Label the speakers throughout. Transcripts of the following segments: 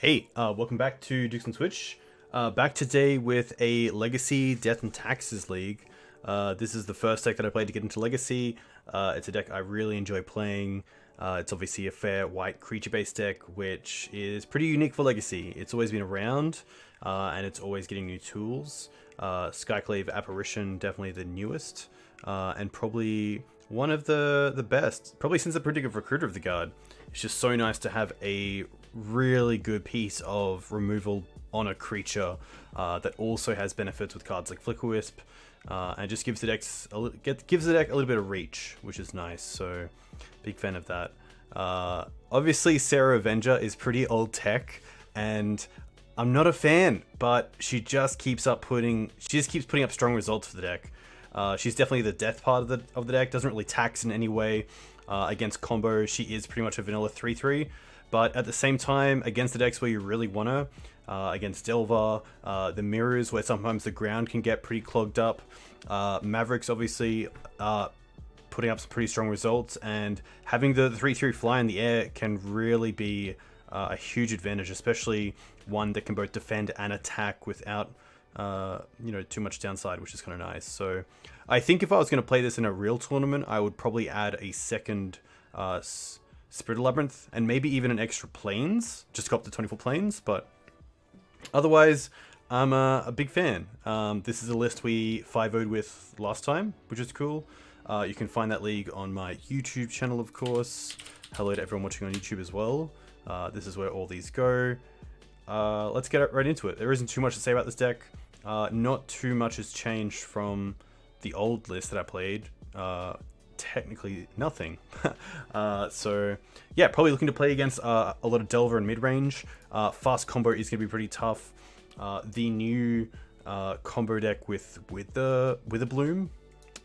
Speaker 1: Hey, welcome back to Dukes on Twitch. Back today with a Legacy Death and Taxes League. This is the first deck that I played to get into Legacy. It's a deck I really enjoy playing. It's obviously a fair white creature-based deck, which is pretty unique for Legacy. It's always been around, and it's always getting new tools. Skyclave Apparition, definitely the newest, and probably one of the best, probably since the Predictive Recruiter of the Guard. It's just so nice to have a really good piece of removal on a creature that also has benefits with cards like Flicker Wisp, and just gives the deck a little bit of reach, which is nice. So big fan of that. Obviously, Serra Avenger is pretty old tech, and I'm not a fan, but she just keeps putting up strong results for the deck. She's definitely the death part of the deck. Doesn't really tax in any way. Against combo, she is pretty much a vanilla 3/3, but at the same time, against the decks where you really want her, against Delver, the mirrors where sometimes the ground can get pretty clogged up, Mavericks obviously putting up some pretty strong results, and having the 3/3 fly in the air can really be a huge advantage, especially one that can both defend and attack without too much downside, which is kind of nice. So I think if I was going to play this in a real tournament, I would probably add a second Spirit Labyrinth and maybe even an extra planes, just to go up to 24 planes. But otherwise, I'm a big fan. This is a list we 5-0'd with last time, which is cool. You can find that league on my YouTube channel, of course. Hello to everyone watching on YouTube as well. This is where all these go. Let's get right into it. There isn't too much to say about this deck. Not too much has changed from the old list that I played. Technically nothing. So yeah, probably looking to play against a lot of Delver and midrange. Fast combo is going to be pretty tough. The new combo deck with the Bloom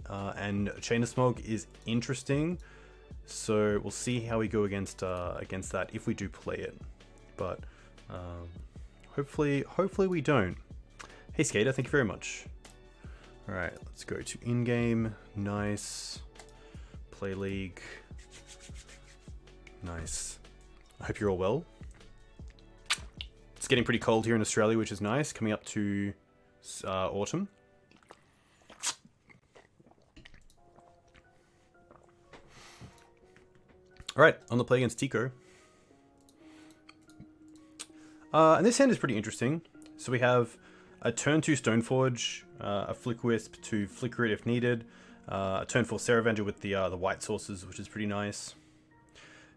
Speaker 1: and Chain of Smog is interesting. So we'll see how we go against that if we do play it. But hopefully we don't. Hey Skater, thank you very much. Alright, let's go to in-game. Nice. Play league. Nice. I hope you're all well. It's getting pretty cold here in Australia, which is nice. Coming up to autumn. Alright, on the play against Tico. And this hand is pretty interesting. So we have a turn 2 Stoneforge, a Flicker Wisp to flicker it if needed, a turn 4 Serra Avenger with the white sources, which is pretty nice.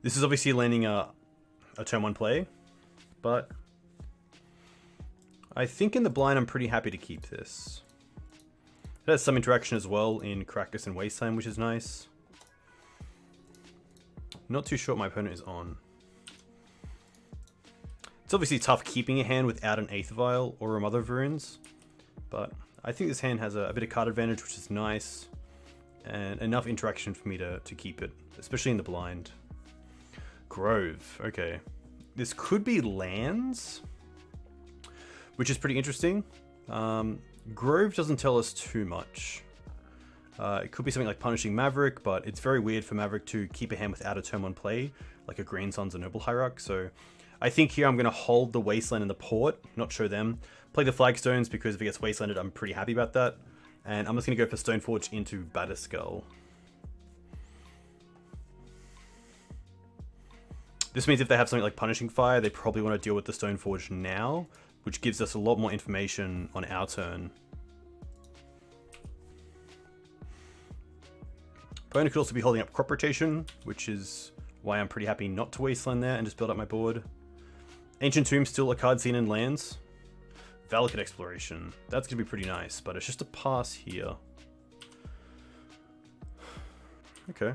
Speaker 1: This is obviously landing a turn 1 play, but I think in the blind I'm pretty happy to keep this. It has some interaction as well in Caracas and Wasteland, which is nice. Not too sure what my opponent is on. It's obviously tough keeping a hand without an Aether Vial or a Mother of Runes, but I think this hand has a bit of card advantage, which is nice, and enough interaction for me to keep it, especially in the blind. Grove, okay. This could be lands, which is pretty interesting. Grove doesn't tell us too much. It could be something like punishing Maverick, but it's very weird for Maverick to keep a hand without a turn 1 play, like a Green Suns or Noble Hierarch. So I think here I'm going to hold the Wasteland and the Port, not show them. Play the Flagstones because if it gets Wastelanded, I'm pretty happy about that. And I'm just going to go for Stoneforge into Batterskull. This means if they have something like Punishing Fire, they probably want to deal with the Stoneforge now, which gives us a lot more information on our turn. Opponent could also be holding up Crop Rotation, which is why I'm pretty happy not to Wasteland there and just build up my board. Ancient Tomb, still a card seen in lands. Valakut Exploration, that's going to be pretty nice, but it's just a pass here. Okay.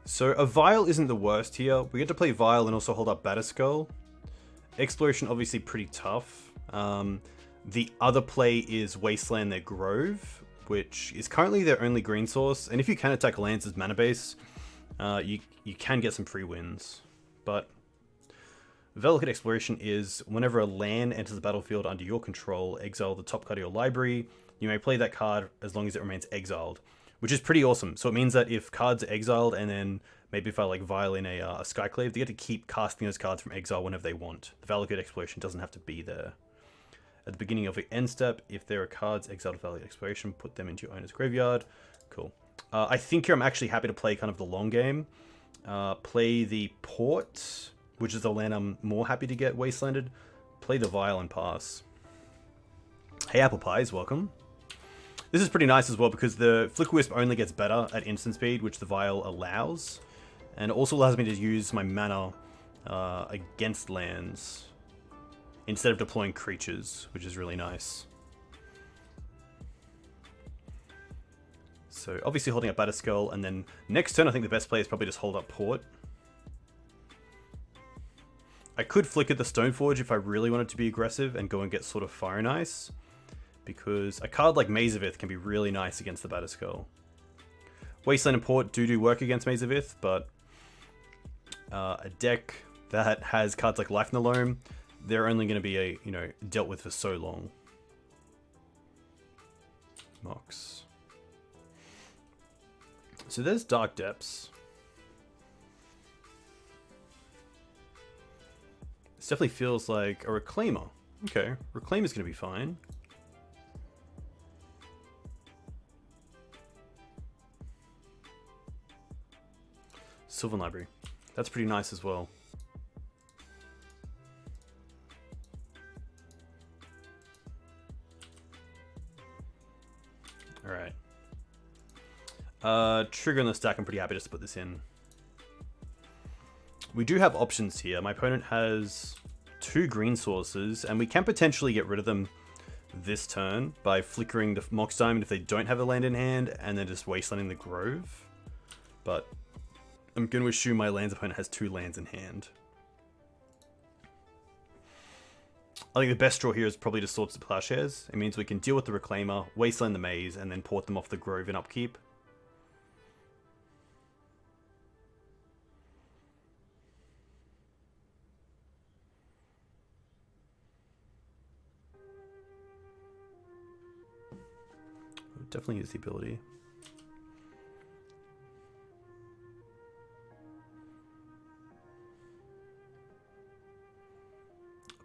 Speaker 1: So a Vial isn't the worst here. We get to play Vial and also hold up Batterskull. Exploration obviously pretty tough. The other play is Wasteland their Grove, which is currently their only green source. And if you can attack lands as mana base, you can get some free wins. But Valakut Exploration is whenever a land enters the battlefield under your control, exile the top card of your library. You may play that card as long as it remains exiled, which is pretty awesome. So it means that if cards are exiled and then maybe if I like Vial in a Skyclave, they get to keep casting those cards from exile whenever they want. The Valakut Exploration doesn't have to be there. At the beginning of your end step, if there are cards exiled with Valakut Exploration, put them into your owner's graveyard. Cool. I think here I'm actually happy to play kind of the long game. Play the Port, which is the land I'm more happy to get Wastelanded. Play the Vial and pass. Hey Apple Pies, welcome. This is pretty nice as well because the Flicker Wisp only gets better at instant speed, which the Vial allows. And it also allows me to use my mana against lands instead of deploying creatures, which is really nice. So obviously holding up Batterskull, and then next turn I think the best play is probably just hold up Port. I could flicker the Stoneforge if I really wanted to be aggressive and go and get sort of Fire and Ice, because a card like Maverick can be really nice against the Batterskull. Wasteland and Port do work against Maverick, but a deck that has cards like Life Nalome, they're only going to be dealt with for so long. Mox. So there's Dark Depths. This definitely feels like a Reclaimer. Okay, Reclaimer's going to be fine. Sylvan Library. That's pretty nice as well. Alright. Trigger in the stack, I'm pretty happy just to put this in. We do have options here. My opponent has 2 green sources, and we can potentially get rid of them this turn by flickering the Mox Diamond if they don't have a land in hand, and then just wastelanding the Grove. But I'm going to assume my land's opponent has 2 lands in hand. I think the best draw here is probably just Swords to Plowshares. It means we can deal with the Reclaimer, wasteland the Maze, and then port them off the Grove in upkeep. Definitely use the ability.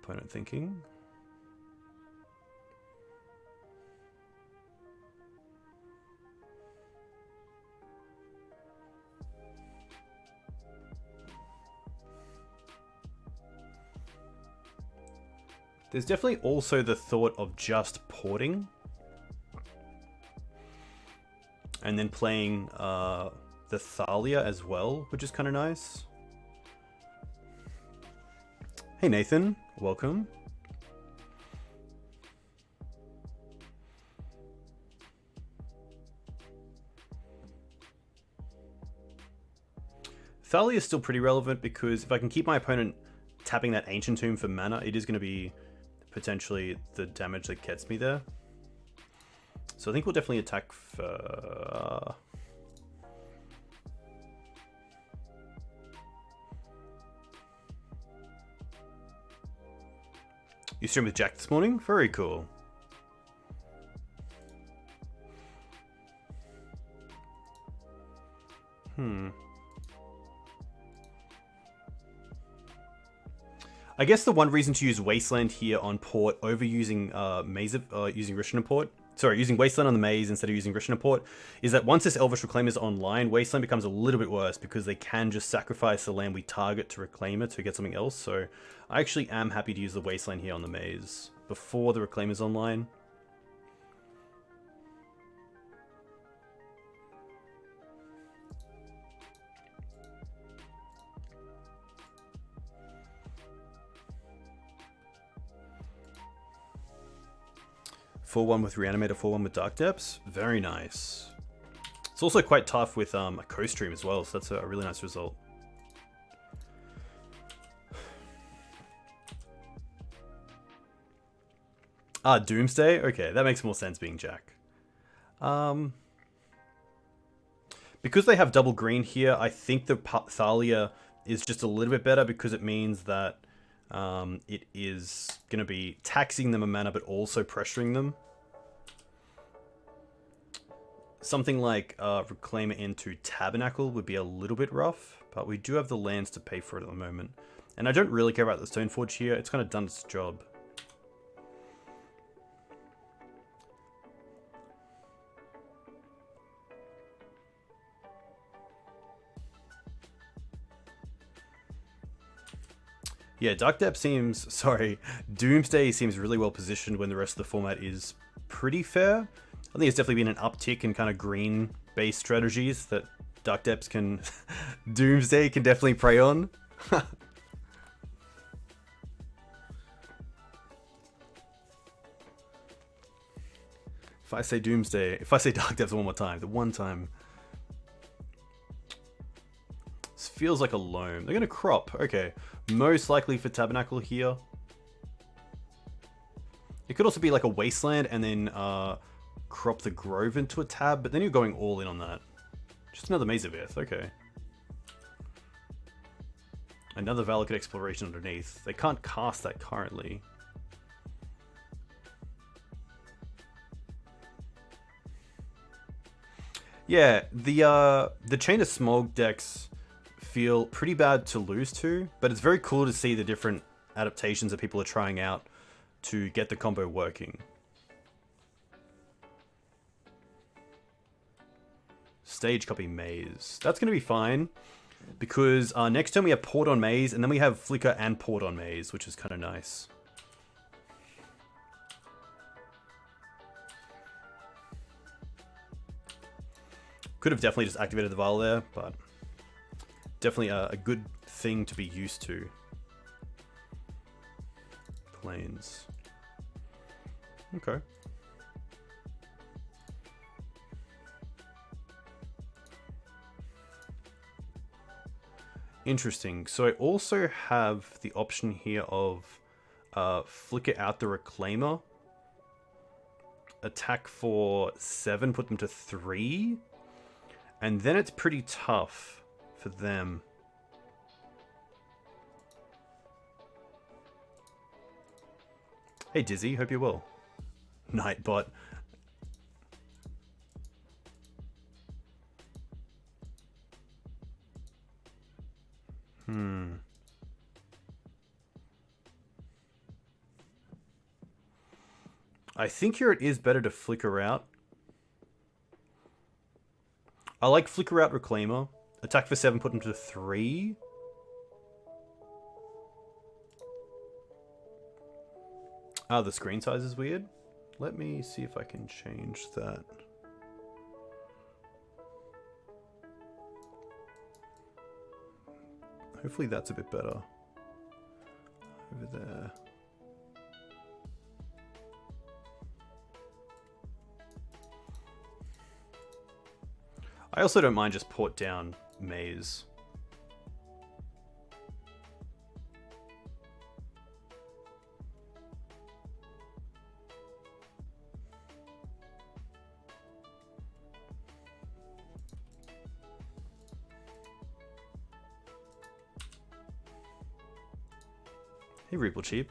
Speaker 1: Opponent thinking. There's definitely also the thought of just porting. And then playing the Thalia as well, which is kind of nice. Hey Nathan, welcome. Thalia is still pretty relevant because if I can keep my opponent tapping that Ancient Tomb for mana, it is going to be potentially the damage that gets me there. So I think we'll definitely attack for... You streamed with Jack this morning? Very cool. I guess the one reason to use Wasteland here on port over using using Rishon port, sorry, using Wasteland on the Maze instead of using Rishon port, is that once this Elvish Reclaimer is online, Wasteland becomes a little bit worse because they can just sacrifice the land we target to Reclaimer to get something else. So I actually am happy to use the Wasteland here on the Maze before the Reclaimer's online. Full one with Reanimator, full one with Dark Depths. Very nice. It's also quite tough with a Coast Stream as well, so that's a really nice result. Ah, Doomsday? Okay, that makes more sense being Jack. Because they have double green here, I think the Thalia is just a little bit better because it means that it is going to be taxing them a mana but also pressuring them. Something like Reclaimer into Tabernacle would be a little bit rough, but we do have the lands to pay for it at the moment. And I don't really care about the Stoneforge here, it's kind of done its job. Yeah, Dark Depth seems, sorry, Doomsday seems really well positioned when the rest of the format is pretty fair. I think it's definitely been an uptick in kind of green-based strategies that Dark Depths can... Doomsday can definitely prey on. If I say Doomsday... If I say Dark Depths one more time, the one time... This feels like a loam. They're going to crop. Okay. Most likely for Tabernacle here. It could also be like a Wasteland and then... crop the Grove into a tab, but then you're going all in on that. Just another Maze of Earth, okay. Another Valakut Exploration underneath. They can't cast that currently. Yeah, the Chain of Smog decks feel pretty bad to lose to, but it's very cool to see the different adaptations that people are trying out to get the combo working. Stage copy Maze. That's going to be fine because next turn we have Port on Maze and then we have Flicker and Port on Maze, which is kind of nice. Could have definitely just activated the Val there, but definitely a good thing to be used to. Planes. Okay. Interesting. So I also have the option here of flicker out the Reclaimer, attack for 7, put them to 3, and then it's pretty tough for them. Hey Dizzy, hope you're well. Nightbot. I think here it is better to flicker out. I like flicker out Reclaimer. Attack for 7, put him to 3. Ah, the screen size is weird. Let me see if I can change that. Hopefully that's a bit better. Over there. I also don't mind just port down Maze. Hey, Reaple Cheap.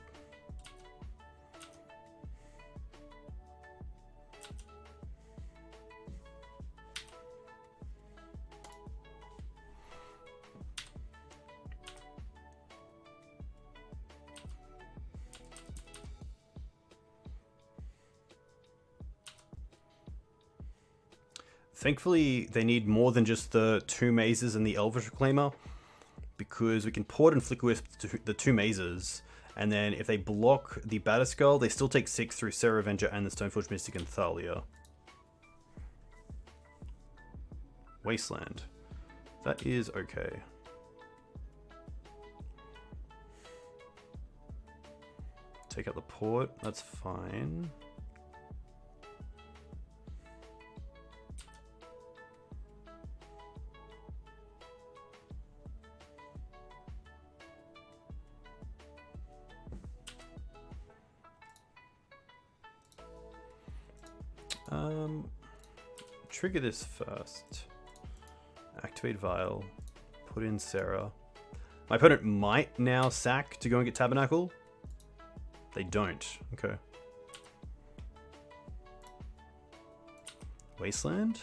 Speaker 1: Thankfully, they need more than just the 2 mazes and the Elvish Reclaimer, because we can port and Flicker Wisp to the 2 mazes, and then if they block the Batterskull, they still take 6 through Serra, Avenger, and the Stoneforge Mystic and Thalia. Wasteland. That is okay. Take out the port, that's fine. Trigger this first. Activate Vial. Put in Serra. My opponent might now sack to go and get Tabernacle. They don't. Okay. Wasteland.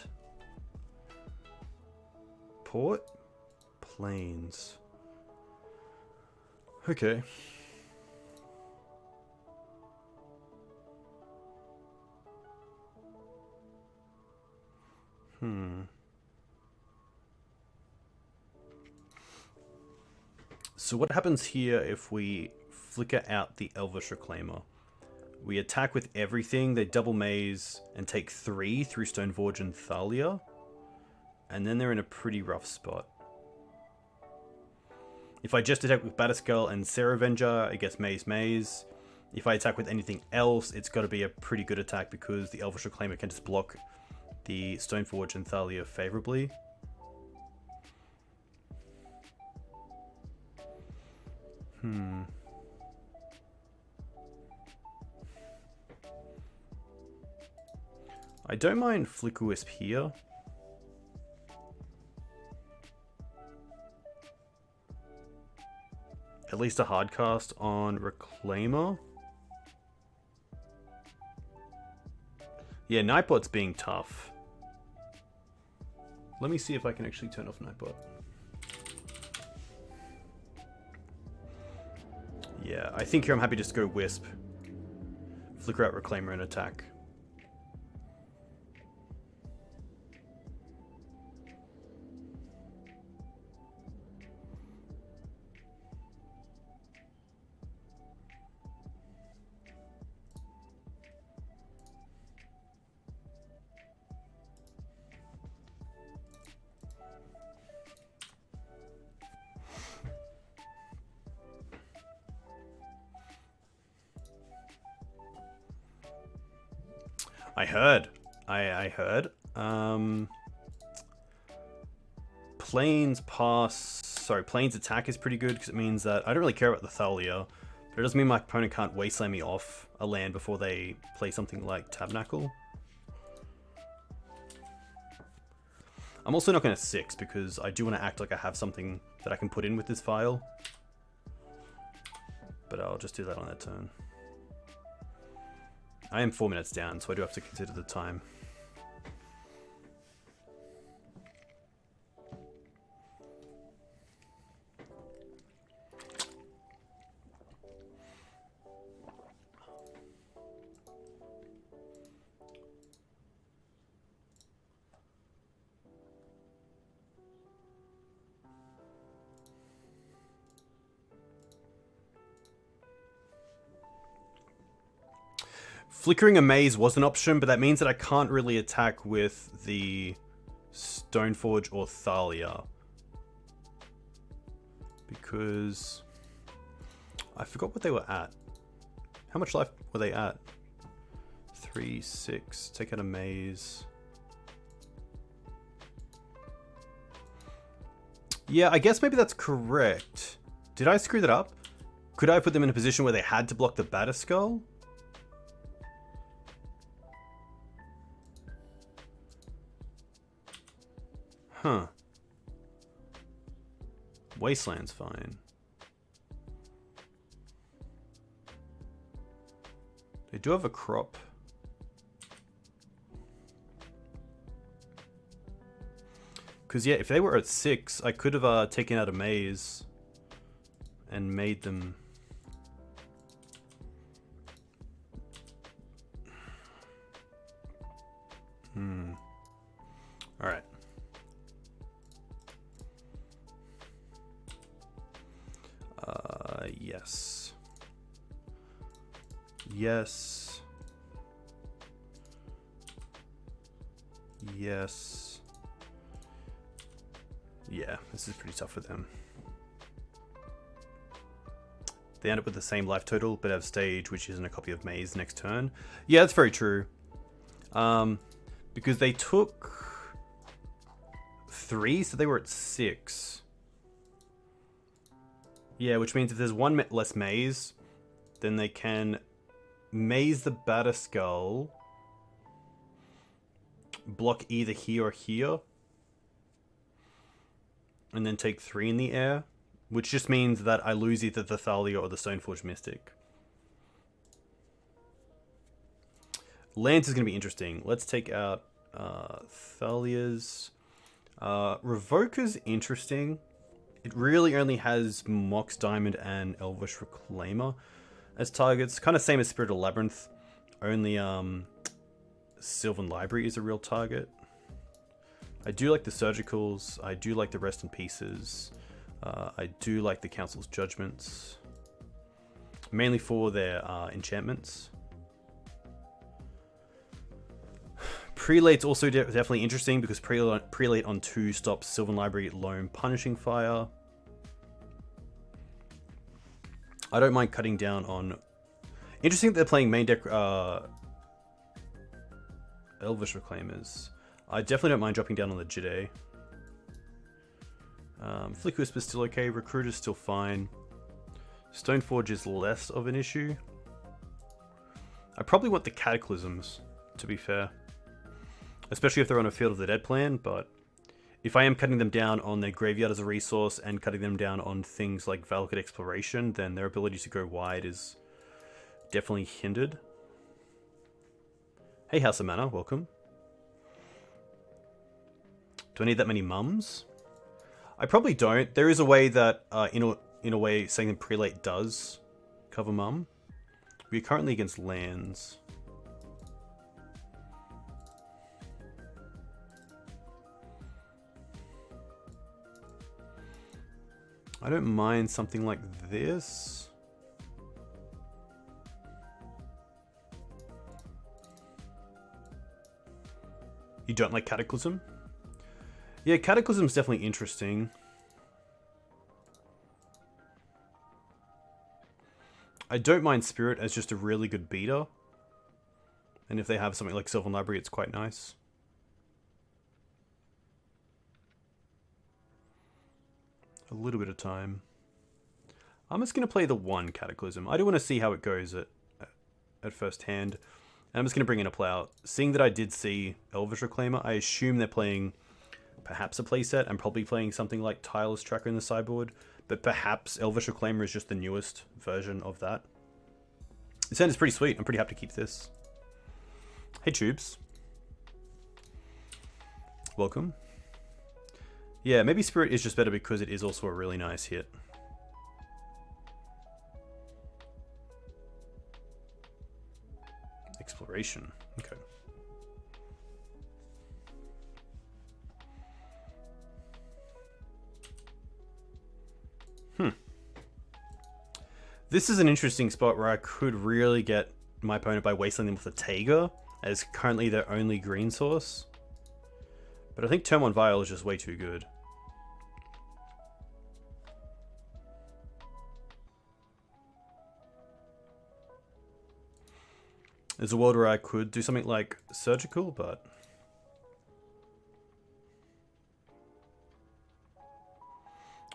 Speaker 1: Port. Plains. Okay. So what happens here if we flicker out the Elvish Reclaimer? We attack with everything, they double maze and take 3 through Stoneforge and Thalia. And then they're in a pretty rough spot. If I just attack with Batterskull and Serra Avenger, it gets maze. If I attack with anything else, it's got to be a pretty good attack because the Elvish Reclaimer can just block the Stoneforge and Thalia favorably. I don't mind Flicker Wisp here. At least a hard cast on Reclaimer. Yeah, Nightbot's being tough. Let me see if I can actually turn off Nightbot. Yeah, I think here I'm happy just to go Wisp. Flicker out Reclaimer and attack. I heard. Plains attack is pretty good because it means that I don't really care about the Thalia, but it doesn't mean my opponent can't wasteland me off a land before they play something like Tabernacle. I'm also not going to 6 because I do want to act like I have something that I can put in with this file, but I'll just do that on that turn. I am 4 minutes down, so I do have to consider the time. Flickering a maze was an option, but that means that I can't really attack with the Stoneforge or Thalia. Because I forgot what they were at. How much life were they at? 3, 6, take out a maze. Yeah, I guess maybe that's correct. Did I screw that up? Could I put them in a position where they had to block the Batterskull? Huh. Wasteland's fine. They do have a crop. Because, yeah, if they were at 6, I could have taken out a maze and made them... Yes. Yes. Yeah, this is pretty tough for them. They end up with the same life total, but have stage, which isn't a copy of Maze next turn. Yeah, that's very true. Because they took 3, so they were at 6. Yeah, which means if there's one less Maze, then they can Maze the Batterskull, block either here or here, and then take 3 in the air, which just means that I lose either the Thalia or the Stoneforge Mystic. Lands is going to be interesting. Let's take out Thalia's. Revoker's interesting. It really only has Mox Diamond and Elvish Reclaimer as targets. Kind of same as Spirit of Labyrinth. Only Sylvan Library is a real target. I do like the Surgicals. I do like the Rest in Pieces. I do like the Council's Judgments. Mainly for their enchantments. Prelate's also definitely interesting because Prelate on 2 stops Sylvan Library, Loam, Punishing Fire. I don't mind cutting down on... Interesting that they're playing main deck Elvish Reclaimers. I definitely don't mind dropping down on the Jide. Flick Whisper's still okay, Recruiter's still fine. Stoneforge is less of an issue. I probably want the Cataclysms, to be fair. Especially if they're on a Field of the Dead plan, but if I am cutting them down on their graveyard as a resource and cutting them down on things like Valakut Exploration, then their ability to go wide is definitely hindered. Hey House of Mana, welcome. Do I need that many mums? I probably don't. There is a way that, in a way, saying that Prelate does cover mum. We're currently against lands. I don't mind something like this. You don't like Cataclysm? Yeah, Cataclysm's definitely interesting. I don't mind Spirit as just a really good beater. And if they have something like Sylvan Library, it's quite nice. A little bit of time. I'm just going to play the 1 Cataclysm. I do want to see how it goes at first hand. And I'm just going to bring in a Plow. Seeing that I did see Elvish Reclaimer, I assume they're playing perhaps a playset. I'm probably playing something like Tireless Tracker in the sideboard. But perhaps Elvish Reclaimer is just the newest version of that. This hand is pretty sweet. I'm pretty happy to keep this. Hey Tubes. Welcome. Yeah, maybe Spirit is just better because it is also a really nice hit. Exploration. Okay. This is an interesting spot where I could really get my opponent by wastelanding them with a Taiga, as currently their only green source. But I think Turn 1 Vial is just way too good. There's a world where I could do something like Surgical, but...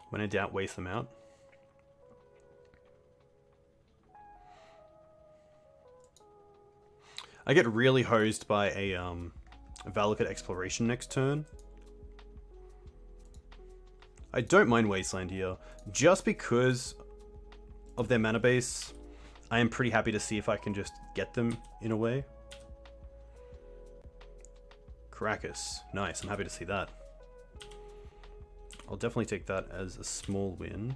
Speaker 1: when in doubt, waste them out. I get really hosed by a Valakut Exploration next turn. I don't mind Wasteland here. Just because of their mana base, I am pretty happy to see if I can just get them in a way. Caracas. Nice, I'm happy to see that. I'll definitely take that as a small win.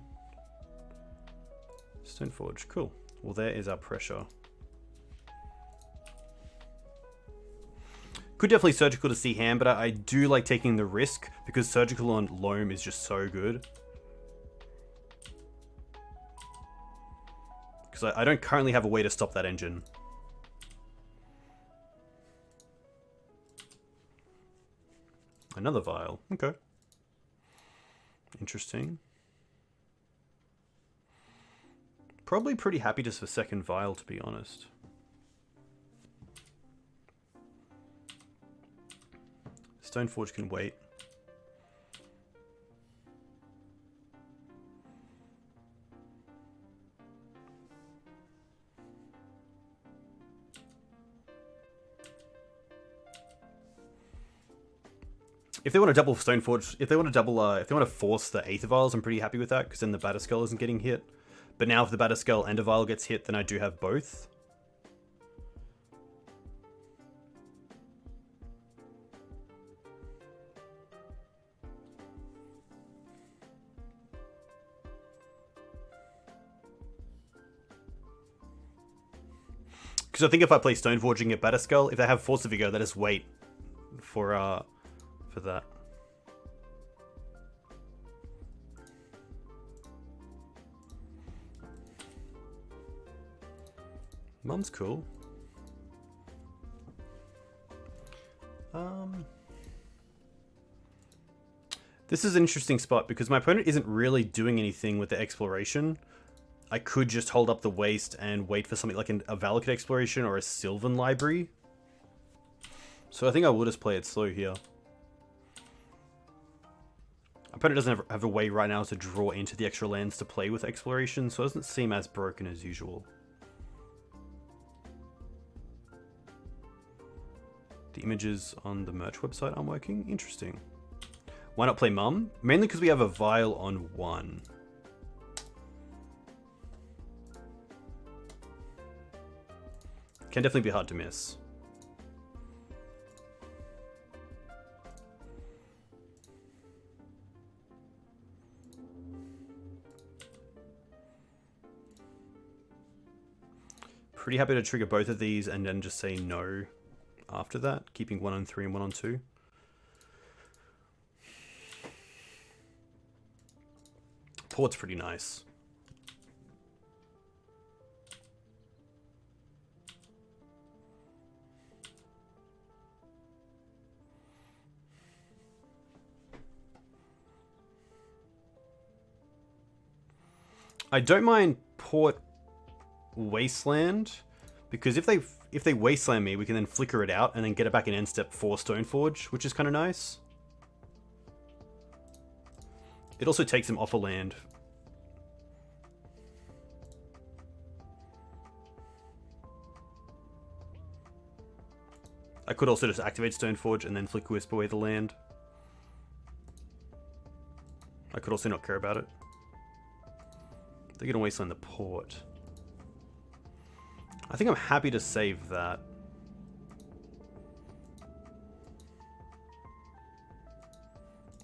Speaker 1: Stoneforge, cool. Well, there is our pressure. Could definitely Surgical to see hand, but I do like taking the risk because Surgical on Loam is just so good. because I don't currently have a way to stop that engine. Another vial. Okay. Interesting. Probably pretty happy just for second vial, to be honest. Stoneforge can wait. If they want to double Stoneforge, if they want to force the Aether Vials, I'm pretty happy with that, because then the Batterskull isn't getting hit. But now if the Batterskull and a Vial gets hit, then I do have both. Because I think if I play Stoneforge and get Batterskull, if they have Force of Vigor, they just wait for that. Mum's cool. This is an interesting spot because my opponent isn't really doing anything with the exploration. I could just hold up the waste and wait for something like a Valakut exploration or a Sylvan library. So I think I will just play it slow here. My opponent doesn't have a way right now to draw into the extra lands to play with exploration, so it doesn't seem as broken as usual. The images on the merch website aren't working? Interesting. Why not play Mum? Mainly because we have a Vial on 1. Can definitely be hard to miss. Pretty happy to trigger both of these and then just say no after that, keeping 1 on 3 and 1 on 2. Port's pretty nice. I don't mind Port Wasteland, because if they Wasteland me, we can then flicker it out and then get it back in end step for Stoneforge, which is kind of nice. It also takes them off a land. I could also just activate Stoneforge and then Flicker Wisp away the land. I could also not care about it. They're going to Wasteland the Port. I think I'm happy to save that.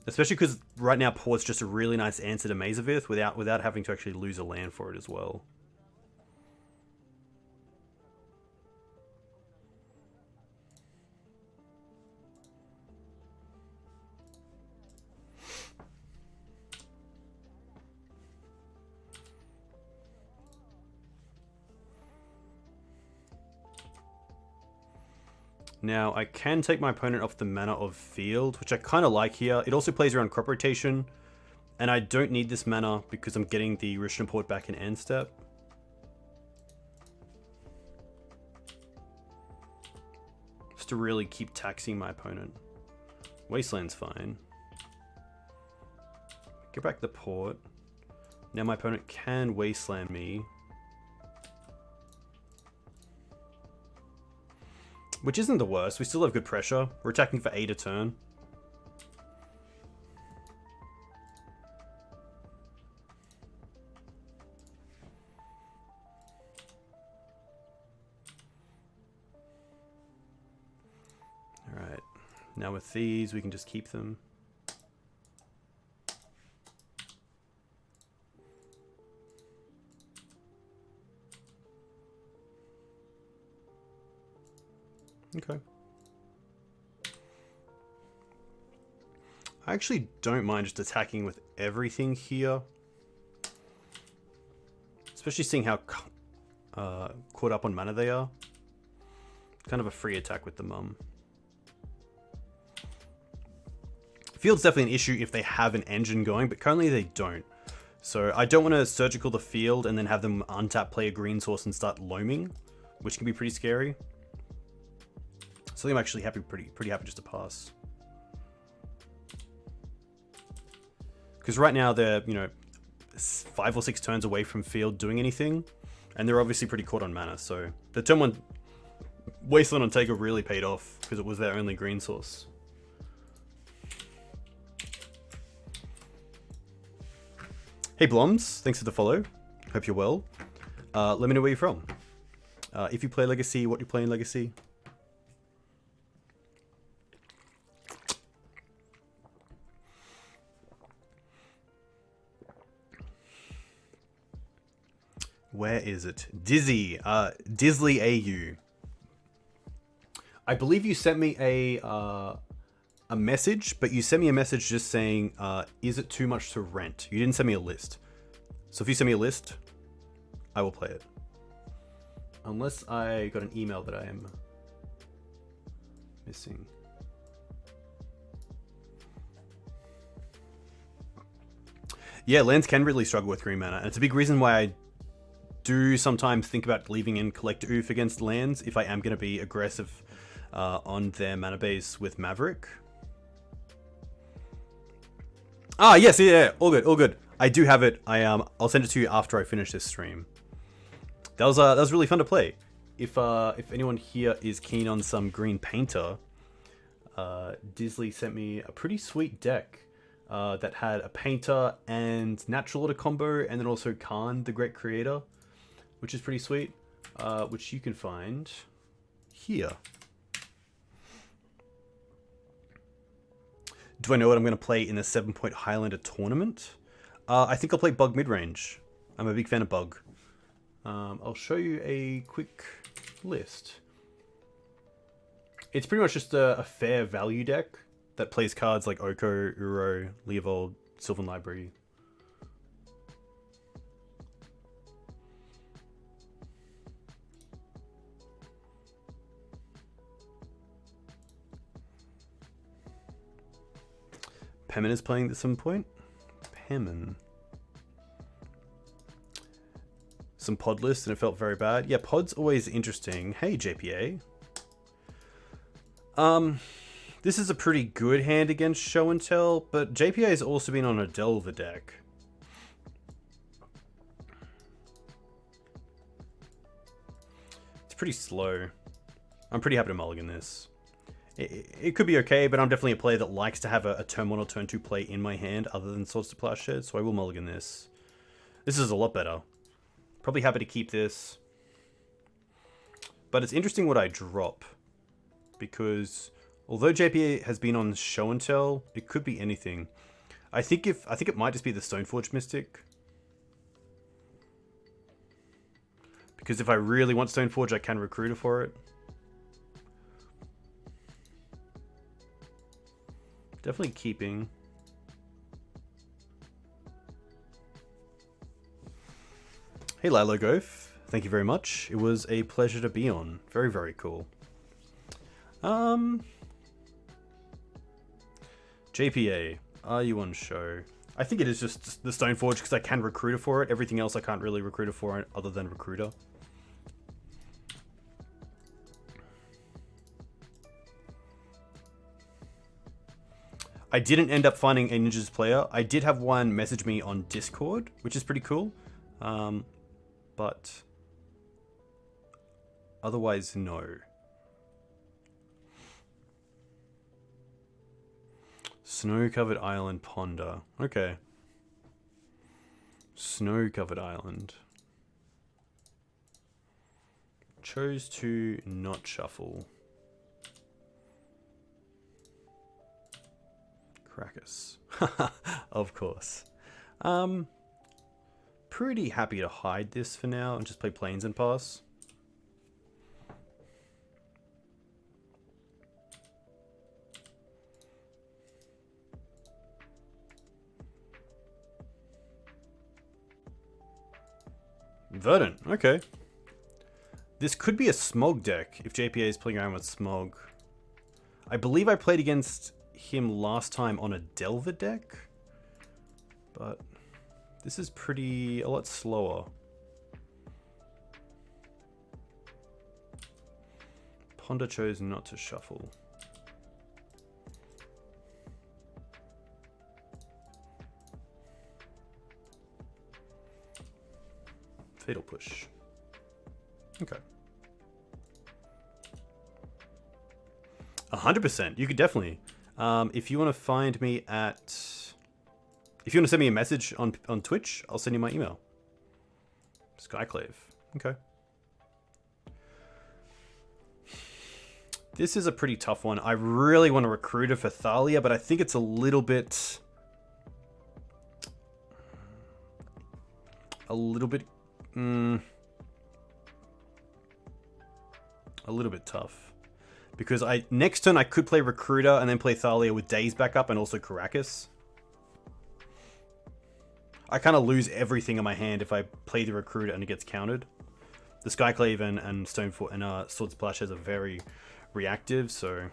Speaker 1: Especially because right now Port's just a really nice answer to Mazavith without having to actually lose a land for it as well. Now, I can take my opponent off the mana of field, which I kind of like here. It also plays around crop rotation, and I don't need this mana because I'm getting the Rishna Port back in end step. Just to really keep taxing my opponent. Wasteland's fine. Get back the Port. Now my opponent can Wasteland me. Which isn't the worst. We still have good pressure. We're attacking for 8 a turn. Alright. Now with these, we can just keep them. Okay. I actually don't mind just attacking with everything here. Especially seeing how caught up on mana they are. Kind of a free attack with the mum. Field's definitely an issue if they have an engine going, but currently they don't. So I don't want to surgical the field and then have them untap, play a green source and start loaming, which can be pretty scary. So I'm actually pretty happy just to pass. Because right now they're, you know, 5 or 6 turns away from field doing anything, and they're obviously pretty caught on mana. So the turn 1 Wasteland on Taker really paid off because it was their only green source. Hey Bloms, thanks for the follow. Hope you're well. Let me know where you're from. If you play Legacy, what you play in Legacy. Where is it? Dizzy. Disley AU. I believe you sent me a message, but you sent me a message just saying, is it too much to rent? You didn't send me a list. So if you send me a list, I will play it. Unless I got an email that I am missing. Yeah, lands can really struggle with green mana, and it's a big reason why I do sometimes think about leaving in Collector Oof against lands if I am going to be aggressive on their mana base with Maverick. Ah, yes, yeah, all good, all good. I do have it. I'll send it to you after I finish this stream. That was really fun to play. If anyone here is keen on some green painter, Disley sent me a pretty sweet deck that had a painter and natural order combo, and then also Khan, the Great Creator, which is pretty sweet, which you can find here. Do I know what I'm going to play in the 7-point Highlander tournament? I think I'll play Bug midrange. I'm a big fan of Bug. I'll show you a quick list. It's pretty much just a fair value deck that plays cards like Oko, Uro, Leovold, Sylvan Library. Pemin is playing at some point. Pemin. Some pod lists and it felt very bad. Yeah, pod's always interesting. Hey, JPA. This is a pretty good hand against Show and Tell, but JPA has also been on a Delver deck. It's pretty slow. I'm pretty happy to mulligan this. It could be okay, but I'm definitely a player that likes to have a turn 1 or turn 2 play in my hand other than Swords to Plowshares, so I will mulligan this. This is a lot better. Probably happy to keep this. But it's interesting what I drop, because although JPA has been on Show and Tell, it could be anything. I think it might just be the Stoneforge Mystic. Because if I really want Stoneforge, I can Recruiter for it. Definitely keeping. Hey Lilo Goaf, thank you very much. It was a pleasure to be on. Very, very cool. JPA, are you on show? I think it is just the Stoneforge because I can Recruiter for it. Everything else I can't really Recruiter for it other than Recruiter. I didn't end up finding a Ninjas player. I did have one message me on Discord, which is pretty cool. But otherwise, no. Snow-covered island ponder. Okay. Snow-covered island. Chose to not shuffle. Krakus. Of course. Pretty happy to hide this for now and just play planes and pass. Verdant, okay. This could be a Smog deck if JPA is playing around with Smog. I believe I played against him last time on a Delver deck, but this is a lot slower. Ponder chose not to shuffle. Fatal push. Okay. 100%. You could definitely. If you want to find me if you want to send me a message on Twitch, I'll send you my email. Skyclave. Okay. This is a pretty tough one. I really want to recruit her for Thalia, but I think it's a little bit tough. Because next turn I could play Recruiter and then play Thalia with Daze back up and also Caracas. I kind of lose everything in my hand if I play the Recruiter and it gets countered. The Skyclave and Stonefoot and Sword Splashes are very reactive, so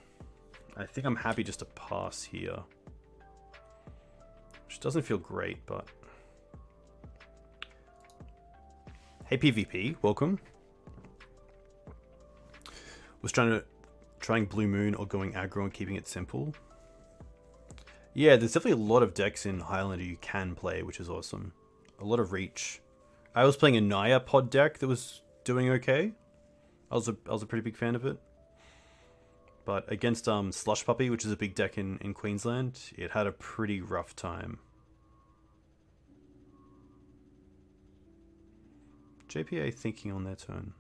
Speaker 1: I think I'm happy just to pass here. Which doesn't feel great, but... Hey PvP, welcome. Was trying Blue Moon or going aggro and keeping it simple. Yeah, there's definitely a lot of decks in Highlander you can play, which is awesome. A lot of reach. I was playing a Naya pod deck that was doing okay. I was a pretty big fan of it. But against Slush Puppy, which is a big deck in Queensland, it had a pretty rough time. JPA thinking on their turn.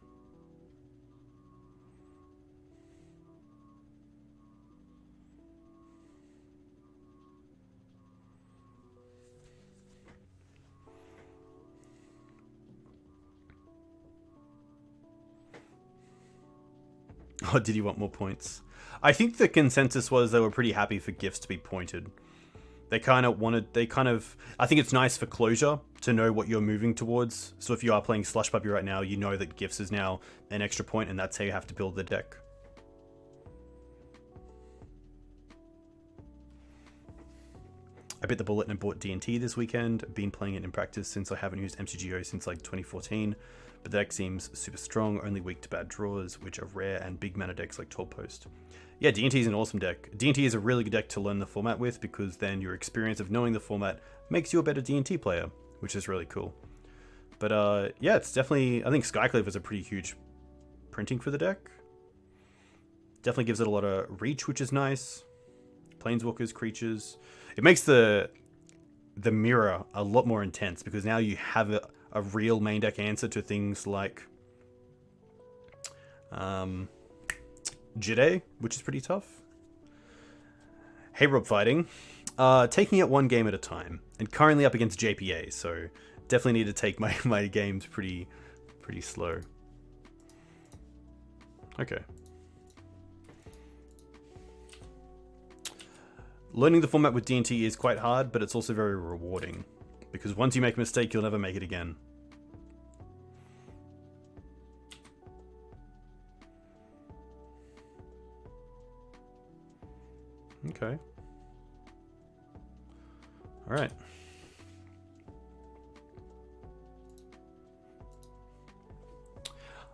Speaker 1: Oh, did you want more points? I think the consensus was they were pretty happy for gifts to be pointed. I think it's nice for closure to know what you're moving towards. So if you are playing Slush Puppy right now, you know that gifts is now an extra point and that's how you have to build the deck. I bit the bullet and bought D&T this weekend. Been playing it in practice since I haven't used MTGO since like 2014. But the deck seems super strong, only weak to bad draws, which are rare, and big mana decks like 12 Post. Yeah, D&T is an awesome deck. D&T is a really good deck to learn the format with, because then your experience of knowing the format makes you a better D&T player, which is really cool. But yeah, it's definitely... I think Skyclave is a pretty huge printing for the deck. Definitely gives it a lot of reach, which is nice. Planeswalkers, creatures. It makes the mirror a lot more intense, because now you have a real main deck answer to things like Jide, which is pretty tough. Hey Rob Fighting. Taking it one game at a time, and currently up against JPA, so definitely need to take my games pretty slow. Okay. Learning the format with D&T is quite hard, but it's also very rewarding. Because once you make a mistake, you'll never make it again. Okay. Alright.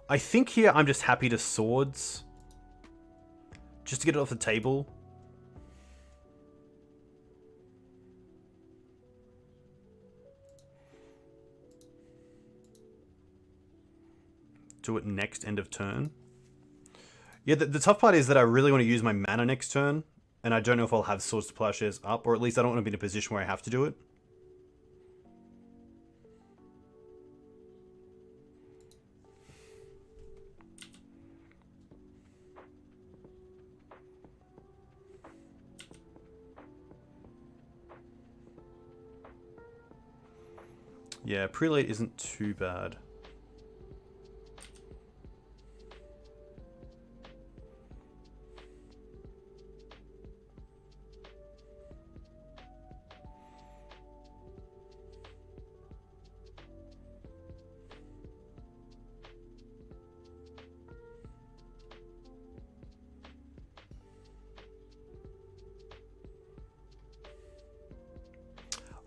Speaker 1: I think here I'm just happy to swords. Just to get it off the table. Do it next end of turn. Yeah, the tough part is that I really want to use my mana next turn, and I don't know if I'll have Swords to Plowshares up, or at least I don't want to be in a position where I have to do it. Yeah, Prelate isn't too bad.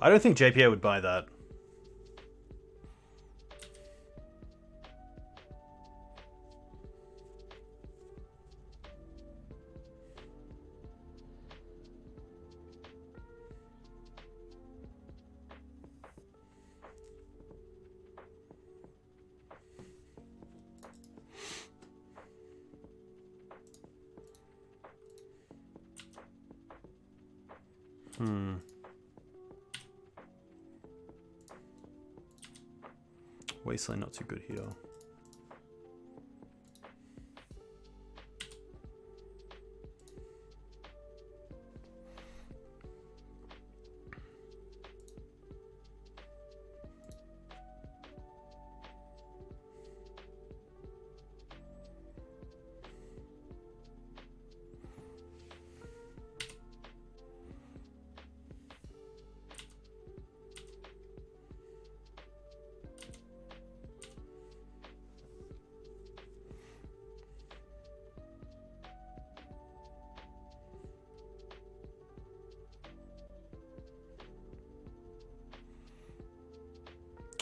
Speaker 1: I don't think JPA would buy that. Wasteland not too good here.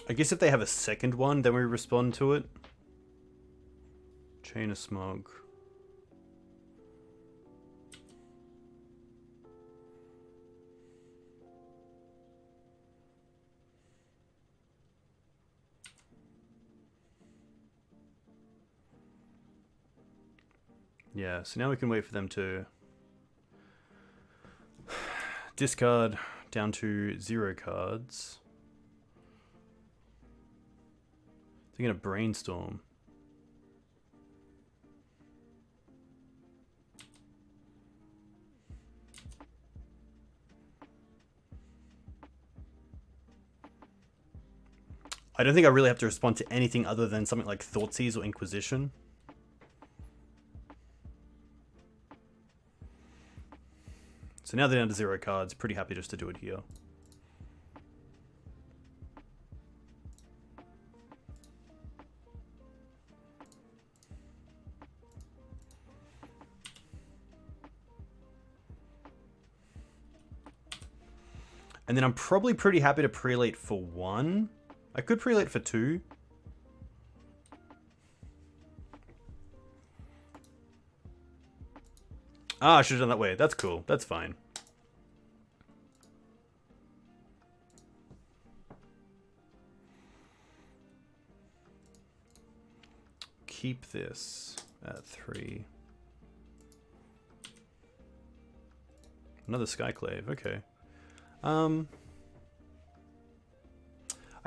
Speaker 1: I guess if they have a second one, then we respond to it. Chain of Smog. Yeah, so now we can wait for them to discard down to 0 cards. They're gonna brainstorm. I don't think I really have to respond to anything other than something like Thoughtseize or Inquisition. So now they're down to 0 cards. Pretty happy just to do it here. And then I'm probably pretty happy to prelate for 1. I could prelate for 2. Ah, I should have done that way. That's cool. That's fine. Keep this at 3. Another Skyclave. Okay. I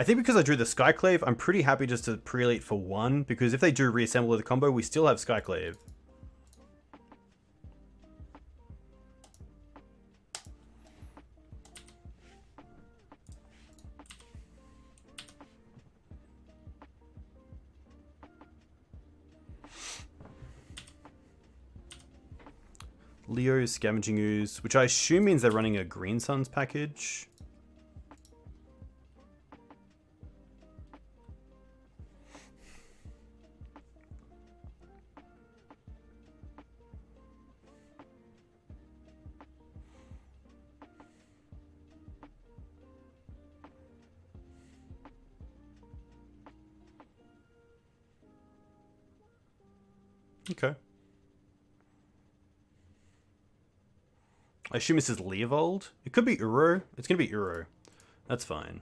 Speaker 1: think because I drew the Skyclave, I'm pretty happy just to prelate for 1, because if they do reassemble the combo, we still have Skyclave. Leo's Scavenging Ooze, which I assume means they're running a Green Suns package. Okay. I assume this is Leovold. It could be Uro. It's going to be Uro. That's fine.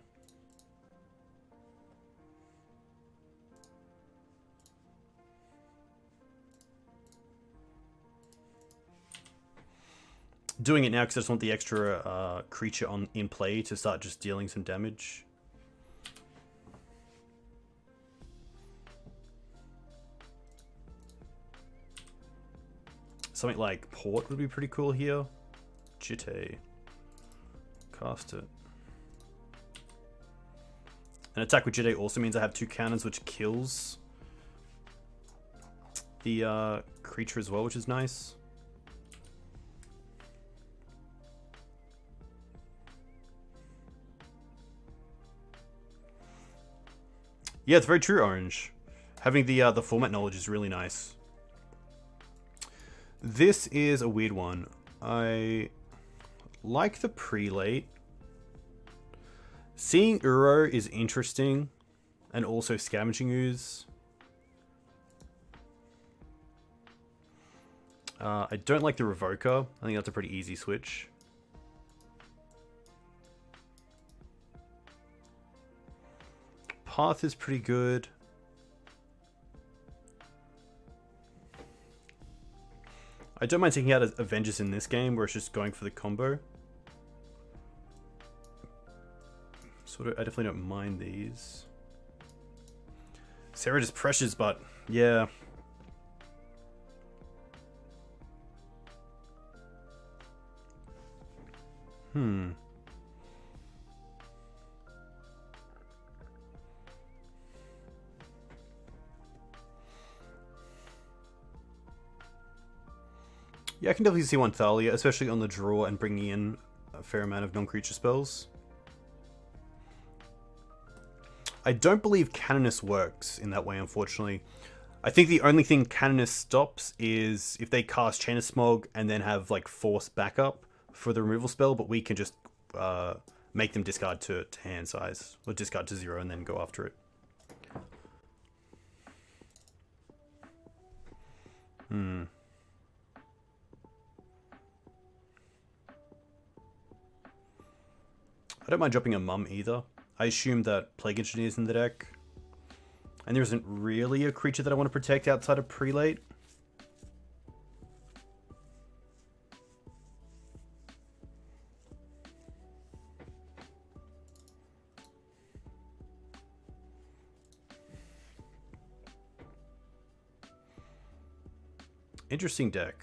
Speaker 1: Doing it now because I just want the extra creature in play to start just dealing some damage. Something like Port would be pretty cool here. Jitte. Cast it. An attack with Jitte also means I have 2 cannons, which kills the creature as well, which is nice. Yeah, it's very true, Orange. Having the format knowledge is really nice. This is a weird one. I like the prelate. Seeing Uro is interesting, and also Scavenging Ooze. I don't like the Revoker. I think that's a pretty easy switch. Path is pretty good. I don't mind taking out Avengers in this game where it's just going for the combo. I definitely don't mind these. Serra just pressures, but yeah. Yeah, I can definitely see one Thalia, especially on the draw and bringing in a fair amount of non-creature spells. I don't believe Canonist works in that way, unfortunately. I think the only thing Canonist stops is if they cast Chain of Smog and then have like force backup for the removal spell, but we can just make them discard to hand size, or discard to 0 and then go after it. I don't mind dropping a Mum either. I assume that Plague Engineer is in the deck. And there isn't really a creature that I want to protect outside of Prelate. Interesting deck.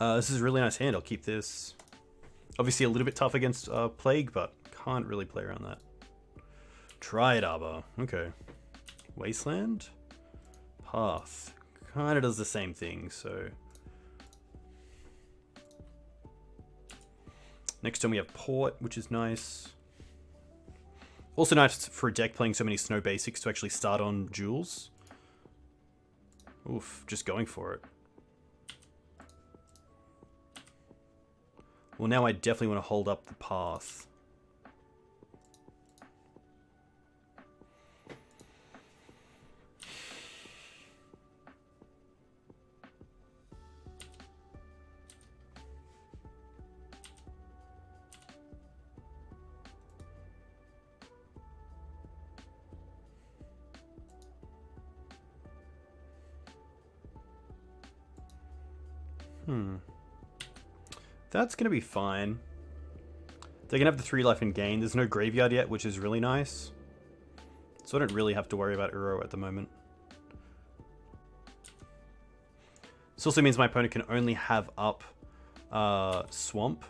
Speaker 1: This is a really nice hand. I'll keep this. Obviously a little bit tough against Plague, but can't really play around that. Triad Arbor. Okay. Wasteland? Path. Kind of does the same thing, so... Next turn we have Port, which is nice. Also nice for a deck playing so many snow basics to actually start on Jewels. Oof, just going for it. Well, now I definitely want to hold up the Path. That's going to be fine. They can have the 3 life and gain. There's no graveyard yet, which is really nice. So I don't really have to worry about Uro at the moment. This also means my opponent can only have up Swamp.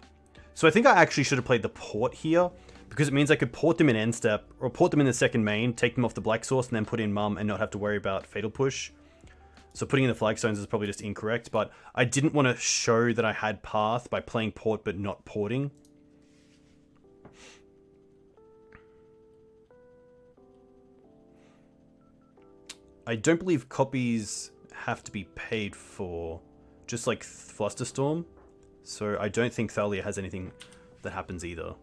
Speaker 1: So I think I actually should have played the Port here, because it means I could port them in end step, or port them in the second main, take them off the Black Source, and then put in Mum and not have to worry about Fatal Push. So putting in the Flagstones is probably just incorrect, but I didn't want to show that I had Path by playing Port but not porting. I don't believe copies have to be paid for, just like Flusterstorm. So I don't think Thalia has anything that happens either.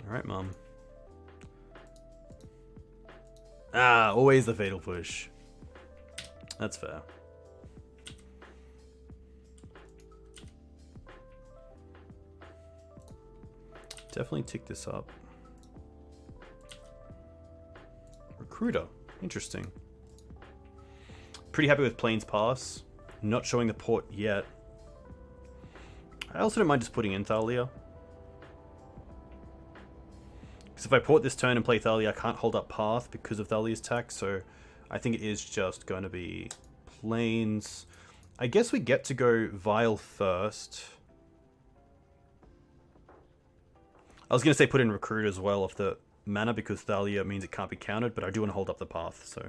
Speaker 1: Alright, Mum. Ah, always the Fatal Push. That's fair. Definitely tick this up. Recruiter. Interesting. Pretty happy with Plains Pass. Not showing the port yet. I also don't mind just putting in Thalia. Because if I port this turn and play Thalia, I can't hold up Path because of Thalia's attack, so I think it is just going to be Plains. I guess we get to go Vile first. I was going to say put in Recruit as well off the mana because Thalia means it can't be countered, but I do want to hold up the Path, so...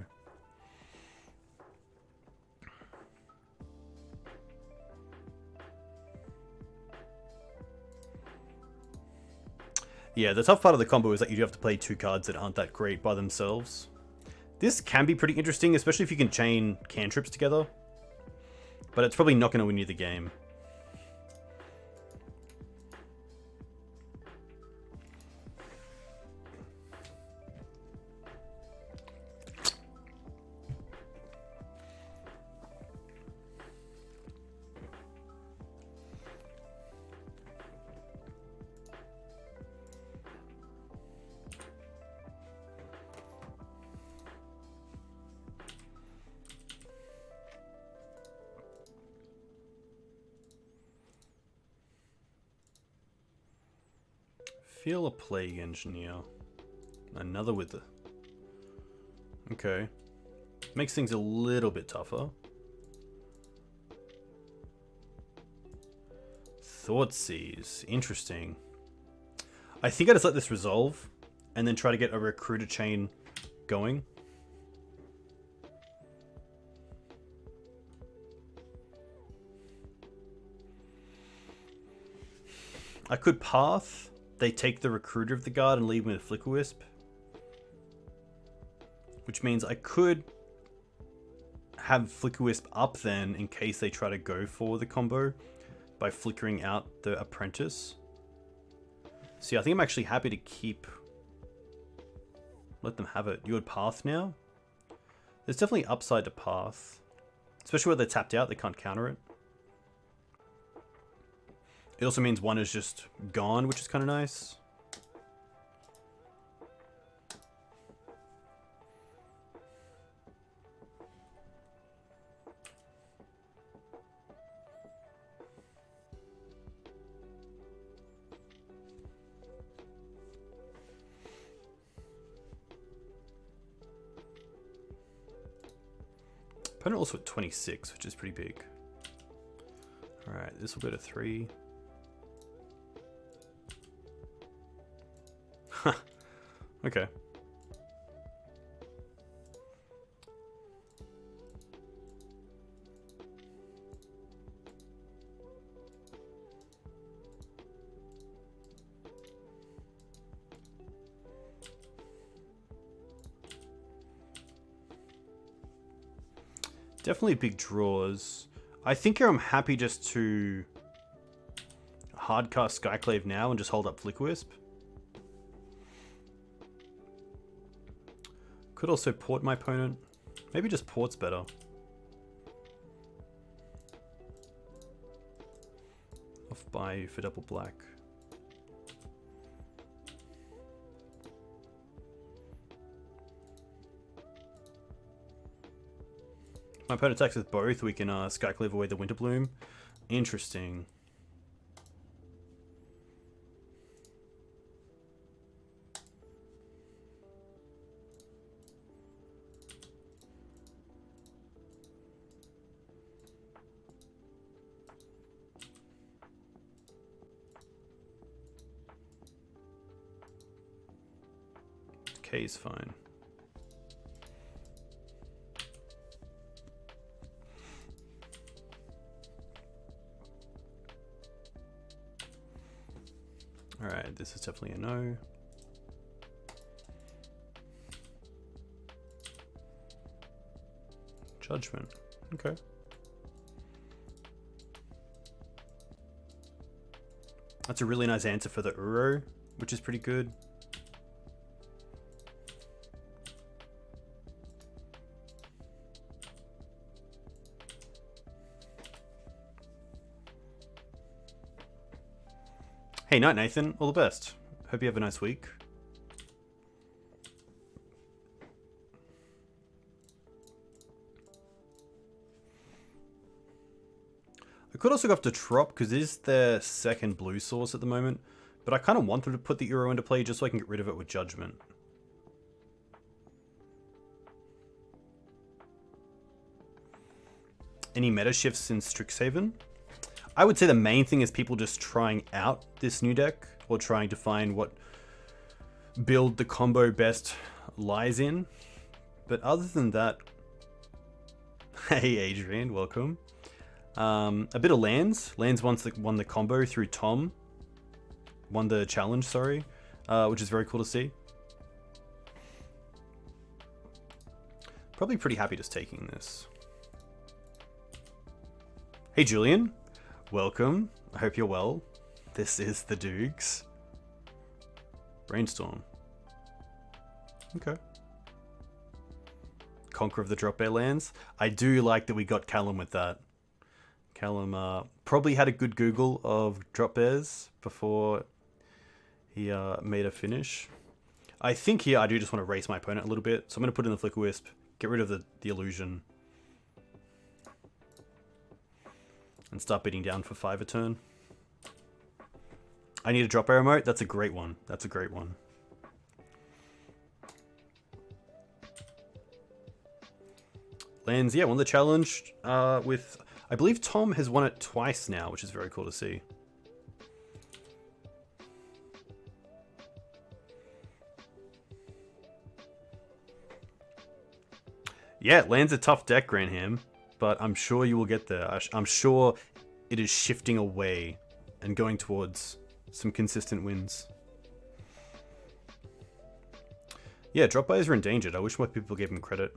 Speaker 1: Yeah, the tough part of the combo is that you do have to play 2 cards that aren't that great by themselves. This can be pretty interesting, especially if you can chain cantrips together. But it's probably not going to win you the game. Feel a Plague Engineer. Another Wither. Okay. Makes things a little bit tougher. Thoughtseize. Interesting. I think I just let this resolve and then try to get a recruiter chain going. I could Path. They take the recruiter of the guard and leave me with Flicker Wisp. Which means I could have Flicker Wisp up then in case they try to go for the combo by flickering out the apprentice. See, I think I'm actually happy to keep... Let them have it. You would Path now? There's definitely upside to Path. Especially where they're tapped out, they can't counter it. It also means one is just gone, which is kind of nice. Opponent also at 26, which is pretty big. Alright, this will go to 3. Huh. Okay. Definitely big draws. I think here I'm happy just to hardcast Skyclave now and just hold up Flicker Wisp. Could also port my opponent. Maybe just port's better. Off by for double black. My opponent attacks with both. We can Skyclave away the Winter Bloom. Interesting. K is fine. Alright, this is definitely a no. Judgment. Okay. That's a really nice answer for the Uro, which is pretty good. Hey, night Nathan, all the best. Hope you have a nice week. I could also go up to Trop because it is their second blue source at the moment, but I kind of want them to put the Uro into play just so I can get rid of it with Judgment. Any meta shifts in Strixhaven? I would say the main thing is people just trying out this new deck or trying to find what build the combo best lies in. But other than that, hey Adrian, welcome. A bit of lands. Lands won the combo through Tom. Won the challenge, sorry. which is very cool to see. Probably pretty happy just taking this. Hey Julian, welcome. I hope you're well. This is the Dukes. Brainstorm. Okay. Conquer of the Drop Bear lands. I do like that we got Callum with that. Callum probably had a good Google of Drop Bears before he made a finish. I think here I do just want to race my opponent a little bit. So I'm going to put in the Flicker Wisp, get rid of the illusion, and start beating down for 5 a turn. I need a Drop Bear emote. That's a great one. That's a great one. Lands, yeah, won the challenge with... I believe Tom has won it twice now, which is very cool to see. Yeah, Land's a tough deck, Granham, but I'm sure you will get there. I'm sure it is shifting away and going towards some consistent wins. Yeah, drop buys are endangered. I wish more people gave him credit.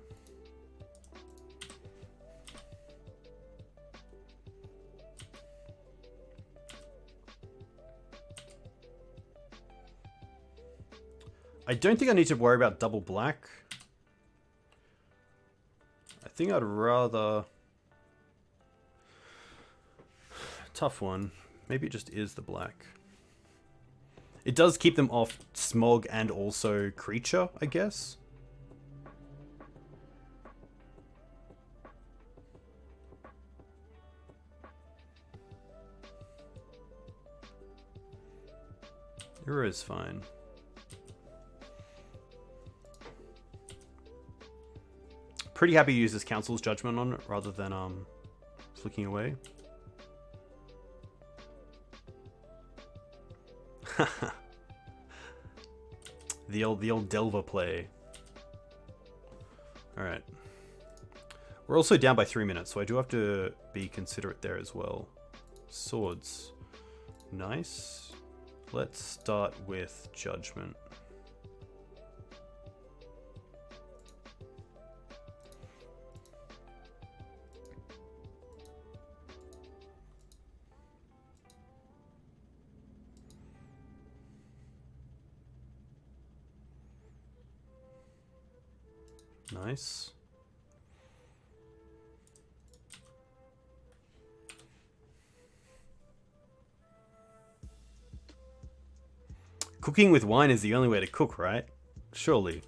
Speaker 1: I don't think I need to worry about double black. I think I'd rather... Tough one. Maybe it just is the black. It does keep them off Smog and also Creature, I guess. Hero is fine. Pretty happy to use this Council's Judgment on it rather than flicking away. the old Delver play. All right. We're also down by 3 minutes, so I do have to be considerate there as well. Swords. Nice. Let's start with Judgment. Nice. Cooking with wine is the only way to cook, right? Surely.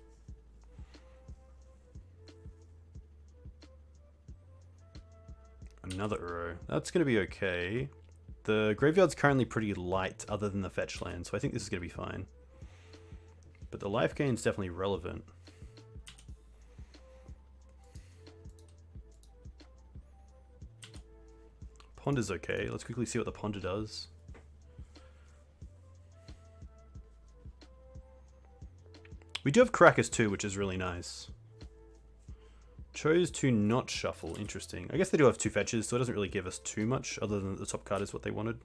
Speaker 1: Another Uro. That's going to be okay. The graveyard's currently pretty light other than the fetch land, so I think this is going to be fine. But the life gain's definitely relevant. Ponder's okay. Let's quickly see what the Ponder does. We do have Caracas too, which is really nice. Chose to not shuffle. Interesting. I guess they do have 2 fetches, so it doesn't really give us too much, other than the top card is what they wanted.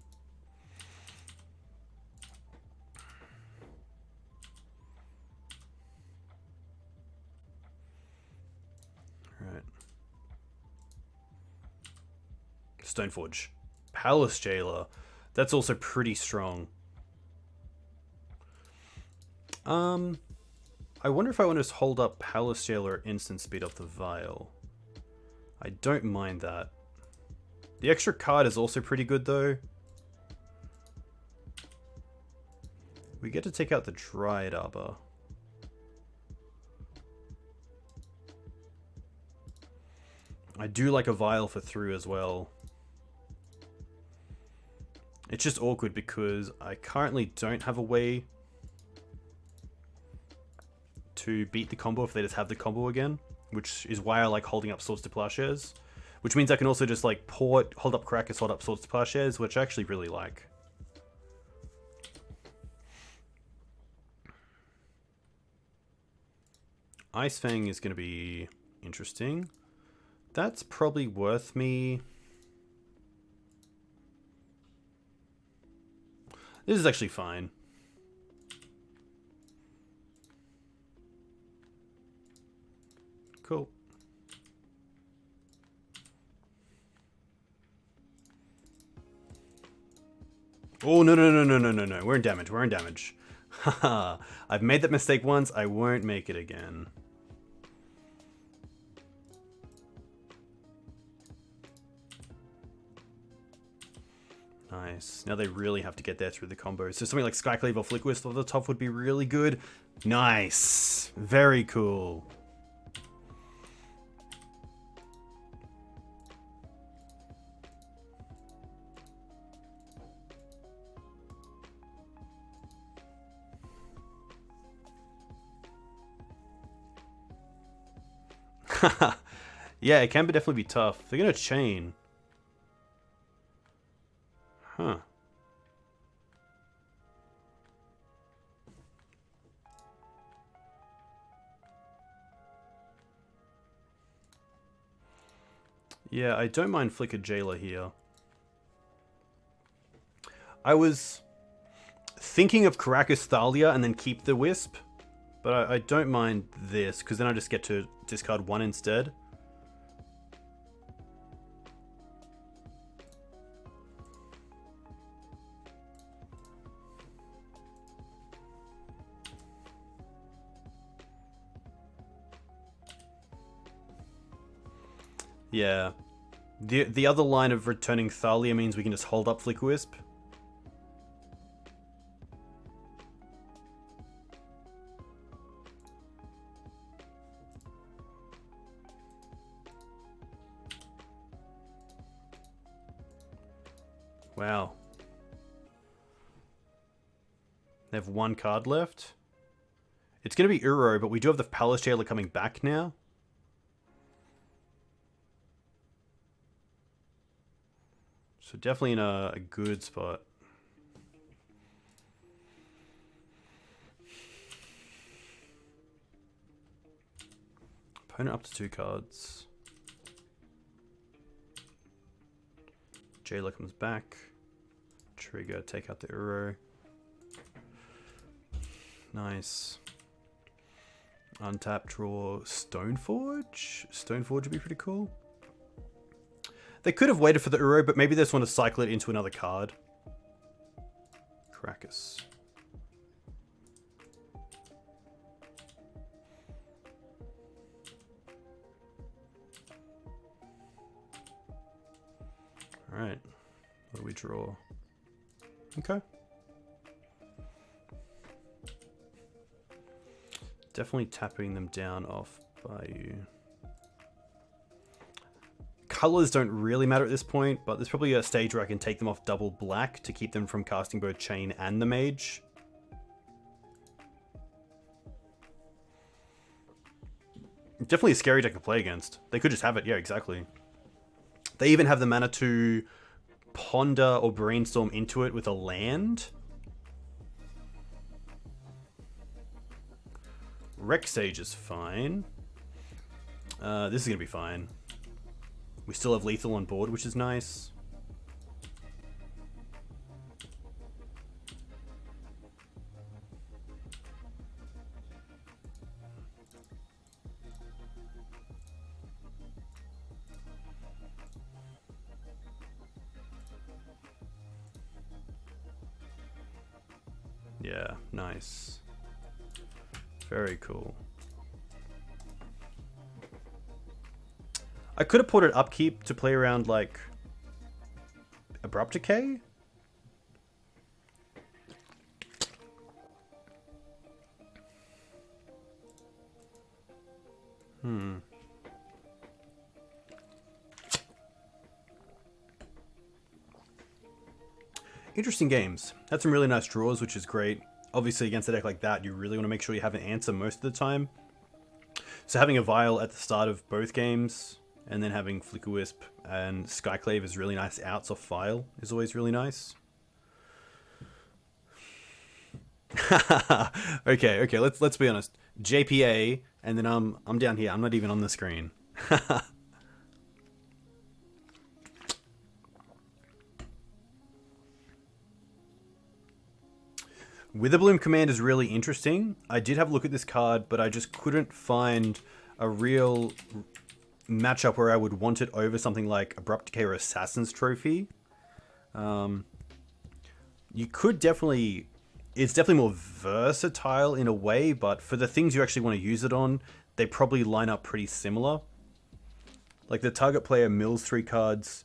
Speaker 1: Alright. Stoneforge. Palace Jailer. That's also pretty strong. I wonder if I want to just hold up Palace Jailer at instant speed off the Vial. I don't mind that. The extra card is also pretty good though. We get to take out the Dryad Arbor. I do like a Vial for through as well. It's just awkward because I currently don't have a way to beat the combo if they just have the combo again, which is why I like holding up Swords to Plowshares, which means I can also just like hold up Caracas, hold up Swords to Plowshares, which I actually really like. Ice Fang is going to be interesting. That's probably worth me. This is actually fine. cool. Oh, no, no, no, no, no, no, no. We're in damage. We're in damage. Haha. I've made that mistake once. I won't make it again. Nice. Now they really have to get there through the combos. So something like Skyclave or Flickwisp off the top would be really good. Nice. Very cool. Yeah, it can definitely be tough. They're going to chain. Huh. Yeah, I don't mind Flicker Jailer here. I was thinking of Caracas Thalia and then keep the Wisp, but I don't mind this, because then I just get to discard one instead. Yeah. The other line of returning Thalia means we can just hold up Flickwisp. Wow. They have one card left. It's going to be Uro, but we do have the Palace Jailer coming back now. So definitely in a good spot. Opponent up to 2 cards. Jailer comes back. Trigger, take out the Uro. Nice. Untap, draw Stoneforge? Stoneforge would be pretty cool. They could have waited for the Uro, but maybe they just want to cycle it into another card. Caracas. Alright. What do we draw? Okay. Definitely tapping them down off Bayou. Colors don't really matter at this point, but there's probably a stage where I can take them off double black to keep them from casting both Chain and the Mage. Definitely a scary deck to play against. They could just have it, yeah, exactly. They even have the mana to ponder or brainstorm into it with a land. Rex Sage is fine. This is going to be fine. We still have lethal on board, which is nice. Yeah, nice. Very cool. I could have put it upkeep to play around like Abrupt Decay. Interesting games. Had some really nice draws, which is great. Obviously, against a deck like that, you really want to make sure you have an answer most of the time. So having a Vial at the start of both games, and then having Flickerwisp and Skyclave as really nice outs off Vial is always really nice. Okay, let's be honest. JPA, and then I'm down here. I'm not even on the screen. Witherbloom Command is really interesting. I did have a look at this card, but I just couldn't find a real matchup where I would want it over something like Abrupt Decay or Assassin's Trophy. You could definitely... It's definitely more versatile in a way, but for the things you actually want to use it on, they probably line up pretty similar. Like the target player mills 3 cards.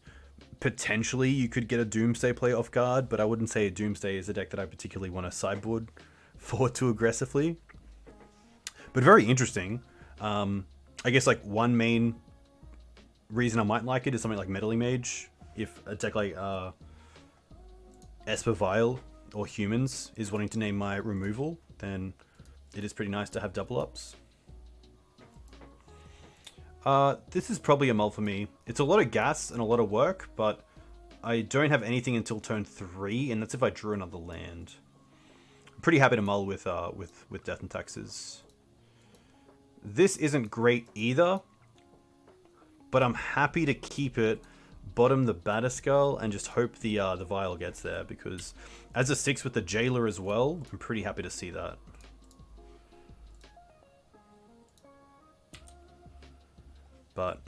Speaker 1: Potentially you could get a Doomsday play off guard, but I wouldn't say Doomsday is a deck that I particularly want to sideboard for too aggressively. But very interesting. I guess like one main reason I might like it is something like Meddling Mage. If a deck like Esper Vial or Humans is wanting to name my removal, then it is pretty nice to have double ups. This is probably a mull for me. It's a lot of gas and a lot of work, but I don't have anything until turn 3, and that's if I drew another land. I'm pretty happy to mull with Death and Taxes. This isn't great either, but I'm happy to keep it, bottom the Batterskull, and just hope the Vial gets there, because as a 6 with the Jailer as well, I'm pretty happy to see that. But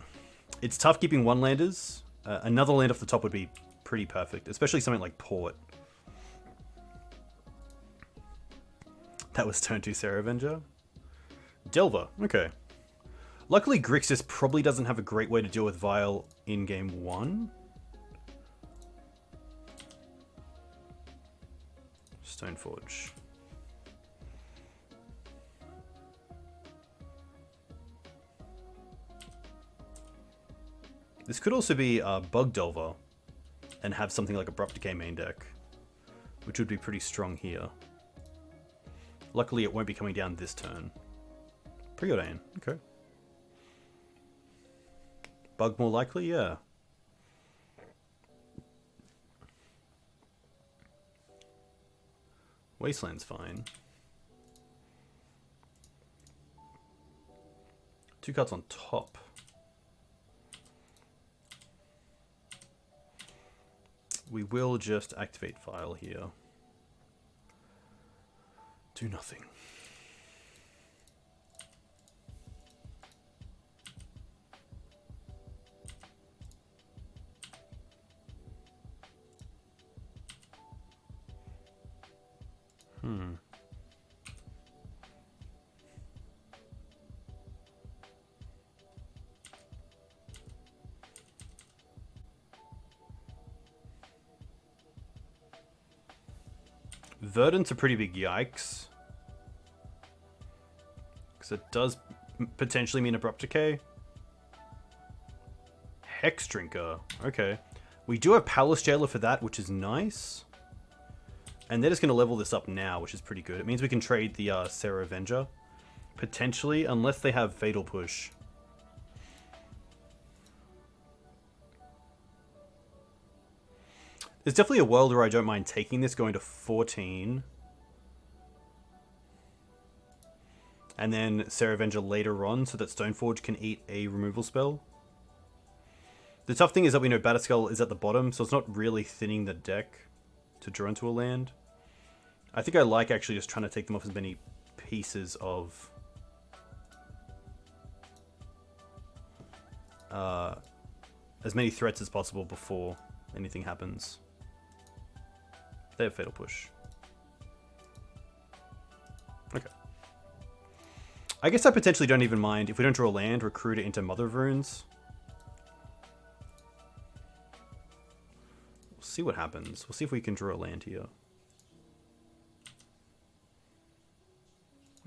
Speaker 1: it's tough keeping one-landers. Another land off the top would be pretty perfect, especially something like Port. That was turn 2 Serra Avenger. Delver, okay. Luckily, Grixis probably doesn't have a great way to deal with Vial in game 1. Stoneforge. This could also be Bug Delver and have something like Abrupt Decay main deck, which would be pretty strong here. Luckily, it won't be coming down this turn. Preordain, okay. Bug more likely, yeah. Wasteland's fine. 2 cards on top. We will just activate File here. Do nothing. Verdant's a pretty big yikes. Because it does potentially mean Abrupt Decay. Hex Drinker. Okay. We do have Palace Jailer for that, which is nice. And they're just going to level this up now, which is pretty good. It means we can trade the Serra Avenger. Potentially, unless they have Fatal Push. There's definitely a world where I don't mind taking this, going to 14. And then Serra Avenger later on, so that Stoneforge can eat a removal spell. The tough thing is that we know Batterskull is at the bottom, so it's not really thinning the deck to draw into a land. I think I like actually just trying to take them off as many pieces of... as many threats as possible before anything happens. They have Fatal Push. Okay. I guess I potentially don't even mind if we don't draw a land, recruit it into Mother of Runes. We'll see what happens. We'll see if we can draw a land here.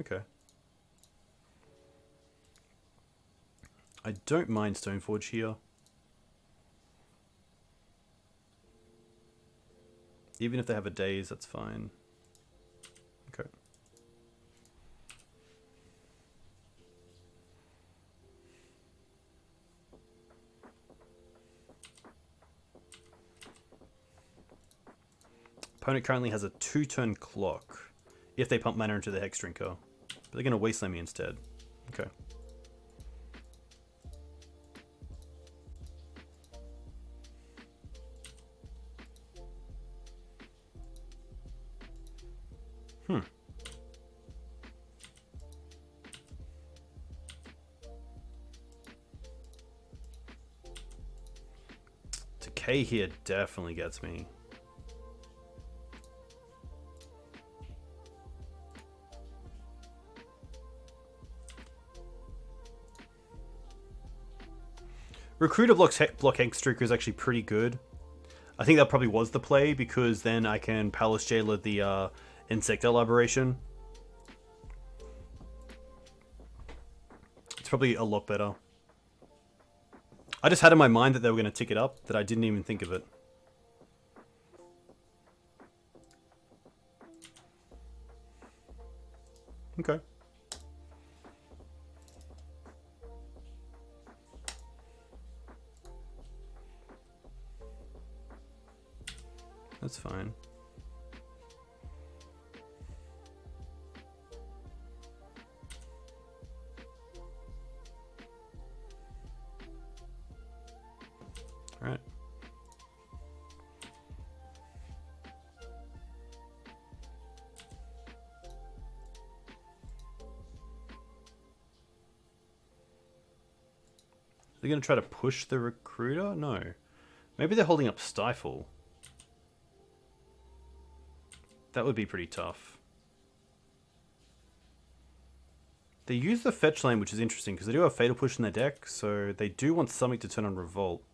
Speaker 1: Okay. I don't mind Stoneforge here. Even if they have a daze, that's fine. Okay. Opponent currently has a 2-turn clock if they pump mana into the Hex Drinker. But they're going to Wasteland me instead. Okay. Decay here definitely gets me. Recruiter block Hexstreaker is actually pretty good. I think that probably was the play, because then I can Palace Jailer the Insect Elaboration. It's probably a lot better. I just had in my mind that they were going to tick it up, that I didn't even think of it. Okay. That's fine. All right. They're going to try to push the Recruiter? No. Maybe they're holding up Stifle. That would be pretty tough. They use the fetch lane, which is interesting, because they do have Fatal Push in their deck, so they do want something to turn on Revolt.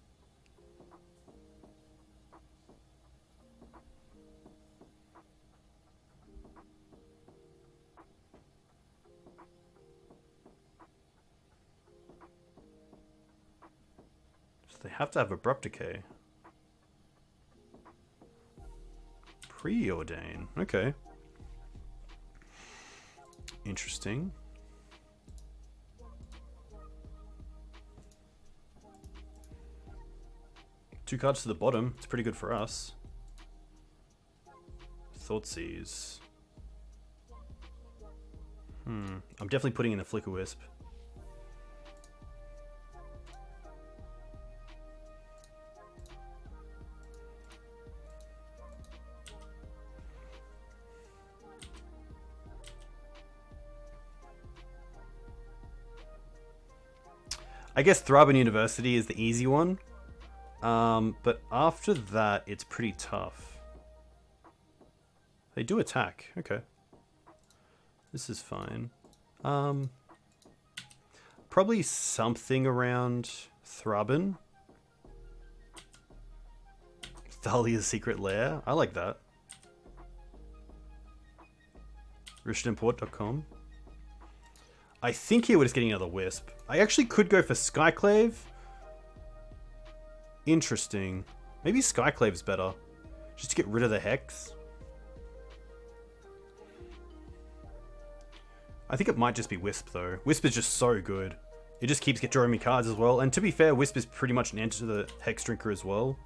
Speaker 1: So they have to have Abrupt Decay. Preordain. Okay. Interesting. Two cards to the bottom. It's pretty good for us. Thoughtseize. I'm definitely putting in a Flicker Wisp. I guess Thraben University is the easy one. But after that, it's pretty tough. They do attack. Okay. This is fine. Probably something around Thraben. Thalia's Secret Lair. I like that. RichardImport.com. I think here we're just getting another Wisp. I actually could go for Skyclave. Interesting. Maybe Skyclave's better. Just to get rid of the Hex. I think it might just be Wisp though. Wisp is just so good. It just keeps drawing me cards as well. And to be fair, Wisp is pretty much an answer to the Hex Drinker as well.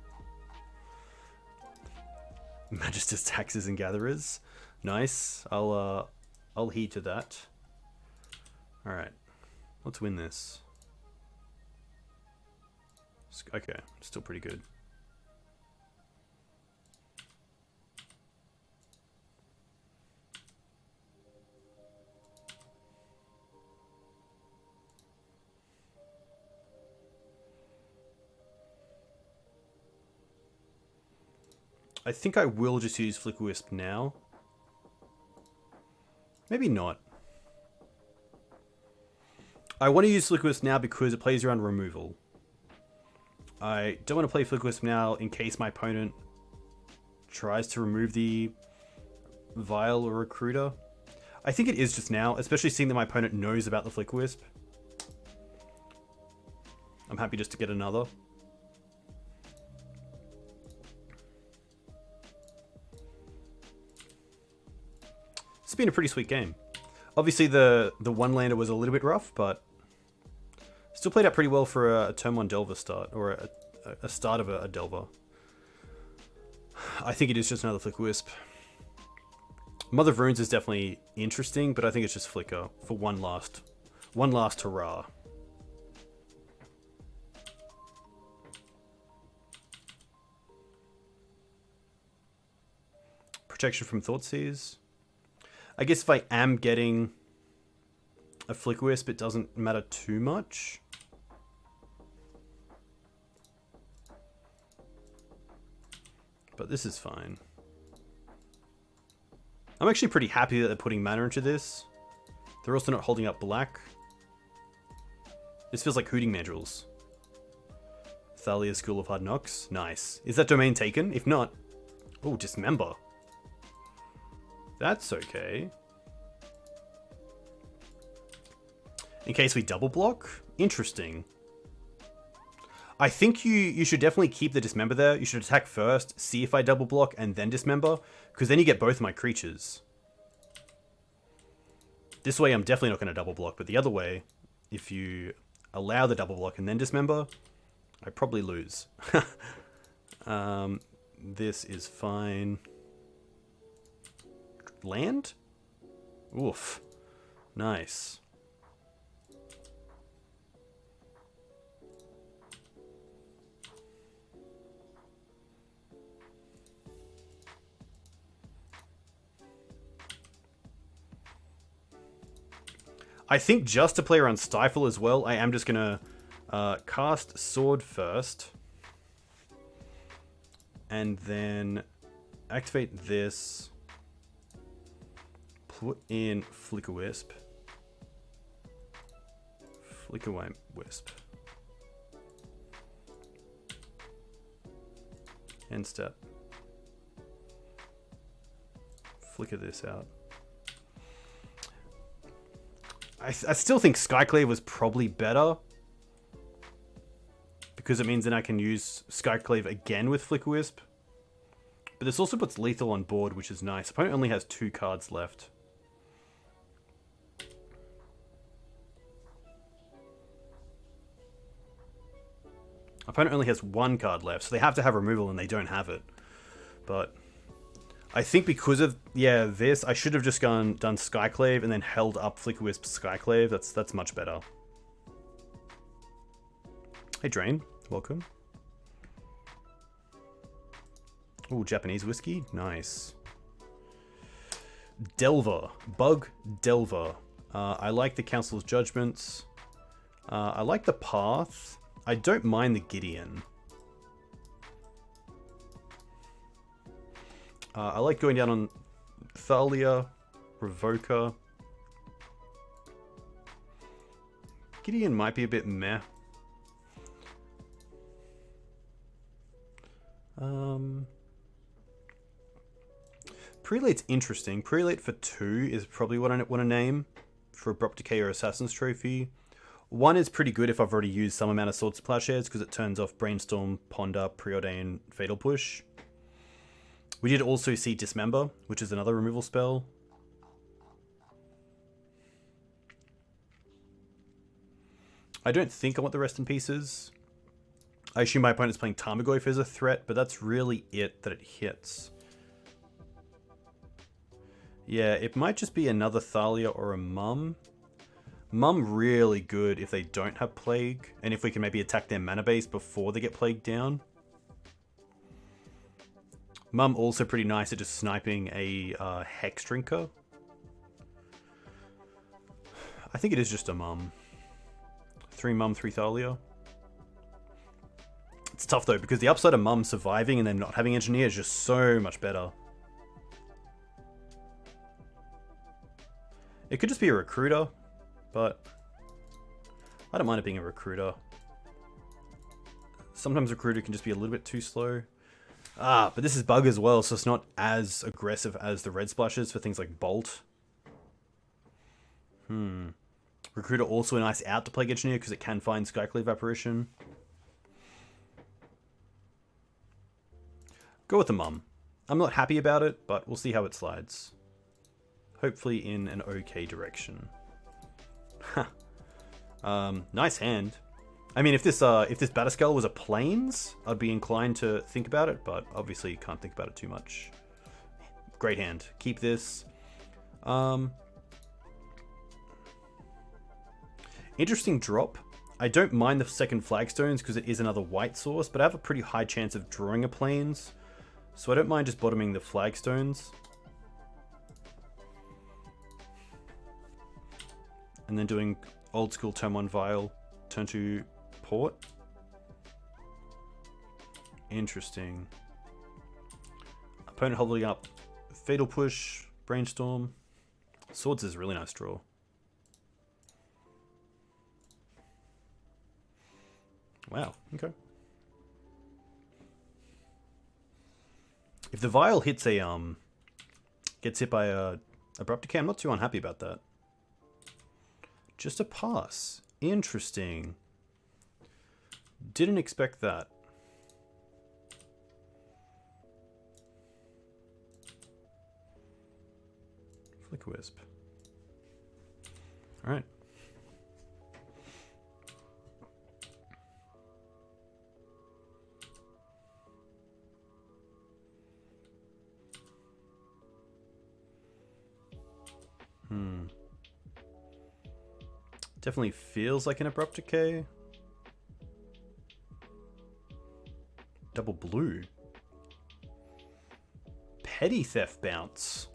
Speaker 1: Magister's Taxes and Gatherers. Nice. I'll heed to that. Alright. Let's win this. Okay, still pretty good. I think I will just use Flicker Wisp now. Maybe not. I want to use Flicker Wisp now because it plays around removal. I don't want to play Flicker Wisp now in case my opponent tries to remove the Vial or Recruiter. I think it is just now, especially seeing that my opponent knows about the Flicker Wisp. I'm happy just to get another. It's been a pretty sweet game. Obviously the one-lander was a little bit rough, but still played out pretty well for a turn 1 Delver start, or a start of a Delver. I think it is just another Flicker Wisp. Mother of Runes is definitely interesting, but I think it's just Flicker for one last hurrah. Protection from Thoughtseize. I guess if I am getting a Flicker Wisp, it doesn't matter too much. but this is fine. I'm actually pretty happy that they're putting mana into this. They're also not holding up black. This feels like Hooting Mandrills. Thalia, School of Hard Knocks. Nice. Is that domain taken? If not... Oh, Dismember. That's okay. In case we double block? Interesting. I think you should definitely keep the Dismember there. You should attack first, see if I double block, and then Dismember. Because then you get both my creatures. This way I'm definitely not going to double block. But the other way, if you allow the double block and then Dismember, I probably lose. This is fine. Land? Oof. Nice. I think just to play around Stifle as well, I am just going to cast Sword first. And then activate this. Put in Flicker Wisp. Flicker Wisp. End step. Flicker this out. I still think Skyclave was probably better. Because it means then I can use Skyclave again with Flicker Wisp. But this also puts lethal on board, which is nice. Opponent only has 2 cards left. Opponent only has 1 card left, so they have to have removal and they don't have it. But I think because of, yeah, this, I should have just done Skyclave and then held up Flicker Wisp Skyclave. That's much better. Hey Drain, welcome. Ooh, Japanese whiskey, nice. Delver, Bug Delver. I like the Council's Judgments. I like the Path. I don't mind the Gideon. I like going down on Thalia, Revoker. Gideon might be a bit meh. Prelate's interesting. Prelate for 2 is probably what I want to name for Abrupt Decay or Assassin's Trophy. 1 is pretty good if I've already used some amount of Swords to Plowshares because it turns off Brainstorm, Ponder, Preordain, Fatal Push. We did also see Dismember, which is another removal spell. I don't think I want the Rest in Pieces. I assume my opponent's playing Tarmogoyf as a threat, but that's really it that it hits. Yeah, it might just be another Thalia or a Mum. Mum really good if they don't have Plague, and if we can maybe attack their mana base before they get Plagued down. Mum also pretty nice at just sniping a Hex Drinker. I think it is just a Mum. 3 Mum, 3 Thalia. It's tough though, because the upside of Mum surviving and then not having Engineer is just so much better. It could just be a Recruiter, but I don't mind it being a Recruiter. Sometimes Recruiter can just be a little bit too slow. But this is Bug as well, so it's not as aggressive as the Red Splashes for things like Bolt. Recruiter also a nice out to play Engineer because it can find Skyclave Apparition. Go with the Mum. I'm not happy about it, but we'll see how it slides. Hopefully in an okay direction. Nice hand. I mean, if this Batterskull was a Plains, I'd be inclined to think about it, but obviously you can't think about it too much. Great hand. Keep this. Interesting drop. I don't mind the second Flagstones because it is another white source, but I have a pretty high chance of drawing a Plains, so I don't mind just bottoming the Flagstones. And then doing old school turn 1 Vial, turn 2 Port. Interesting. Opponent holding up Fatal Push, Brainstorm. Swords is a really nice draw. Wow, okay. If the Vial hits a gets hit by a Abrupt Decay, I'm not too unhappy about that. Just a pass. Interesting. Didn't expect that. Flicker Wisp. Alright. Definitely feels like an Abrupt Decay. Double blue. Petty Theft Bounce.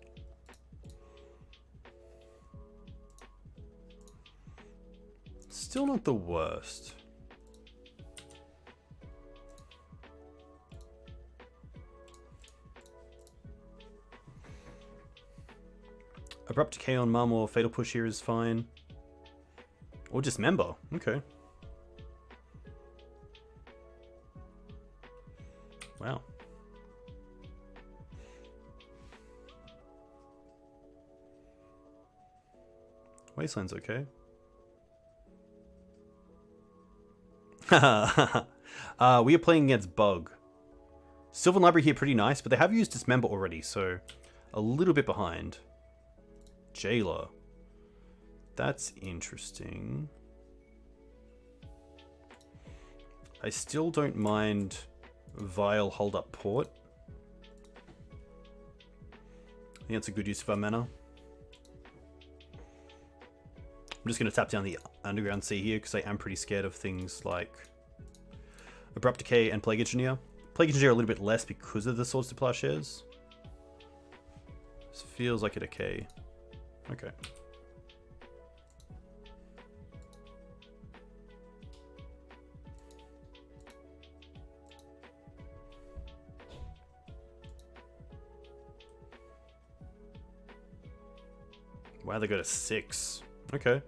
Speaker 1: Still not the worst. Abrupt Decay on Mum or Fatal Push here is fine. Or Dismember. Okay. Wow. Wasteland's okay. We are playing against Bug. Sylvan Library here pretty nice, but they have used Dismember already, so a little bit behind. Jailer. That's interesting. I still don't mind Vial Hold Up Port. I think that's a good use of our mana. I'm just going to tap down the Underground Sea here because I am pretty scared of things like Abrupt Decay and Plague Engineer. Plague Engineer a little bit less because of the Swords to Plowshares. This feels like a decay. Okay. Wow, they go to 6. Okay.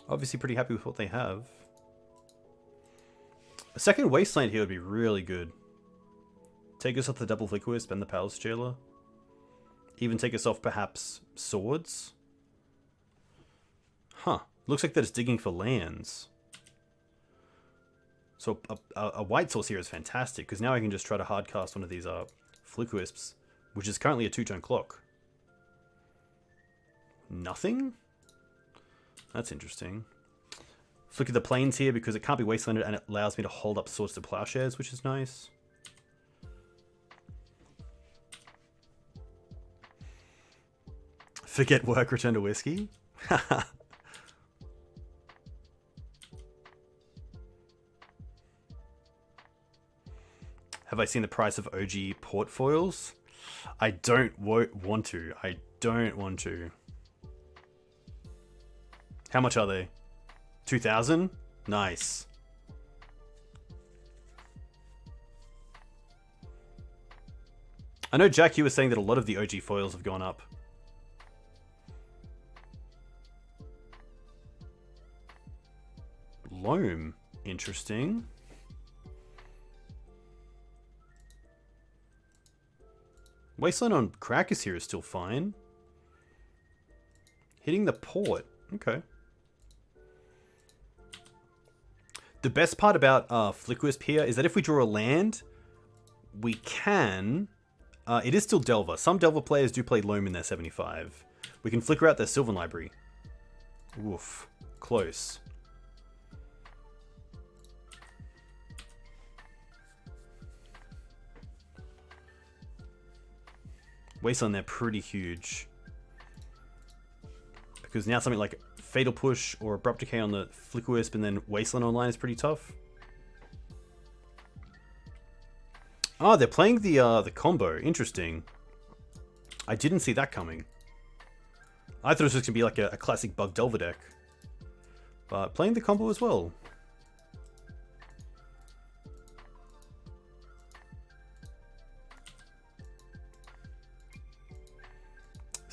Speaker 1: Obviously pretty happy with what they have. A second Wasteland here would be really good. Take us off the double Flicker Wisp and the Palace Jailer. Even take us off perhaps Swords. Huh. Looks like they're just digging for lands. So a white source here is fantastic, because now I can just try to hardcast one of these Flicker Wisps, which is currently a 2-turn clock. Nothing? That's interesting. Flicker the Plains here because it can't be wastelanded and it allows me to hold up Swords to Plowshares, which is nice. Forget work, return to whiskey? Have I seen the price of OG portfoils? I don't want to. I don't want to. How much are they? 2,000? Nice. I know, Jack, you were saying that a lot of the OG foils have gone up. Loam. Interesting. Wasteland on Crackers here is still fine. Hitting the port. Okay. The best part about Flicker Wisp here is that if we draw a land, we can... it is still Delver. Some Delver players do play Loam in their 75. We can flicker out their Sylvan Library. Oof. Close. Wasteland, they're pretty huge. Because now something like Fatal Push or Abrupt Decay on the Flicker Wisp and then Wasteland online is pretty tough. Oh, they're playing the combo. Interesting. I didn't see that coming. I thought it was just going to be like a classic Bug Delver deck. But playing the combo as well.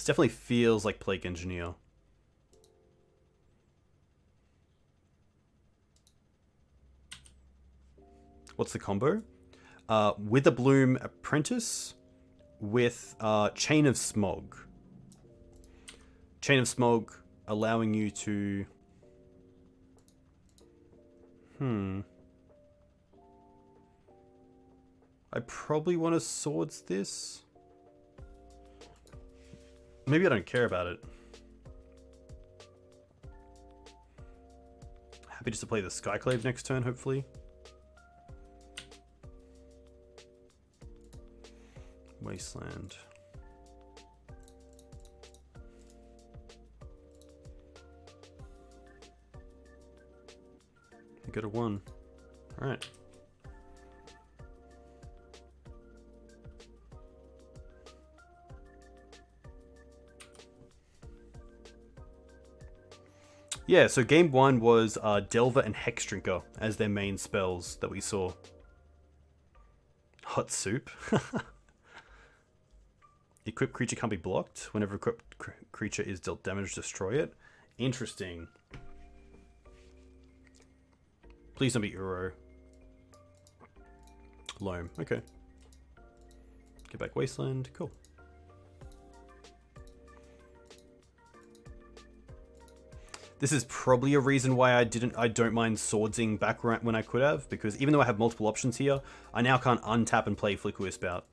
Speaker 1: This definitely feels like Plague Engineer. What's the combo? Wither Bloom Apprentice with Chain of Smog. Chain of Smog allowing you to... I probably want to swords this. Maybe I don't care about it. Happy just to play the Skyclave next turn, hopefully. Wasteland. I got a 1. Alright. Yeah, so game 1 was Delver and Hex Drinker as their main spells that we saw. Hot Soup. Equipped creature can't be blocked. Whenever equipped creature is dealt damage, destroy it. Interesting. Please don't be Uro. Loam. Okay. Get back Wasteland. Cool. This is probably a reason why I don't mind swordsing back when I could have, because even though I have multiple options here, I now can't untap and play Flicker Wisp out.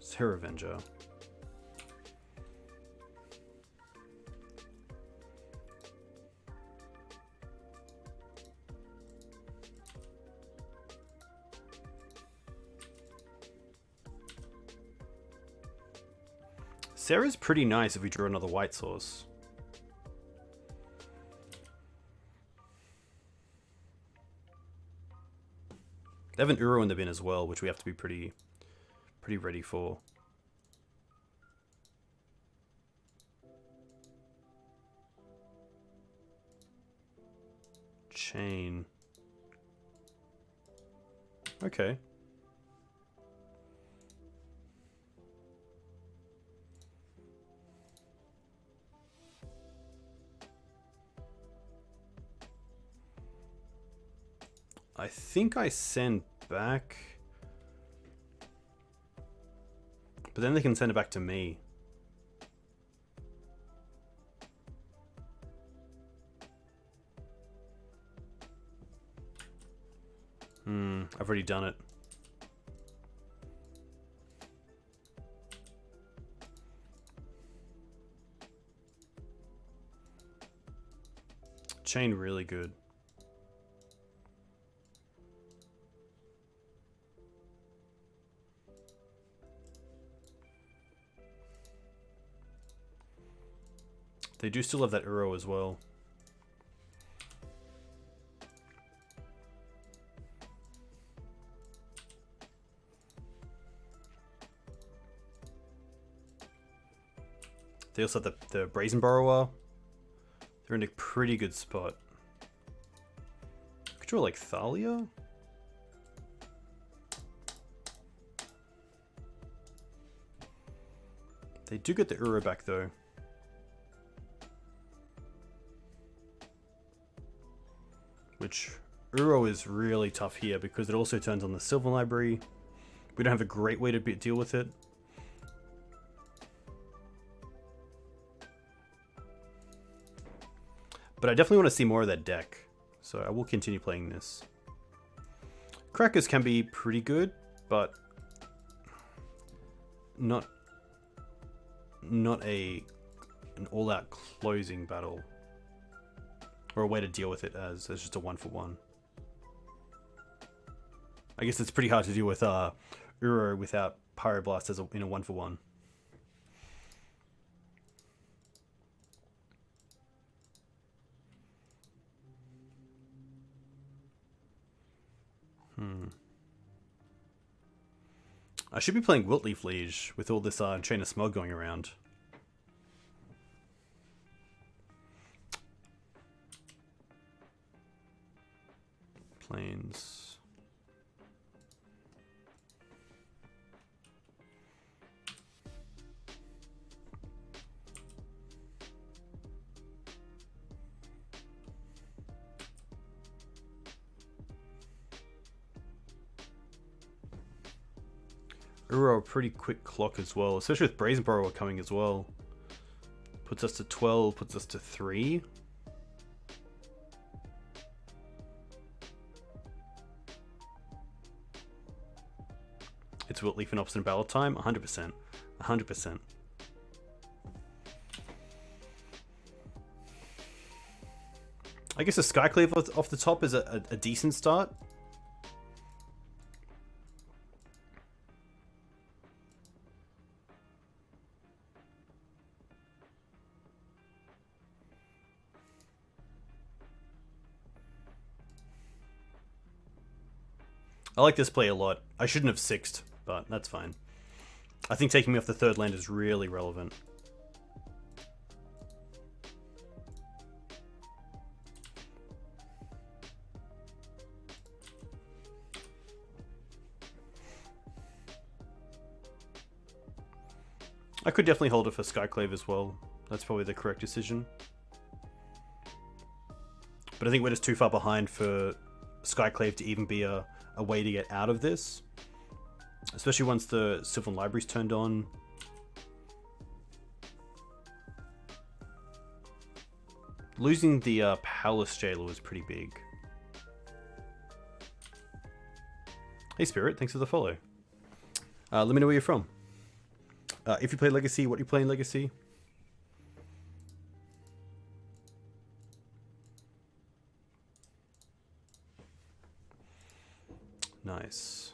Speaker 1: Serra Avenger. Serra's pretty nice if we draw another white source. They have an Uro in the bin as well, which we have to be pretty ready for. Chain. Okay. I think I send back, but then they can send it back to me. I've already done it. Chain really good. They do still have that Uro as well. They also have the Brazen Borrower. They're in a pretty good spot. Could draw like Thalia? They do get the Uro back though. Which, Uro is really tough here because it also turns on the Sylvan Library. We don't have a great way to deal with it. But I definitely want to see more of that deck. So I will continue playing this. Crackers can be pretty good, but not an all-out closing battle. Or a way to deal with it as just a 1-for-1. I guess it's pretty hard to deal with Uro without Pyroblast in a 1-for-1. I should be playing Wiltleaf Liege with all this Chain of Smog going around. Plains. Uro a pretty quick clock as well, especially with Brazen Borrower coming as well. Puts us to 12, puts us to 3. It's Wiltleaf and Obstinate Battle time, 100%. 100%. I guess a Skyclave off the top is a decent start. I like this play a lot. I shouldn't have sixed, but that's fine. I think taking me off the third land is really relevant. I could definitely hold it for Skyclave as well. That's probably the correct decision. But I think we're just too far behind for Skyclave to even be a way to get out of this. Especially once the Sylvan Library's turned on. Losing the Palace Jailer was pretty big. Hey Spirit, thanks for the follow. Let me know where you're from. If you play Legacy, what you play in Legacy? Nice.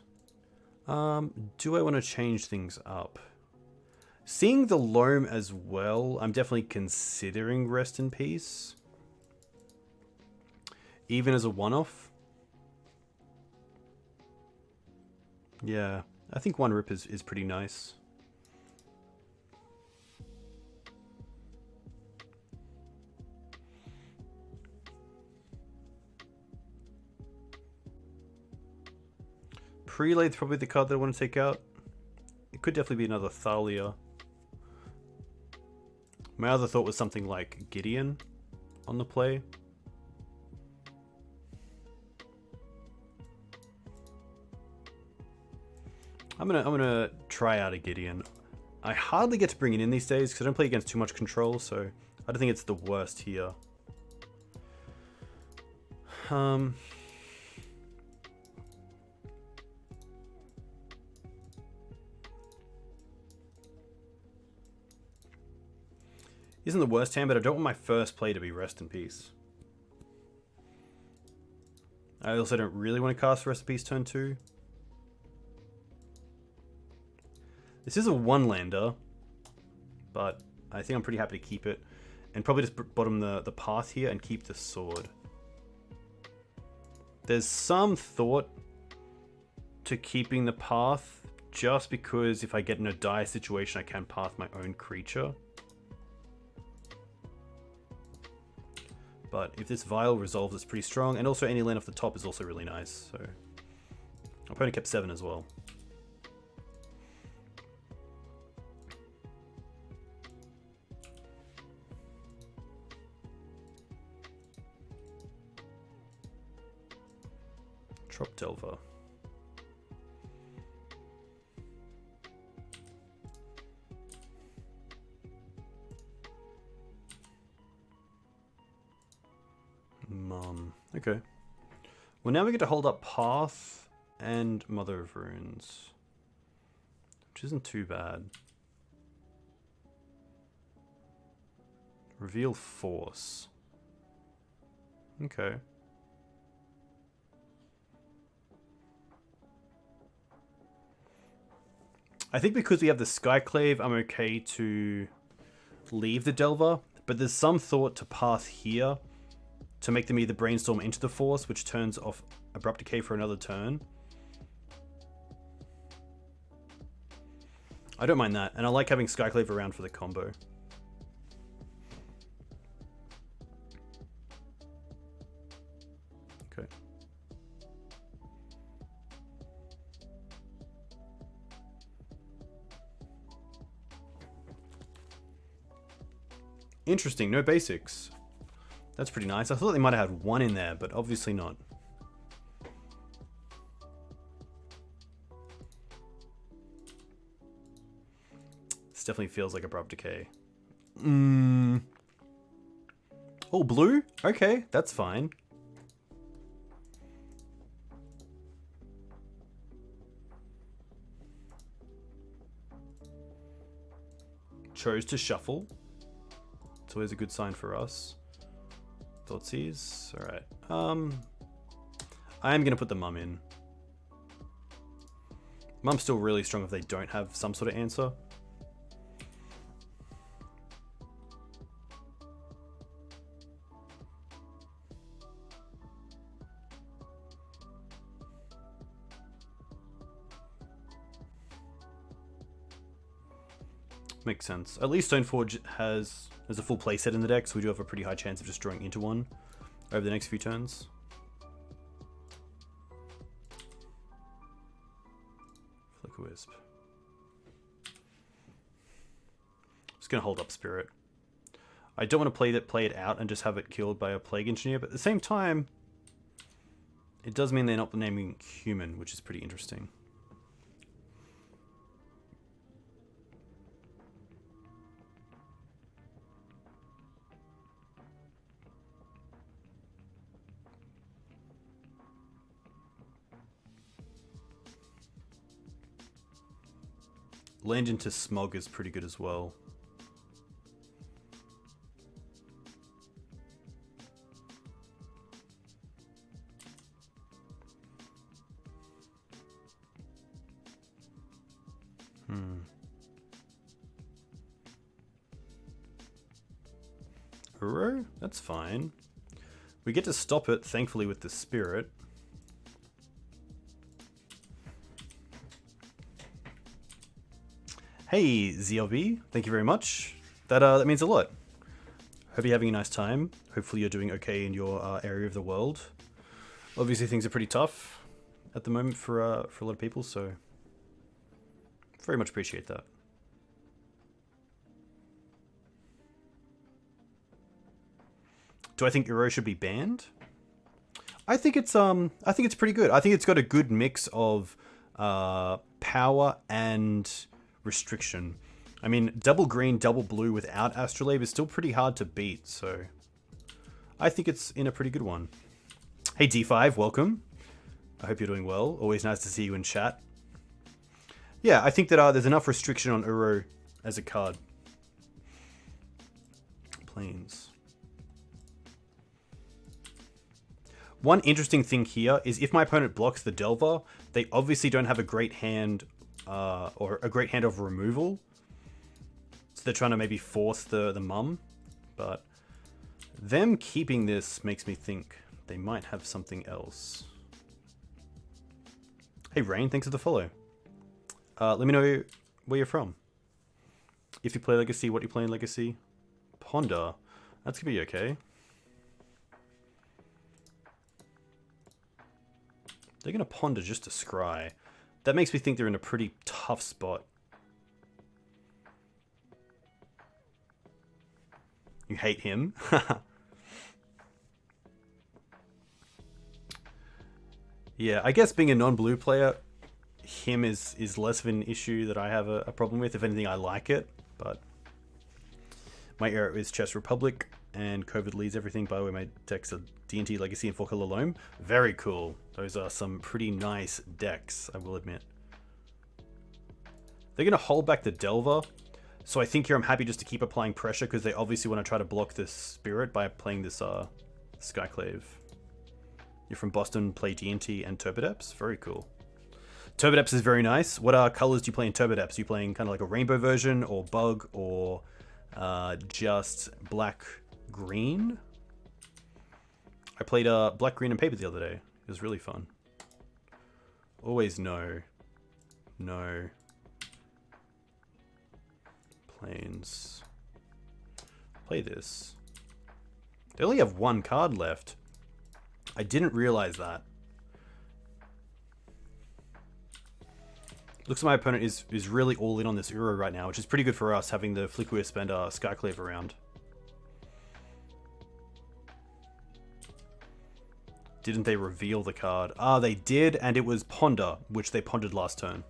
Speaker 1: Do I want to change things up? Seeing the Loam as well, I'm definitely considering Rest in Peace. Even as a one-off. Yeah, I think one rip is pretty nice. Prelate's probably the card that I want to take out. It could definitely be another Thalia. My other thought was something like Gideon on the play. I'm gonna try out a Gideon. I hardly get to bring it in these days because I don't play against too much control, so I don't think it's the worst here. Isn't the worst hand, but I don't want my first play to be Rest in Peace. I also don't really want to cast Rest in Peace turn 2. This is a one-lander, but I think I'm pretty happy to keep it. And probably just bottom the path here and keep the sword. There's some thought to keeping the path, just because if I get in a dire situation, I can path my own creature. But if this Vial resolves, it's pretty strong. And also any land off the top is also really nice. So my opponent kept 7 as well. Trop Delver. Okay. Well, now we get to hold up Path and Mother of Runes, which isn't too bad. Reveal Force. Okay. I think because we have the Skyclave, I'm okay to leave the Delver, but there's some thought to Path here to make them either Brainstorm into the Force, which turns off Abrupt Decay for another turn. I don't mind that, and I like having Skyclave around for the combo. Okay. Interesting, no basics. That's pretty nice. I thought they might have had one in there, but obviously not. definitely feels like Abrupt Decay. Oh, blue? Okay, that's fine. Chose to shuffle. It's always a good sign for us. Thoughtseize. Alright. I am going to put the mum in. Mum's still really strong if they don't have some sort of answer. Makes sense. At least Stoneforge has a full playset in the deck, so we do have a pretty high chance of just drawing into one over the next few turns. Flicker Wisp. Just gonna hold up Spirit. I don't want to play it out and just have it killed by a Plague Engineer, but at the same time, it does mean they're not naming human, which is pretty interesting. Land into Smog is pretty good as well. Uro? That's fine. We get to stop it, thankfully, with the Spirit. Hey, ZLB, thank you very much. That means a lot. Hope you're having a nice time. Hopefully you're doing okay in your area of the world. Obviously things are pretty tough at the moment for a lot of people, so very much appreciate that. Do I think Uro should be banned? I think it's pretty good. I think it's got a good mix of power and restriction. I mean, double green, double blue without Astrolabe is still pretty hard to beat, so I think it's in a pretty good one. Hey D5, welcome. I hope you're doing well. Always nice to see you in chat. Yeah, I think that there's enough restriction on Uro as a card. Planes. One interesting thing here is if my opponent blocks the Delver, they obviously don't have a great hand or a great hand of removal. So they're trying to maybe force the mum. But them keeping this makes me think they might have something else. Hey Rain, thanks for the follow. Let me know where you're from. If you play Legacy, what you play in Legacy. Ponder. That's gonna be okay. They're gonna Ponder just to scry. That makes me think they're in a pretty tough spot. You hate him? Yeah, I guess being a non-blue player, him is less of an issue that I have a problem with. If anything, I like it, but my era is Chess Republic, and COVID leads everything. By the way, my decks are D&T Legacy and 4-color Loam. Very cool. Those are some pretty nice decks, I will admit. They're going to hold back the Delver, so I think here I'm happy just to keep applying pressure because they obviously want to try to block this Spirit by playing this Skyclave. You're from Boston, play D&T and Turbideps? Very cool. Turbideps is very nice. What colors do you play in Turbideps? Are you playing kind of like a rainbow version, or bug, or just black-green? I played black, green, and paper the other day. It was really fun. Always no. No. Planes. Play this. They only have one card left. I didn't realize that. Looks like my opponent is really all in on this Uro right now, which is pretty good for us, having the Flicker Wisp and Skyclave around. Didn't they reveal the card? Ah, they did, and it was Ponder, which they pondered last turn.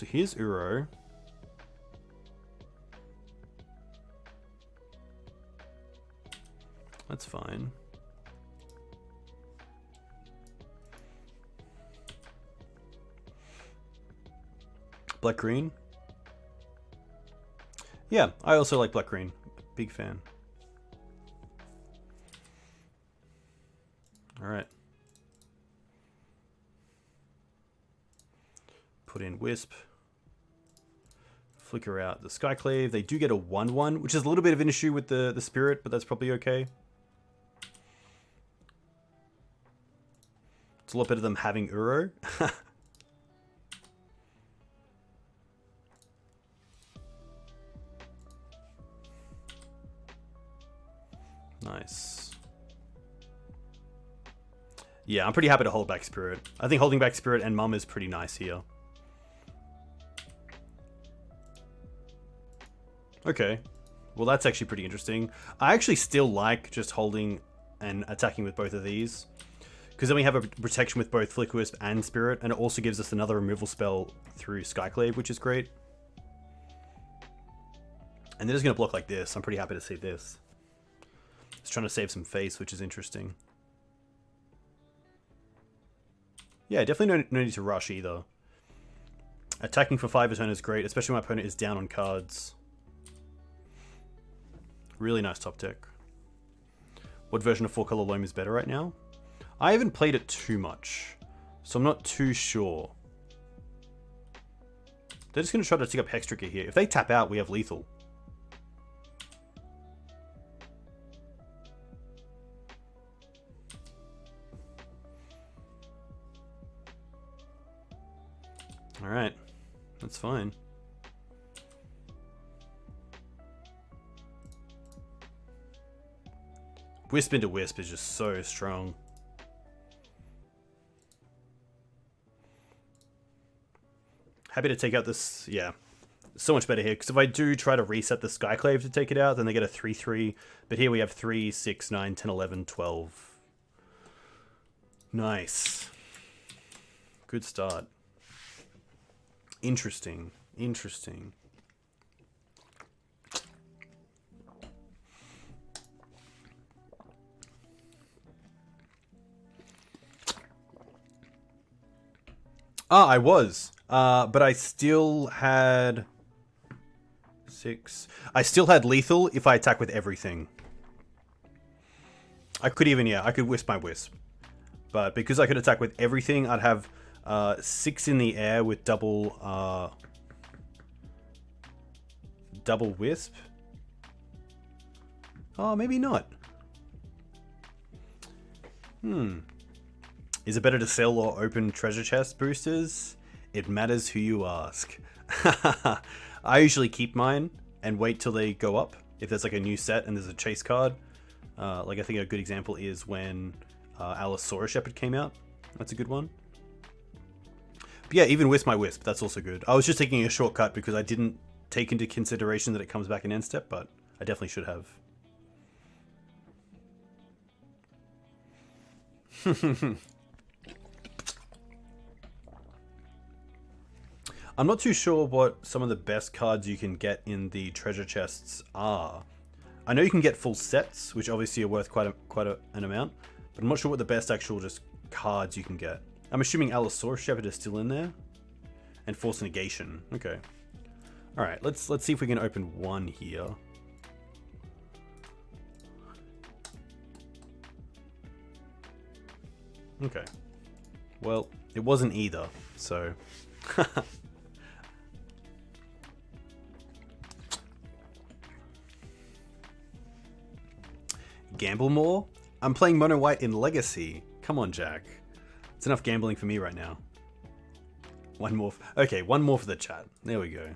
Speaker 1: So here's Uro. That's fine. Black green. Yeah, I also like black green. Big fan. All right. Put in Wisp. Flicker out the Skyclave. They do get a 1/1, which is a little bit of an issue with the Spirit, but that's probably okay. It's a lot better than having Uro. Nice. Yeah, I'm pretty happy to hold back Spirit. I think holding back Spirit and Mum is pretty nice here. Okay. Well, that's actually pretty interesting. I actually still like just holding and attacking with both of these. Because then we have a protection with both Flicker Wisp and Spirit, and it also gives us another removal spell through Skyclave, which is great. And they're just going to block like this. I'm pretty happy to see this. Just trying to save some face, which is interesting. Yeah, definitely no need to rush either. Attacking for 5 a turn is great, especially when my opponent is down on cards. Really nice top deck. What version of 4-color Loam is better right now? I haven't played it too much, so I'm not too sure. They're just going to try to tick up Hex Trigger here. If they tap out, we have lethal. Alright, that's fine. Wisp into Wisp is just so strong. Happy to take out this, yeah. So much better here, because if I do try to reset the Skyclave to take it out, then they get a 3/3. But here we have 3, 6, 9, 10, 11, 12. Nice. Good start. Interesting. Interesting. Ah, I was. But I still had 6. I still had lethal if I attack with everything. I could even, yeah, I could Wisp my Wisp. But because I could attack with everything, I'd have 6 in the air with double Wisp. Oh, maybe not. Is it better to sell or open treasure chest boosters? It matters who you ask. I usually keep mine and wait till they go up. If there's like a new set and there's a chase card. Like I think a good example is when Allosaurus Shepherd came out. That's a good one. But yeah, even Wisp my Wisp, that's also good. I was just taking a shortcut because I didn't take into consideration that it comes back in end step, but I definitely should have. I'm not too sure what some of the best cards you can get in the treasure chests are. I know you can get full sets, which obviously are worth quite an amount, but I'm not sure what the best actual just cards you can get. I'm assuming Allosaurus Shepherd is still in there, and Force Negation. Okay. All right, let's see if we can open one here. Okay. Well, it wasn't either, so. Gamble more? I'm playing Mono White in Legacy. Come on, Jack. It's enough gambling for me right now. One more. Okay, one more for the chat. There we go.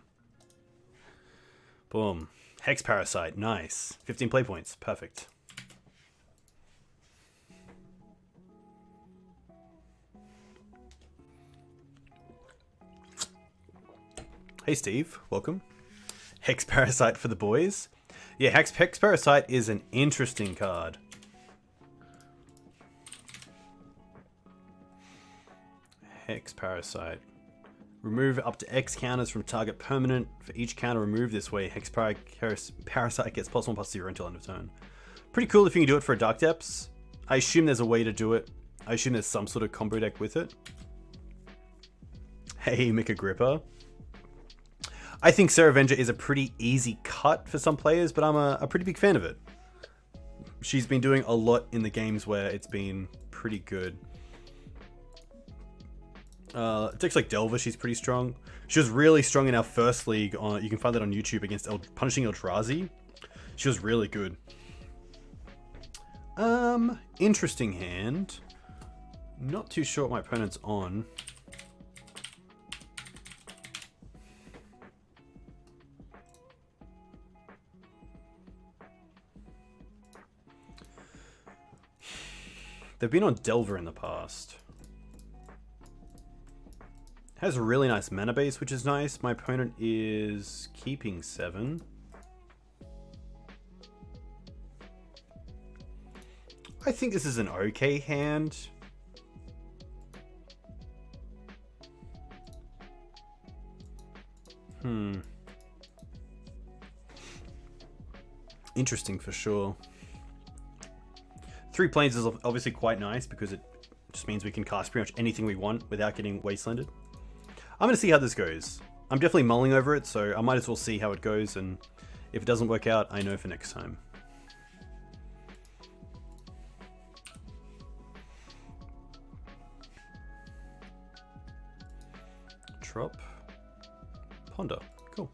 Speaker 1: Boom. Hex Parasite. Nice. 15 play points. Perfect. Hey, Steve. Welcome. Hex Parasite for the boys. Yeah, Hex Parasite is an interesting card. Hex Parasite. Remove up to X counters from target permanent. For each counter removed this way, Hex Parasite gets +1/+0 until end of turn. Pretty cool if you can do it for a Dark Depths. I assume there's a way to do it. I assume there's some sort of combo deck with it. Hey, Mika Gripper. I think Serra Avenger is a pretty easy cut for some players, but I'm a pretty big fan of it. She's been doing a lot in the games where it's been pretty good. Decks like Delver, she's pretty strong. She was really strong in our first league. You can find that on YouTube against Punishing Eldrazi. She was really good. Interesting hand. Not too sure what my opponent's on. They've been on Delver in the past. Has a really nice mana base, which is nice. My opponent is keeping 7. I think this is an okay hand. Interesting for sure. 3 planes is obviously quite nice because it just means we can cast pretty much anything we want without getting wastelanded. I'm going to see how this goes. I'm definitely mulling over it, so I might as well see how it goes, and if it doesn't work out, I know for next time. Drop. Ponder. Cool.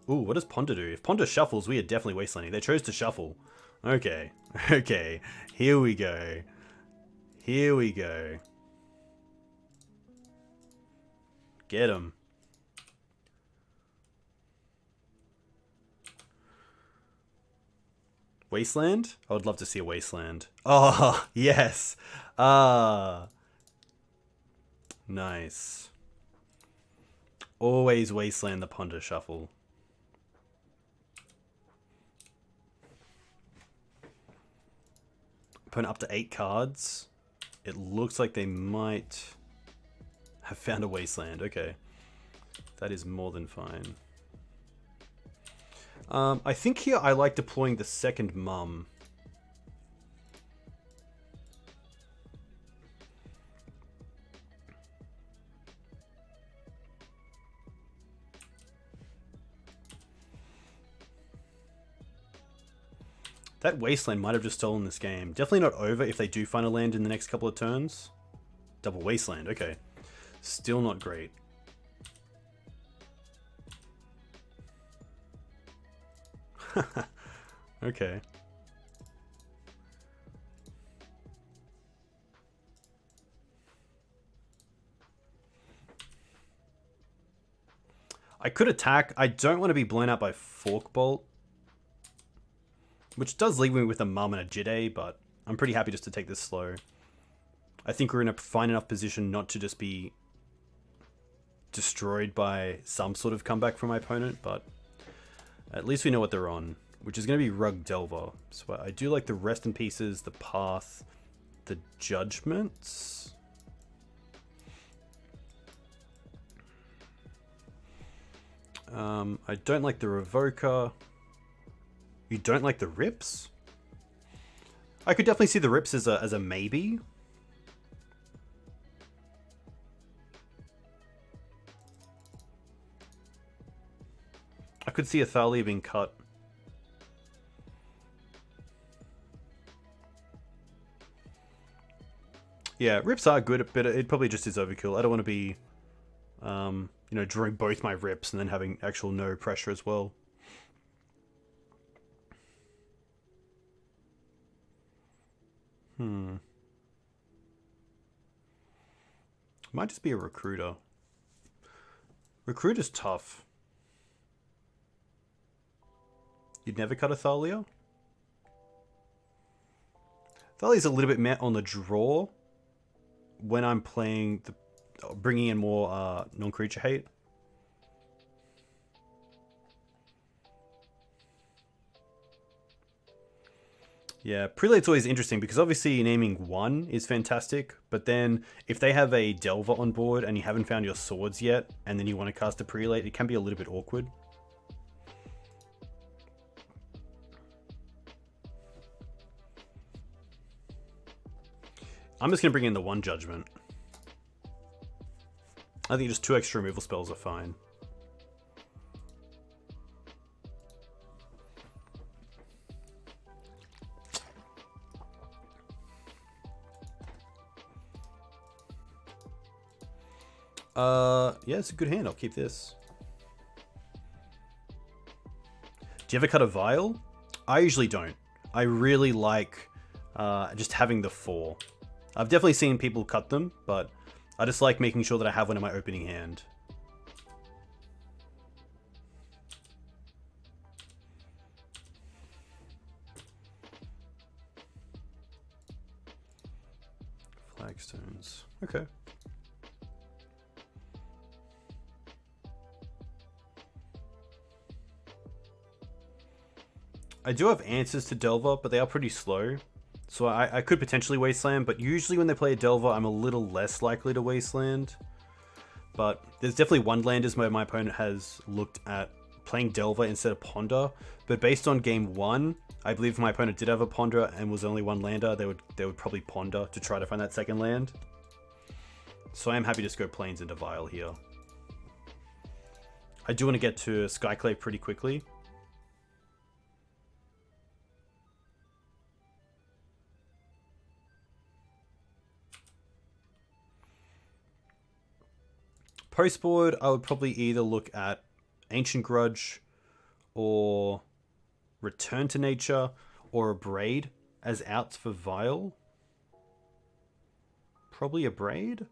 Speaker 1: Ooh, what does Ponder do? If Ponder shuffles, we are definitely wastelanding. They chose to shuffle. Okay. Okay. Here we go. Here we go. Get him. Wasteland? I would love to see a wasteland. Oh, yes. Nice. Always wasteland the Ponder shuffle. Putting up to 8 cards. It looks like they might have found a wasteland. Okay. That is more than fine. I think here I like deploying the second mum. That wasteland might have just stolen this game. Definitely not over if they do find a land in the next couple of turns. Double wasteland, okay. Still not great. Okay. I could attack. I don't want to be blown out by Forkbolt. Which does leave me with a Mum and a Jide, but I'm pretty happy just to take this slow. I think we're in a fine enough position not to just be destroyed by some sort of comeback from my opponent, but at least we know what they're on, which is going to be Rug Delver. So I do like the Rest in Pieces, the Path, the Judgments. I don't like the Revoker. You don't like the Rips? I could definitely see the Rips as a maybe. I could see a Thalia being cut. Yeah, Rips are good, but it probably just is overkill. I don't want to be, you know, drawing both my Rips and then having actual no pressure as well. Might just be a Recruiter. Recruiter's tough. You'd never cut a Thalia? Thalia's a little bit met on the draw when I'm playing the bringing in more non-creature hate. Yeah, prelate's always interesting because obviously naming one is fantastic, but then if they have a Delver on board and you haven't found your swords yet, and then you want to cast a prelate, it can be a little bit awkward. I'm just going to bring in the one judgment. I think just 2 extra removal spells are fine. Yeah, it's a good hand. I'll keep this. Do you ever cut a vial? I usually don't. I really like just having the 4. I've definitely seen people cut them, but I just like making sure that I have one in my opening hand. Flagstones. Okay. I do have answers to Delver, but they are pretty slow. So I could potentially Wasteland, but usually when they play a Delver, I'm a little less likely to Wasteland. But there's definitely one-landers where my opponent has looked at playing Delver instead of Ponder. But based on game 1, I believe if my opponent did have a Ponder and was only one lander, they would probably Ponder to try to find that second land. So I am happy to just go Plains into Vial here. I do want to get to Skyclave pretty quickly. Postboard, I would probably either look at Ancient Grudge or Return to Nature or a Braid as outs for Vial. Probably a Braid.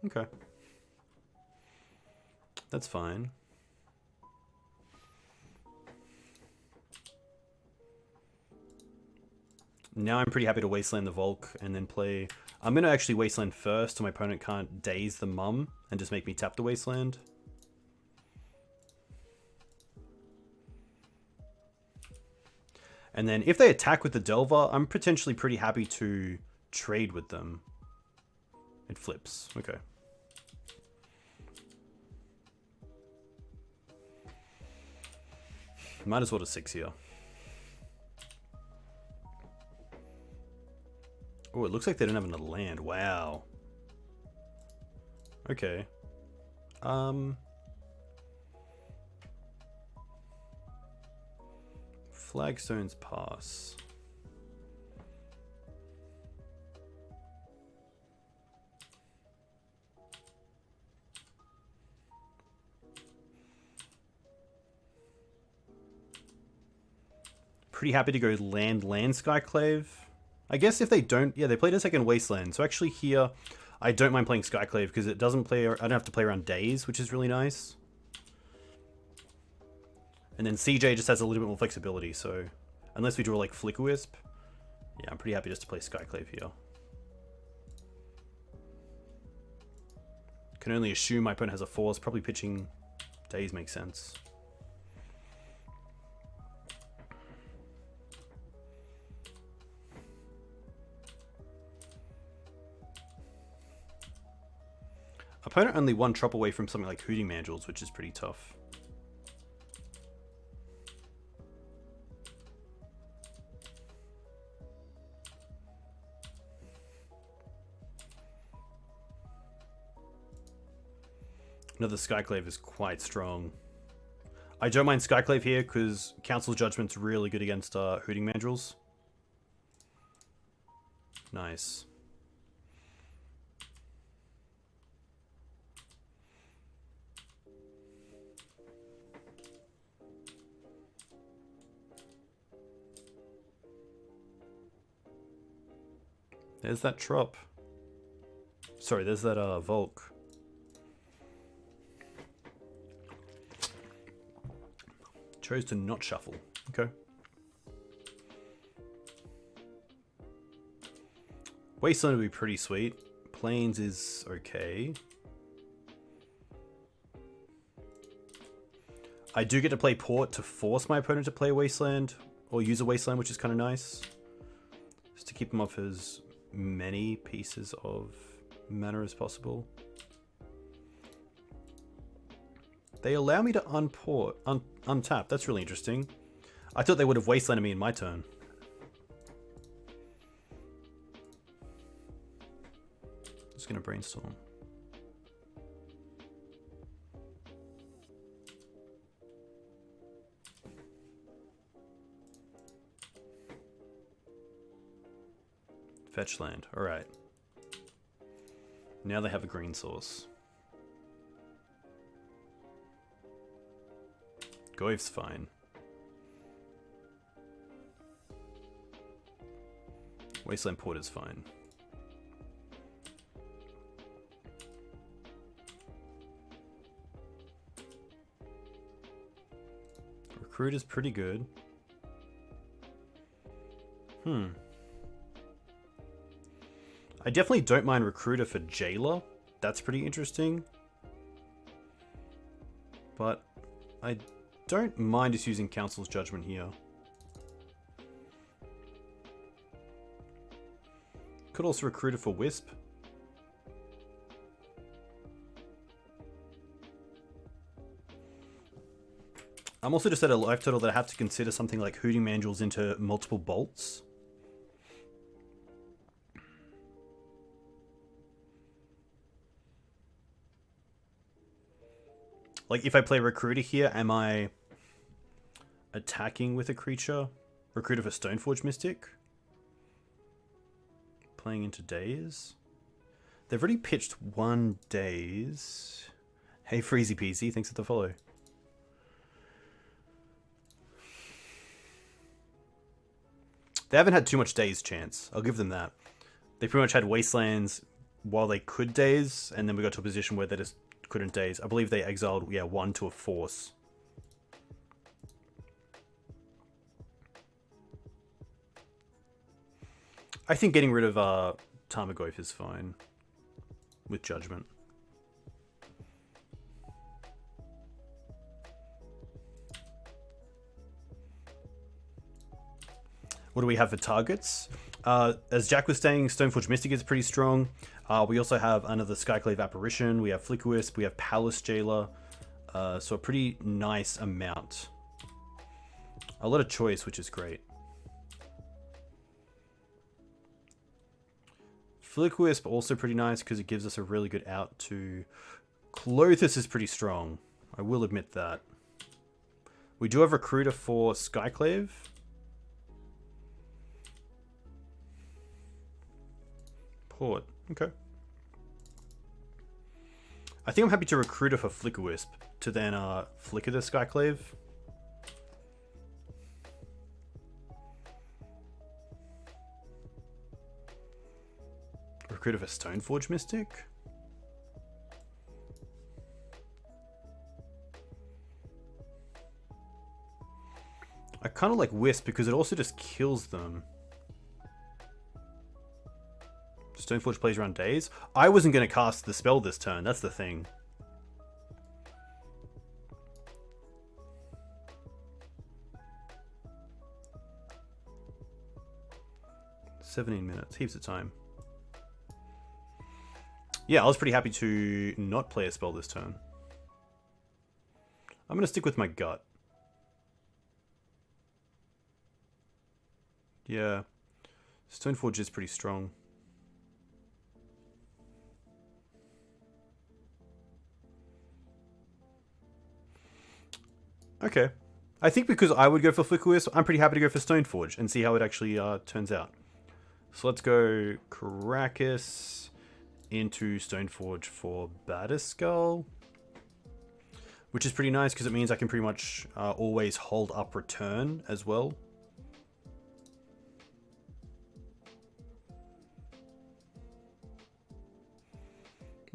Speaker 1: Okay. That's fine. Now I'm pretty happy to Wasteland the Volk and then play... I'm going to actually Wasteland first so my opponent can't daze the Mum and just make me tap the Wasteland. And then if they attack with the Delver, I'm potentially pretty happy to trade with them. It flips. Okay. Might as well just 6 here. Oh, it looks like they don't have another land. Wow. Okay. Flagstones pass. Pretty happy to go land Skyclave. I guess if they don't, yeah, they played a second Wasteland. So actually here, I don't mind playing Skyclave because it doesn't play, I don't have to play around days, which is really nice. And then CJ just has a little bit more flexibility, so unless we draw like Flicker Wisp, yeah, I'm pretty happy just to play Skyclave here. Can only assume my opponent has a force, probably pitching days makes sense. Opponent only 1 drop away from something like Hooting Mandrills, which is pretty tough. Another Skyclave is quite strong. I don't mind Skyclave here because Council Judgment's really good against Hooting Mandrills. Nice. There's that Trop. Sorry, there's that Volk. Chose to not shuffle. Okay. Wasteland would be pretty sweet. Plains is okay. I do get to play Port to force my opponent to play Wasteland or use a Wasteland, which is kind of nice. Just to keep them off as many pieces of mana as possible. They allow me to untap. That's really interesting. I thought they would have Wastelanded me in my turn. Just gonna brainstorm. Fetch land. Alright. Now they have a green source. Goyf's fine. Wasteland Port is fine. Recruit is pretty good. I definitely don't mind Recruiter for Jailer. That's pretty interesting. But I don't mind just using Council's Judgment here. Could also Recruiter for Wisp. I'm also just at a life total that I have to consider something like Hooting Mandrills into multiple bolts. Like, if I play Recruiter here, am I attacking with a creature? Recruiter for Stoneforge Mystic? Playing into Daze? They've already pitched one Daze. Hey, Freezy Peasy, thanks for the follow. They haven't had too much Daze chance. I'll give them that. They pretty much had Wastelands while they could Daze, and then we got to a position where they just couldn't Daze. I believe they exiled, yeah, one to a Force. I think getting rid of Tarmogoyf is fine with Judgment. What do we have for targets? As Jack was saying, Stoneforge Mystic is pretty strong. We also have another Skyclave Apparition. We have Flicker Wisp. We have Palace Jailer. So a pretty nice amount. A lot of choice, which is great. Flicker Wisp also pretty nice because it gives us a really good out to... Clothis is pretty strong. I will admit that. We do have Recruiter for Skyclave. Port. Okay. I think I'm happy to Recruiter for Flicker Wisp to then flicker the Skyclave. Recruiter for Stoneforge Mystic. I kind of like Wisp because it also just kills them. Stoneforge plays around Daze. I wasn't going to cast the spell this turn. That's the thing. "17 minutes. Heaps of time." Yeah, I was pretty happy to not play a spell this turn. I'm going to stick with my gut. Yeah. Stoneforge is pretty strong. Okay. I think because I would go for Flicker Wisp, I'm pretty happy to go for Stoneforge and see how it actually turns out. So let's go Karakas into Stoneforge for Batterskull, which is pretty nice because it means I can pretty much always hold up return as well.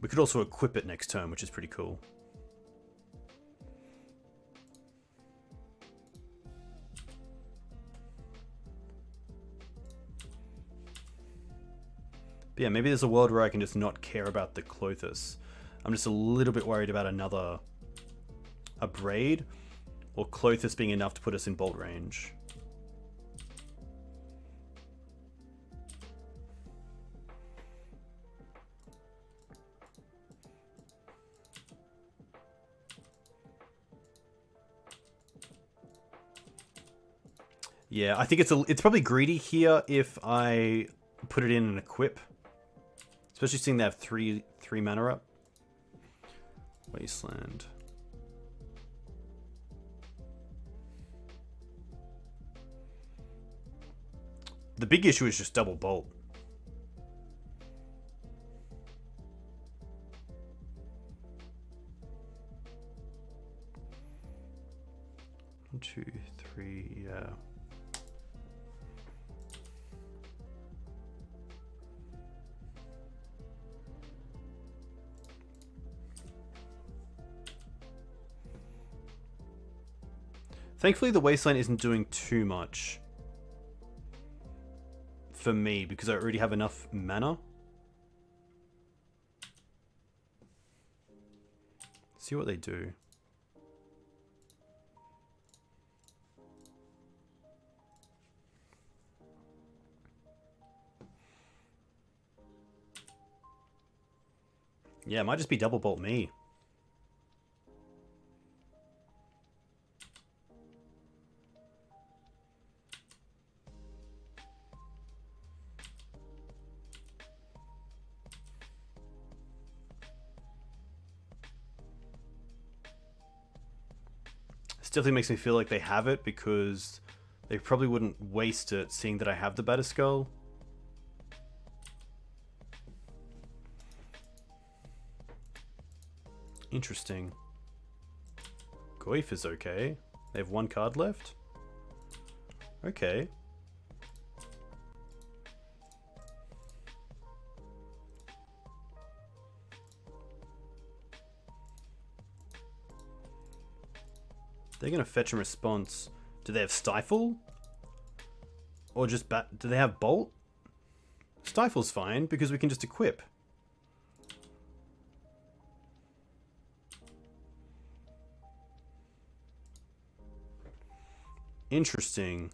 Speaker 1: We could also equip it next turn, which is pretty cool. But yeah, maybe there's a world where I can just not care about the Clothis. I'm just a little bit worried about a Braid. or Clothis being enough to put us in bolt range. Yeah, I think it's probably greedy here if I put it in an equip. Especially seeing they have three mana up. Wasteland. The big issue is just double bolt. One, two, three, yeah. Thankfully, the Wasteland isn't doing too much for me because I already have enough mana. See what they do. Yeah, it might just be double bolt me. This definitely makes me feel like they have it because they probably wouldn't waste it seeing that I have the Batterskull. Interesting. Goyf is okay. They have one card left. Okay. They're going to fetch and response. Do they have Stifle? Or just do they have Bolt? Stifle's fine because we can just equip. Interesting.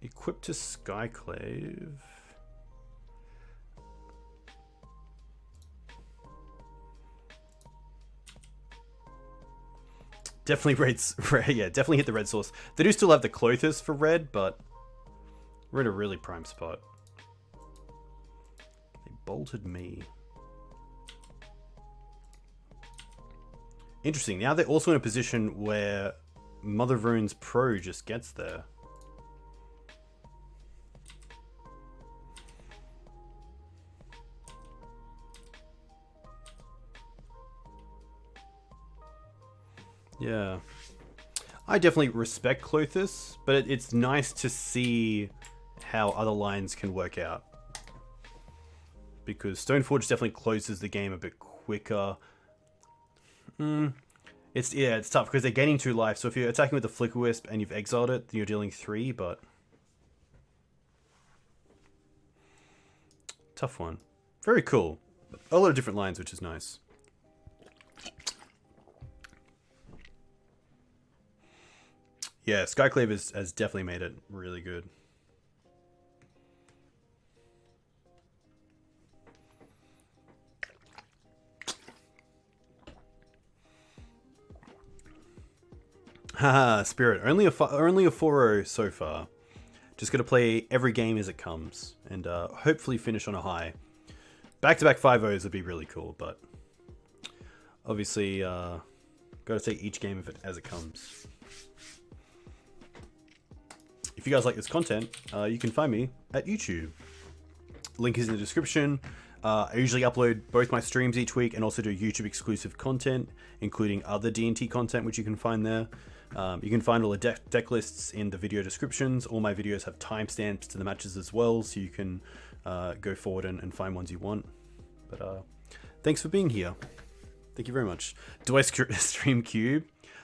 Speaker 1: Equip to Skyclave. Definitely reds, yeah, definitely hit the red source. They do still have the Clothis for red, but we're in a really prime spot. They bolted me. Interesting. Now they're also in a position where Mother of Runes Pro just gets there. Yeah. I definitely respect Clothis, but it's nice to see how other lines can work out. Because Stoneforge definitely closes the game a bit quicker. It's tough because they're gaining 2 life. So if you're attacking with the Flicker Wisp and you've exiled it, then you're dealing 3, but tough one. Very cool. A lot of different lines, which is nice. Yeah, Skyclave has definitely made it really good. Haha, Spirit. Only a 4-0 so far. Just got to play every game as it comes and hopefully finish on a high. Back-to-back 5-0s would be really cool, but obviously got to take each game of it as it comes. If you guys like this content, you can find me at YouTube. Link is in the description. I usually upload both my streams each week and also do YouTube exclusive content, including other D&T content, which you can find there. You can find all the deck lists in the video descriptions. All my videos have timestamps to the matches as well, so you can go forward and find ones you want. But thanks for being here. Thank you very much. Do I stream Cube?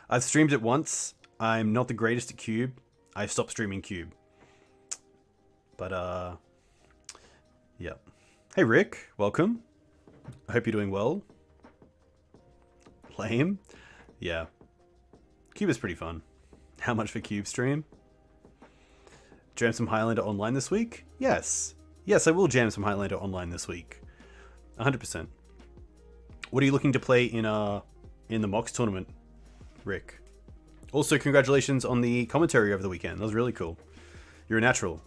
Speaker 1: I've streamed it once. I'm not the greatest at Cube. I stopped streaming Cube. But, yeah. Hey, Rick. Welcome. I hope you're doing well. Lame? Yeah. Cube is pretty fun. How much for Cube stream? Jam some Highlander online this week? Yes. Yes, I will jam some Highlander online this week. 100%. What are you looking to play in the Mox tournament, Rick? Also, congratulations on the commentary over the weekend. That was really cool. You're a natural.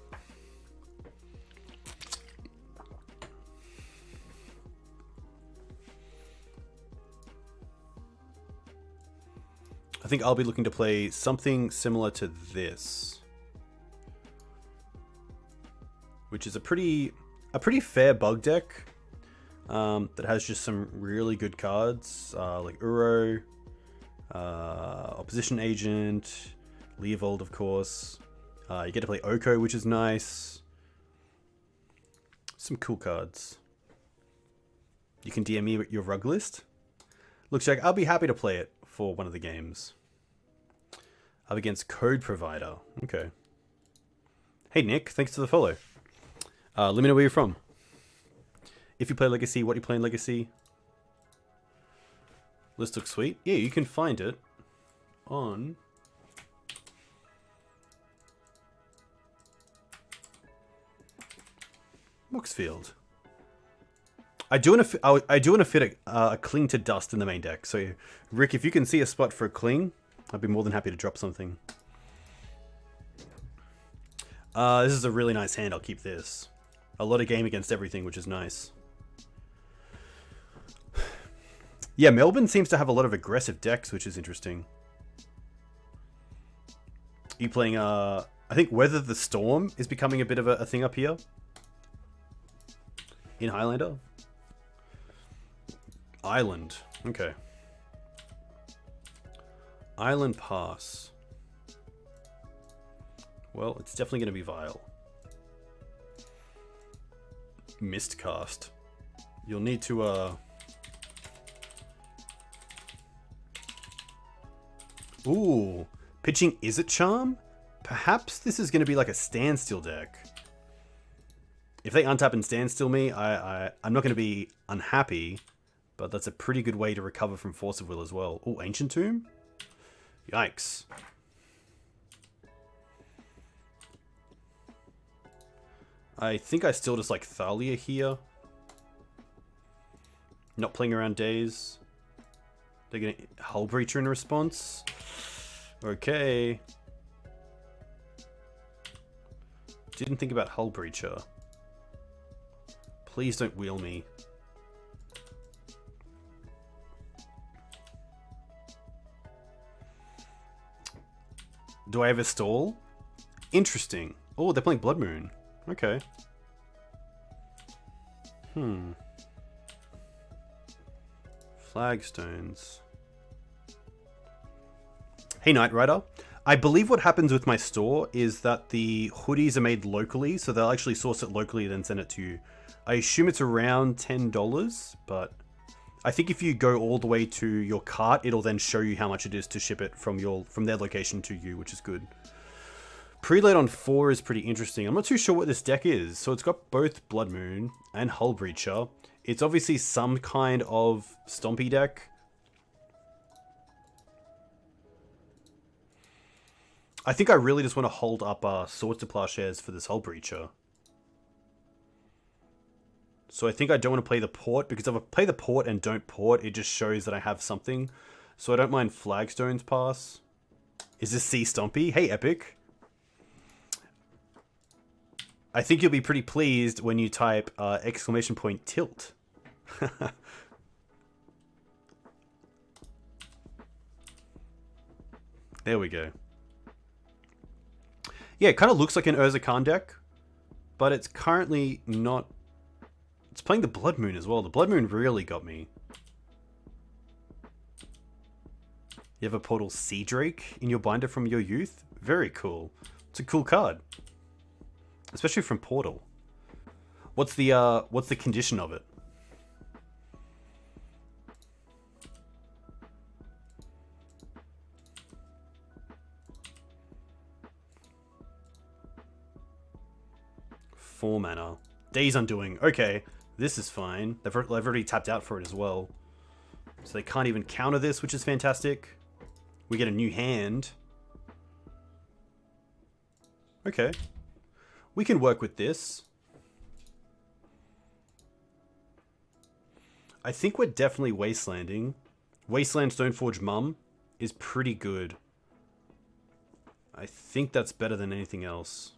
Speaker 1: I think I'll be looking to play something similar to this, which is a pretty fair bug deck that has just some really good cards like Uro, Opposition Agent, Leovold, of course. You get to play Oko, which is nice. Some cool cards. You can DM me your rug list. Looks like I'll be happy to play it for one of the games. Up against Code Provider. Okay. Hey Nick, thanks for the follow. Let me know where you're from. If you play Legacy, what you play in Legacy. List looks sweet. Yeah, you can find it on Moxfield. I do want to fit a Cling to Dust in the main deck. So, Rick, if you can see a spot for a Cling, I'd be more than happy to drop something. This is a really nice hand. I'll keep this. A lot of game against everything, which is nice. Yeah, Melbourne seems to have a lot of aggressive decks, which is interesting. You playing, I think Weather the Storm is becoming a bit of a thing up here. In Highlander. Island. Okay. Island Pass. Well, it's definitely going to be Vile. Mistcast. You'll need to, Ooh. Pitching Is It Charm? Perhaps this is going to be like a standstill deck. If they untap and standstill me, I'm not going to be unhappy, but that's a pretty good way to recover from Force of Will as well. Oh, Ancient Tomb? Yikes. I think I still just like Thalia here. Not playing around days. They're getting Hull Breacher in response. Okay. Didn't think about Hull Breacher. Please don't wheel me. Do I have a stall? Interesting. Oh, they're playing Blood Moon. Okay. Flagstones. Hey, Knight Rider. I believe what happens with my store is that the hoodies are made locally, so they'll actually source it locally and then send it to you. I assume it's around $10, but I think if you go all the way to your cart, it'll then show you how much it is to ship it from their location to you, which is good. Prelate on 4 is pretty interesting. I'm not too sure what this deck is. So it's got both Blood Moon and Hull Breacher. It's obviously some kind of Stompy deck. I think I really just want to hold up Swords to Plowshares for this Hull Breacher. So I think I don't want to play the Port, because if I play the Port and don't Port, it just shows that I have something. So I don't mind Flagstone's Pass. Is this C Stompy? Hey, Epic. I think you'll be pretty pleased when you type !tilt. There we go. Yeah, it kind of looks like an Urza Khan deck, but it's currently not. It's playing the Blood Moon as well. The Blood Moon really got me. You have a Portal Sea Drake in your binder from your youth? Very cool. It's a cool card. Especially from Portal. What's the condition of it? Four mana. Days Undoing. Okay, this is fine. They've already tapped out for it as well. So they can't even counter this, which is fantastic. We get a new hand. Okay. We can work with this. I think we're definitely wastelanding. Wasteland Stoneforge Mum is pretty good. I think that's better than anything else.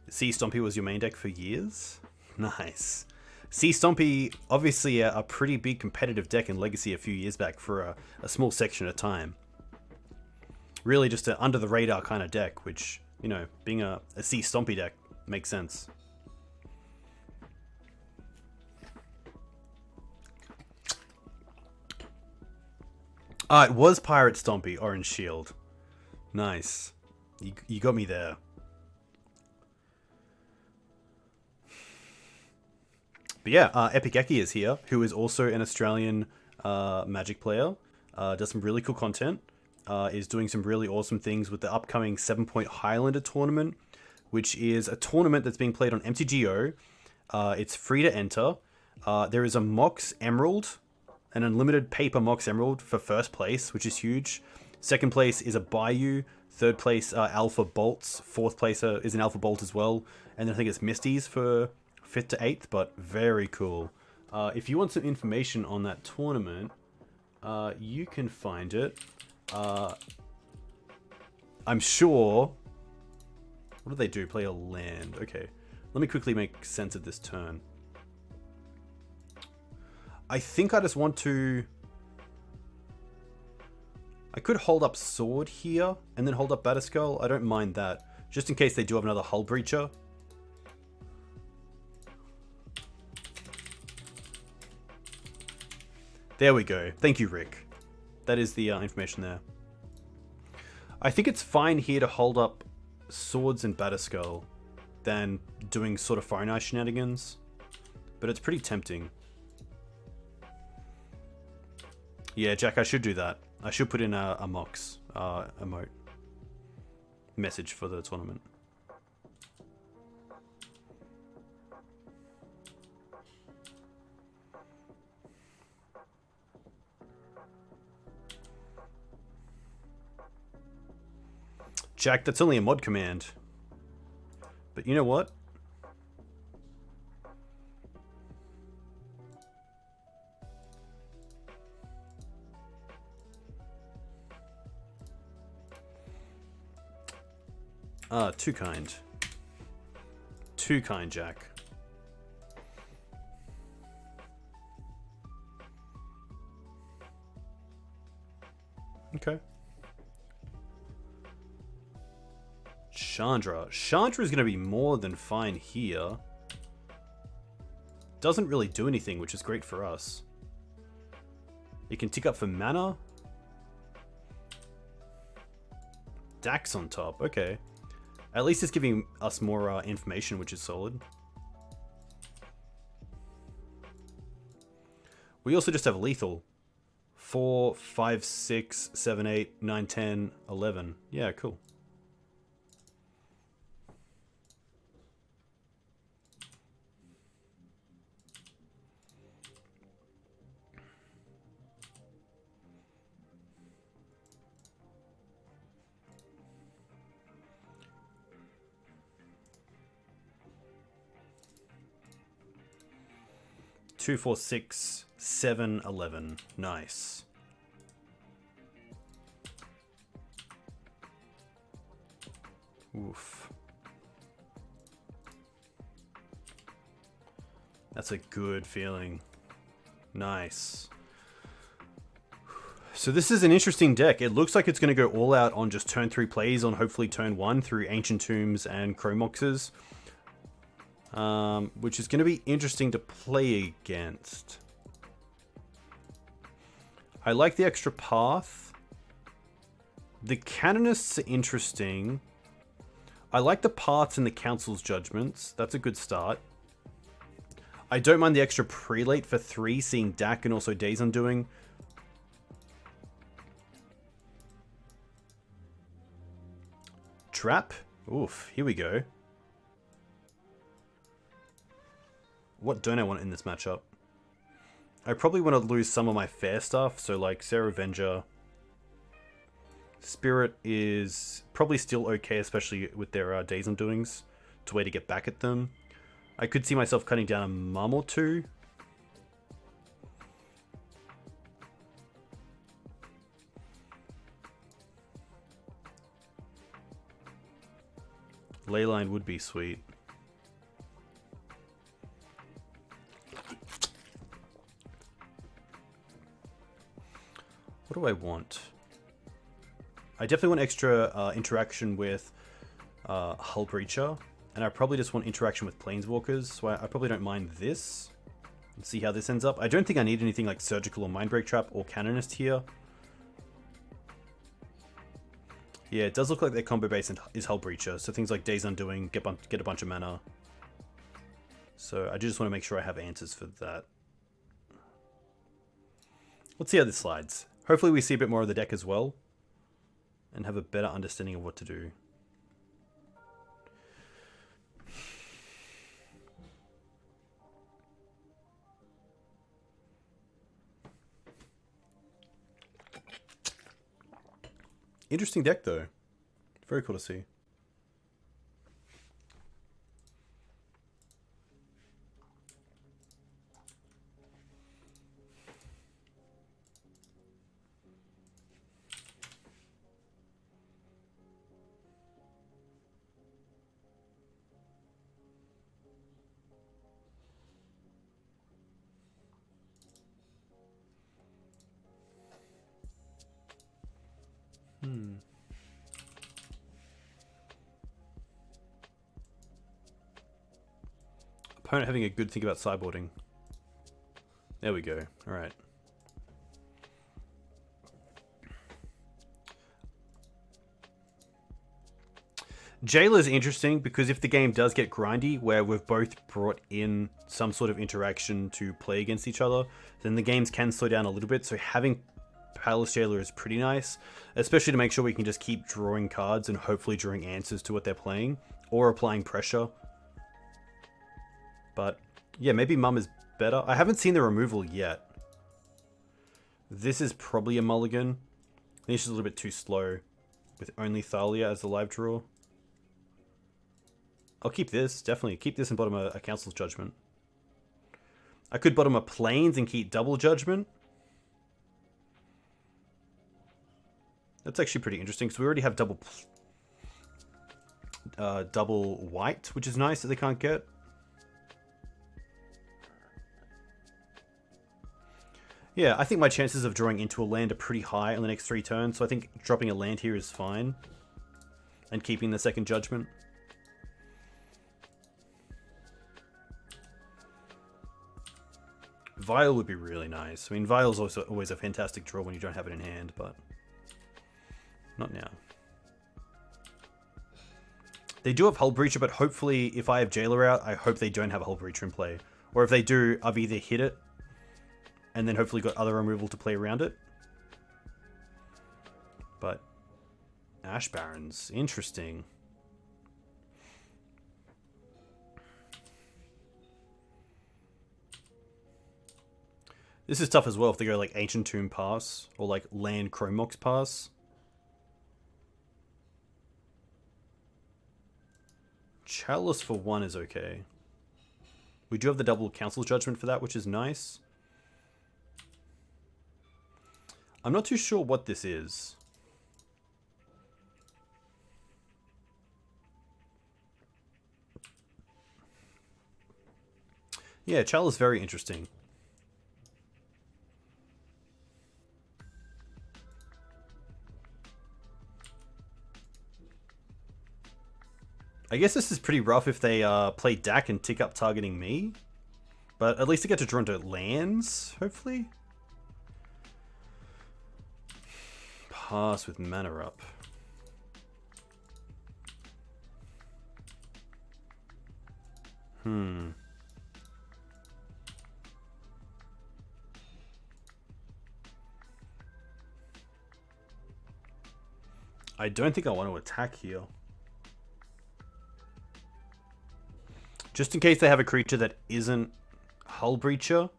Speaker 1: Sea Stompy was your main deck for years? Nice. Sea Stompy, obviously a pretty big competitive deck in Legacy a few years back for a small section of time. Really just an under the radar kind of deck, which, you know, being a Sea Stompy deck makes sense. Ah, it was Pirate Stompy, Orange Shield. Nice. You got me there. But yeah, Epic Eki is here, who is also an Australian Magic player. Does some really cool content. Is doing some really awesome things with the upcoming 7-Point Highlander tournament, which is a tournament that's being played on MTGO. It's free to enter. There is a Mox Emerald, an unlimited paper Mox Emerald for first place, which is huge. Second place is a Bayou. Third place, Alpha Bolts. Fourth place is an Alpha Bolt as well. And then I think it's Misty's for 5th to 8th, but very cool. If you want some information on that tournament, you can find it. I'm sure... What do they do? Play a land. Okay. Let me quickly make sense of this turn. I think I just want to... I could hold up Sword here, and then hold up Batterskull. I don't mind that. Just in case they do have another Hull Breacher. There we go. Thank you, Rick. That is the information there. I think it's fine here to hold up Swords and Batterskull than doing sort of Fire Knight shenanigans. But it's pretty tempting. Yeah, Jack, I should do that. I should put in a Mox emote message for the tournament. Jack, that's only a mod command. But you know what? Too kind. Too kind, Jack. Okay. Chandra. Chandra is going to be more than fine here. Doesn't really do anything, which is great for us. It can tick up for mana. Dax on top. Okay. At least it's giving us more information, which is solid. We also just have lethal. 4, 5, 6, 7, 8, 9, 10, 11. Yeah, cool. Two, 4, 6, 7, 11. Nice. Oof. That's a good feeling. Nice. So this is an interesting deck. It looks like it's going to go all out on just turn 3 plays on hopefully turn 1 through Ancient Tombs and Chromoxes. Which is going to be interesting to play against. I like the extra path. The Canonists are interesting. I like the Paths and the Council's Judgments. That's a good start. I don't mind the extra prelate for 3, seeing Dak and also Days Undoing. Trap? Oof, here we go. What don't I want in this matchup? I probably want to lose some of my fair stuff, so like Serra Avenger. Spirit is probably still okay, especially with their Days Undoings. It's a way to get back at them. I could see myself cutting down a mum or two. Leyline would be sweet. What do I want? I definitely want extra interaction with Hull Breacher. And I probably just want interaction with Planeswalkers. So I probably don't mind this. Let's see how this ends up. I don't think I need anything like Surgical or Mindbreak Trap or Canonist here. Yeah, it does look like their combo base is Hull Breacher. So things like Days Undoing, get a bunch of mana. So I just want to make sure I have answers for that. Let's see how this slides. Hopefully we see a bit more of the deck as well. And have a better understanding of what to do. Interesting deck, though. Very cool to see. Opponent having a good think about sideboarding. There we go. All right. Jailer is interesting because if the game does get grindy, where we've both brought in some sort of interaction to play against each other, then the games can slow down a little bit. So having Palace Jailer is pretty nice, especially to make sure we can just keep drawing cards and hopefully drawing answers to what they're playing or applying pressure. But yeah, maybe Mum is better. I haven't seen the removal yet. This is probably a mulligan. I think it's just a little bit too slow with only Thalia as the live draw. I'll keep this, definitely. Keep this and bottom a Council's Judgment. I could bottom a Plains and keep double Judgment. That's actually pretty interesting because we already have double white, which is nice that they can't get. Yeah, I think my chances of drawing into a land are pretty high on the next 3 turns, so I think dropping a land here is fine. And keeping the second Judgment. Vial would be really nice. I mean, Vial's also always a fantastic draw when you don't have it in hand, but not now. They do have Hull Breacher, but hopefully if I have Jailer out, I hope they don't have a Hull Breacher in play. Or if they do, I've either hit it and then hopefully got other removal to play around it. But Ash Barrens, interesting. This is tough as well if they go like Ancient Tomb Pass or like Land Chromox Pass. Chalice for 1 is okay. We do have the double Council Judgment for that, which is nice. I'm not too sure what this is. Yeah, Chalice is very interesting. I guess this is pretty rough if they play Dak and tick up targeting me. But at least I get to draw into lands, hopefully. pass with mana up. I don't think I want to attack here. Just in case they have a creature that isn't Hull Breacher.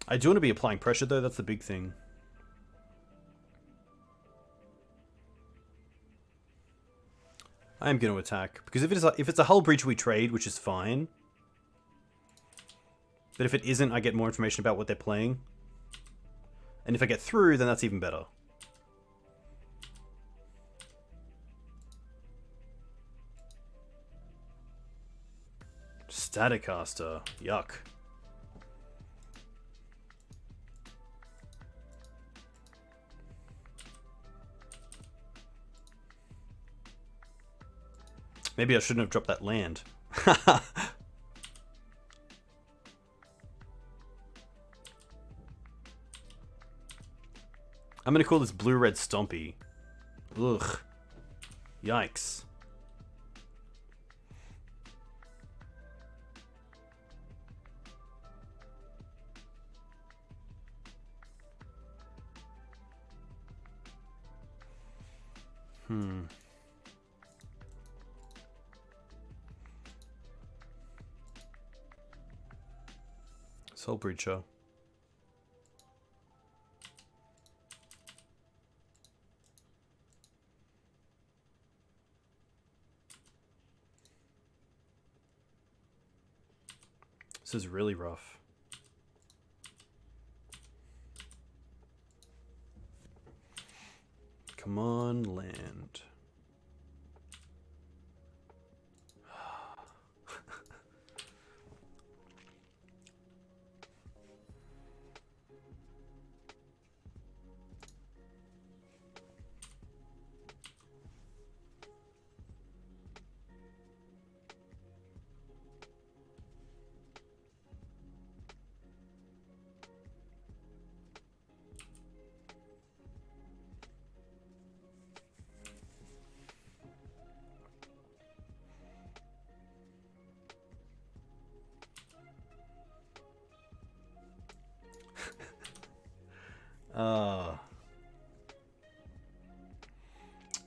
Speaker 1: I do want to be applying pressure though, that's the big thing. I am going to attack. Because if it's a Hull Breacher we trade, which is fine. But if it isn't, I get more information about what they're playing. And if I get through, then that's even better. Staticaster. Yuck. Maybe I shouldn't have dropped that land. I'm gonna call this blue-red Stompy. Ugh. Yikes. Soul Breacher. This is really rough. Come on, land.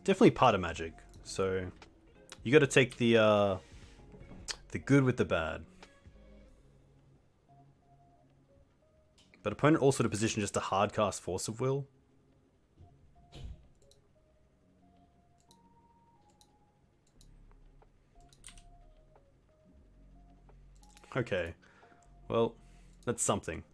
Speaker 1: Definitely part of Magic. So you got to take the good with the bad. But opponent also to position just a hard cast Force of Will. Okay. Well, that's something.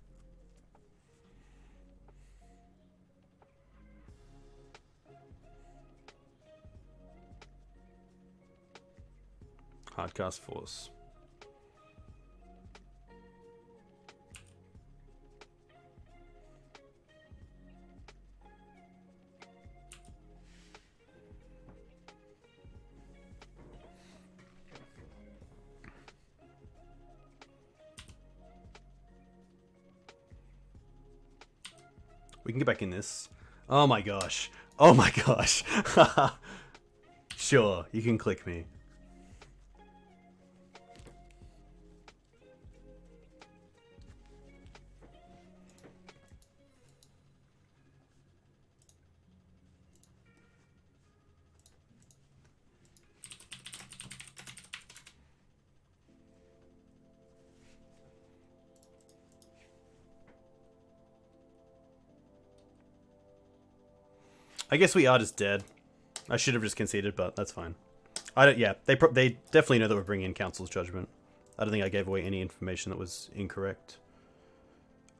Speaker 1: Hardcast Force. We can get back in this. Oh my gosh. Oh my gosh. Sure, you can click me. I guess we are just dead. I should have just conceded, but that's fine. I don't. Yeah, they definitely know that we're bringing in Council's Judgment. I don't think I gave away any information that was incorrect.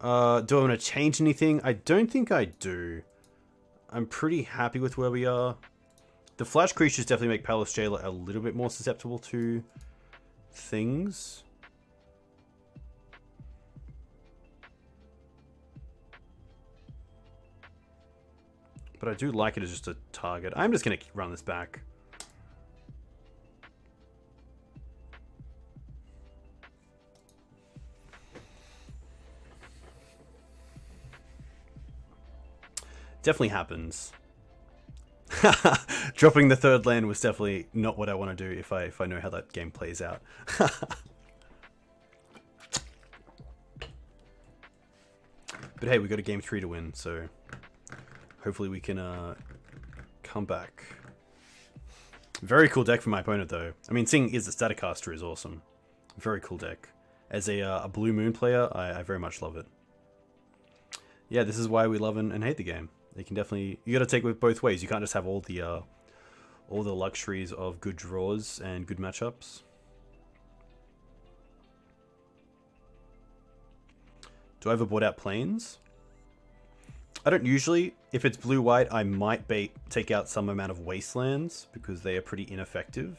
Speaker 1: Do I want to change anything? I don't think I do. I'm pretty happy with where we are. The flash creatures definitely make Palace Jailer a little bit more susceptible to things. But I do like it as just a target. I'm just going to run this back. Definitely happens. Dropping the third land was definitely not what I want to do if I know how that game plays out. But hey, we got a game 3 to win, so hopefully we can come back. Very cool deck from my opponent, though. I mean, seeing is the Staticaster is awesome. Very cool deck. As a Blue Moon player, I very much love it. Yeah, this is why we love and hate the game. You can definitely, you got to take it both ways. You can't just have all the luxuries of good draws and good matchups. Do I ever board out planes? I don't usually. If it's blue-white, I might take out some amount of wastelands because they are pretty ineffective.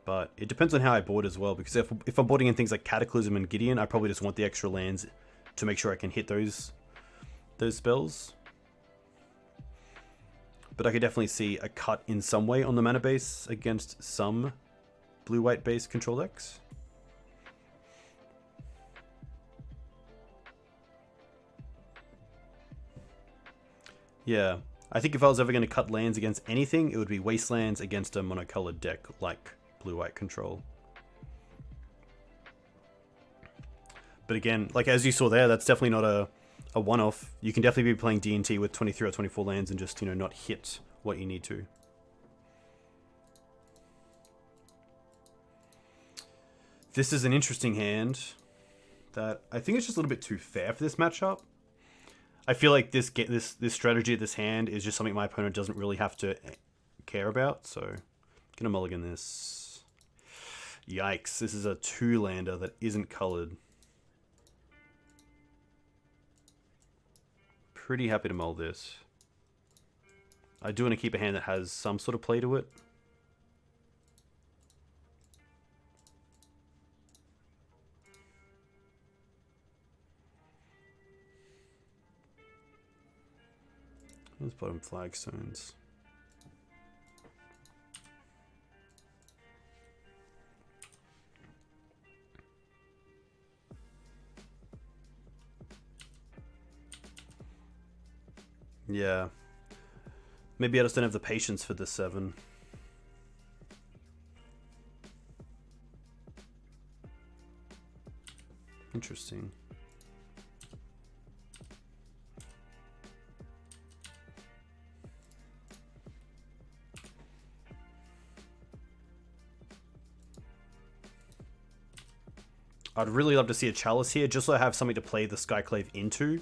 Speaker 1: But it depends on how I board as well, because if I'm boarding in things like Cataclysm and Gideon, I probably just want the extra lands to make sure I can hit those spells. But I could definitely see a cut in some way on the mana base against some blue-white base control decks. Yeah, I think if I was ever going to cut lands against anything, it would be wastelands against a monocolored deck like blue-white control. But again, like as you saw there, that's definitely not a one-off. You can definitely be playing D&T with 23 or 24 lands and just, not hit what you need to. This is an interesting hand that I think it's just a little bit too fair for this matchup. I feel like this strategy of this hand is just something my opponent doesn't really have to care about, so I'm gonna mulligan this. Yikes, this is a 2-lander that isn't colored. Pretty happy to mull this. I do want to keep a hand that has some sort of play to it. Those bottom flagstones. Yeah. Maybe I just don't have the patience for this 7. Interesting. I'd really love to see a Chalice here, just so I have something to play the Skyclave into.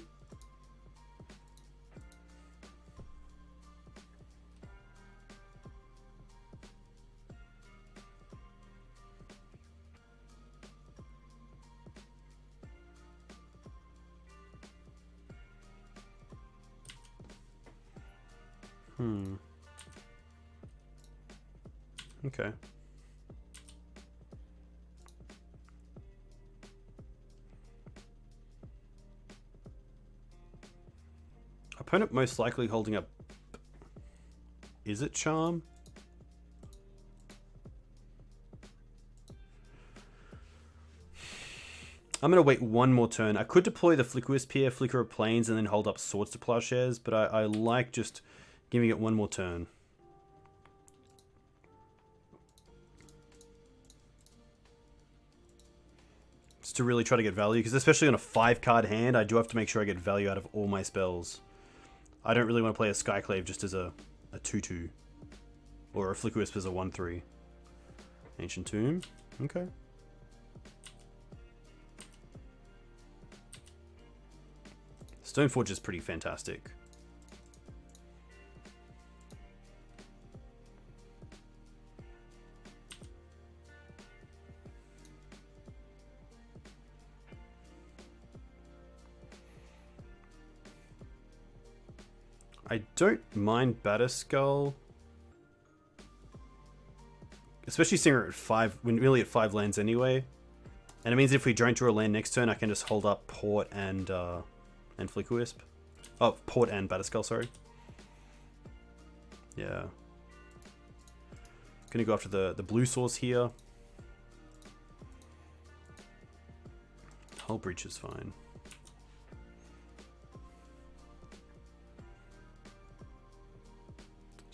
Speaker 1: Okay. Opponent most likely holding up... Is it Charm? I'm going to wait one more turn. I could deploy the Flicker Wisp here, Flicker of Plains, and then hold up Swords to Plowshares, but I like just giving it one more turn. Just to really try to get value, because especially on a 5-card hand, I do have to make sure I get value out of all my spells. I don't really want to play a Skyclave just as a 2-2. Or a Flicker Wisp as a 1-3. Ancient Tomb. Okay. Stoneforge is pretty fantastic. I don't mind Batterskull. Especially seeing her at 5, when really at 5 lands anyway. And it means if we don't draw a land next turn, I can just hold up Port and Flicker Wisp. Oh, Port and Batterskull, sorry. Yeah. Gonna go after the blue source here. Hull Breach is fine.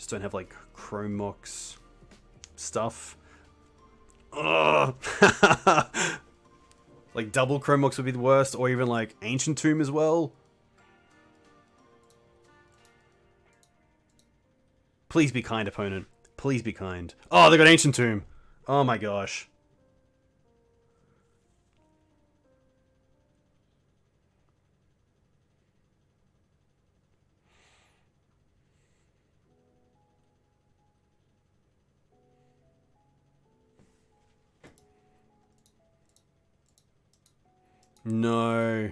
Speaker 1: Just don't have like Chrome Mox stuff. Ugh. Like double Chrome Mox would be the worst, or even like Ancient Tomb as well. Please be kind, opponent. Please be kind. Oh, they got Ancient Tomb. Oh my gosh. No.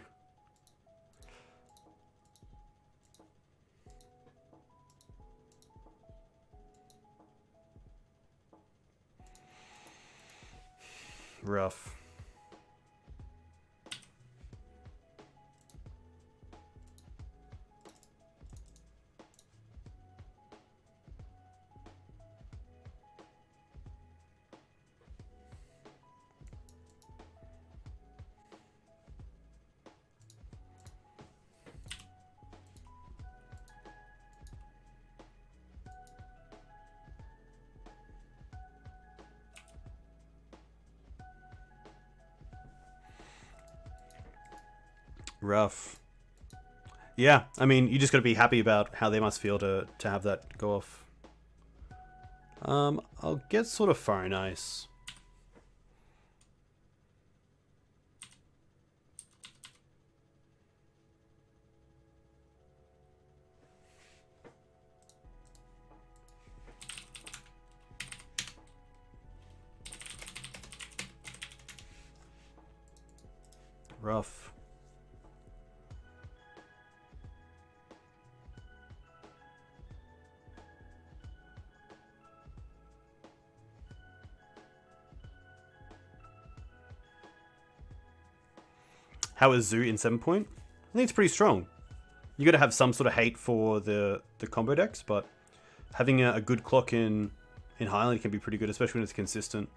Speaker 1: Rough. Rough. Yeah, I mean, you just gotta be happy about how they must feel to have that go off. I'll get sort of far and ice. Rough. How is Zoo in 7 point? I think it's pretty strong. You got to have some sort of hate for the combo decks, but having a good clock in Highland can be pretty good, especially when it's consistent.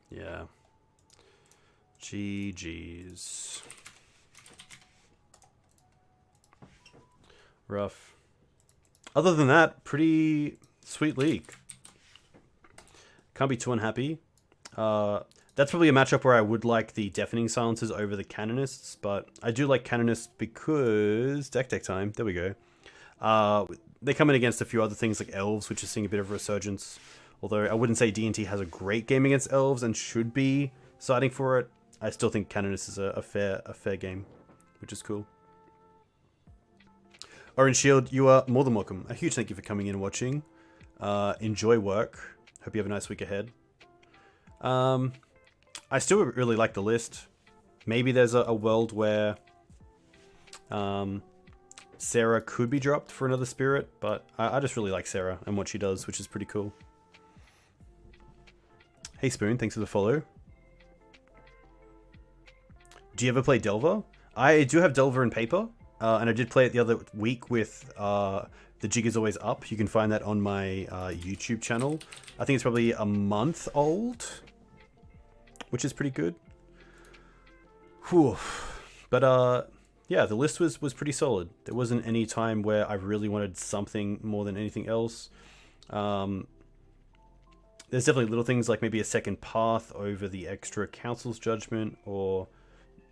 Speaker 1: Yeah. GG's. Rough. Other than that, pretty sweet league. Can't be too unhappy. That's probably a matchup where I would like the Deafening Silences over the Canonists, but I do like Canonists because... Decktech time. There we go. They come in against a few other things like Elves, which is seeing a bit of a resurgence. Although I wouldn't say D&T has a great game against Elves and should be siding for it. I still think Canonist is a fair game, which is cool. Orange Shield, you are more than welcome. A huge thank you for coming in and watching. Enjoy work. Hope you have a nice week ahead. I still really like the list. Maybe there's a world where Serra could be dropped for another spirit, but I just really like Serra and what she does, which is pretty cool. Hey Spoon, thanks for the follow. Do you ever play Delver? I do have Delver in paper, and I did play it the other week with The Jig Is Always Up. You can find that on my YouTube channel. I think it's probably a month old, which is pretty good. Whew. But yeah, the list was pretty solid. There wasn't any time where I really wanted something more than anything else. There's definitely little things like maybe a second path over the extra Council's Judgment, or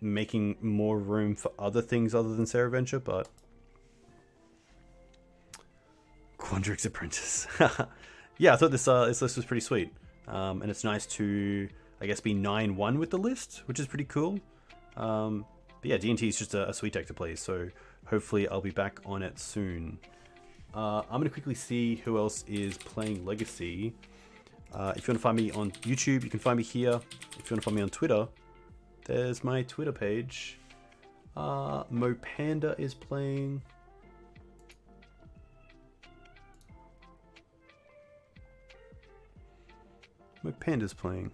Speaker 1: making more room for other things other than Serra Avenger, but... Quandrix's Apprentice. Yeah, I thought this list was pretty sweet. And it's nice to, I guess, be 9-1 with the list, which is pretty cool. But yeah, D&T is just a sweet deck to play, so hopefully I'll be back on it soon. I'm going to quickly see who else is playing Legacy. If you want to find me on YouTube, you can find me here. If you want to find me on Twitter, there's my Twitter page. Mopanda is playing. Mopanda's playing.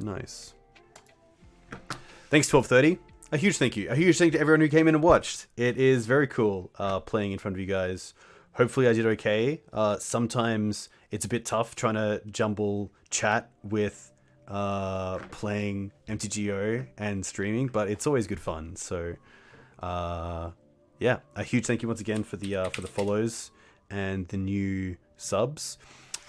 Speaker 1: Nice. Thanks, 1230. A huge thank you. A huge thank you to everyone who came in and watched. It is very cool playing in front of you guys. Hopefully I did okay. Sometimes it's a bit tough trying to jumble chat with playing MTGO and streaming, but it's always good fun. So yeah, a huge thank you once again for the follows and the new subs.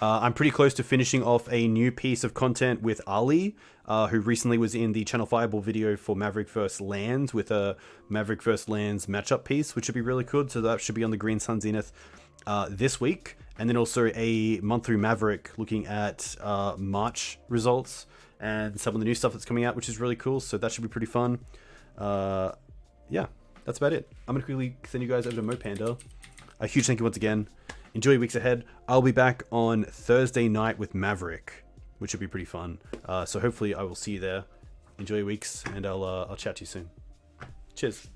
Speaker 1: I'm pretty close to finishing off a new piece of content with Ali, who recently was in the Channel Fireball video for Maverick vs. Lands with a Maverick vs. Lands matchup piece, which should be really good. So that should be on the Green Sun Zenith this week. And then also a month through Maverick looking at March results and some of the new stuff that's coming out, which is really cool. So that should be pretty fun. Yeah, that's about it. I'm going to quickly send you guys over to MoPanda. A huge thank you once again. Enjoy your weeks ahead. I'll be back on Thursday night with Maverick, which will be pretty fun. So hopefully I will see you there. Enjoy your weeks, and I'll chat to you soon. Cheers.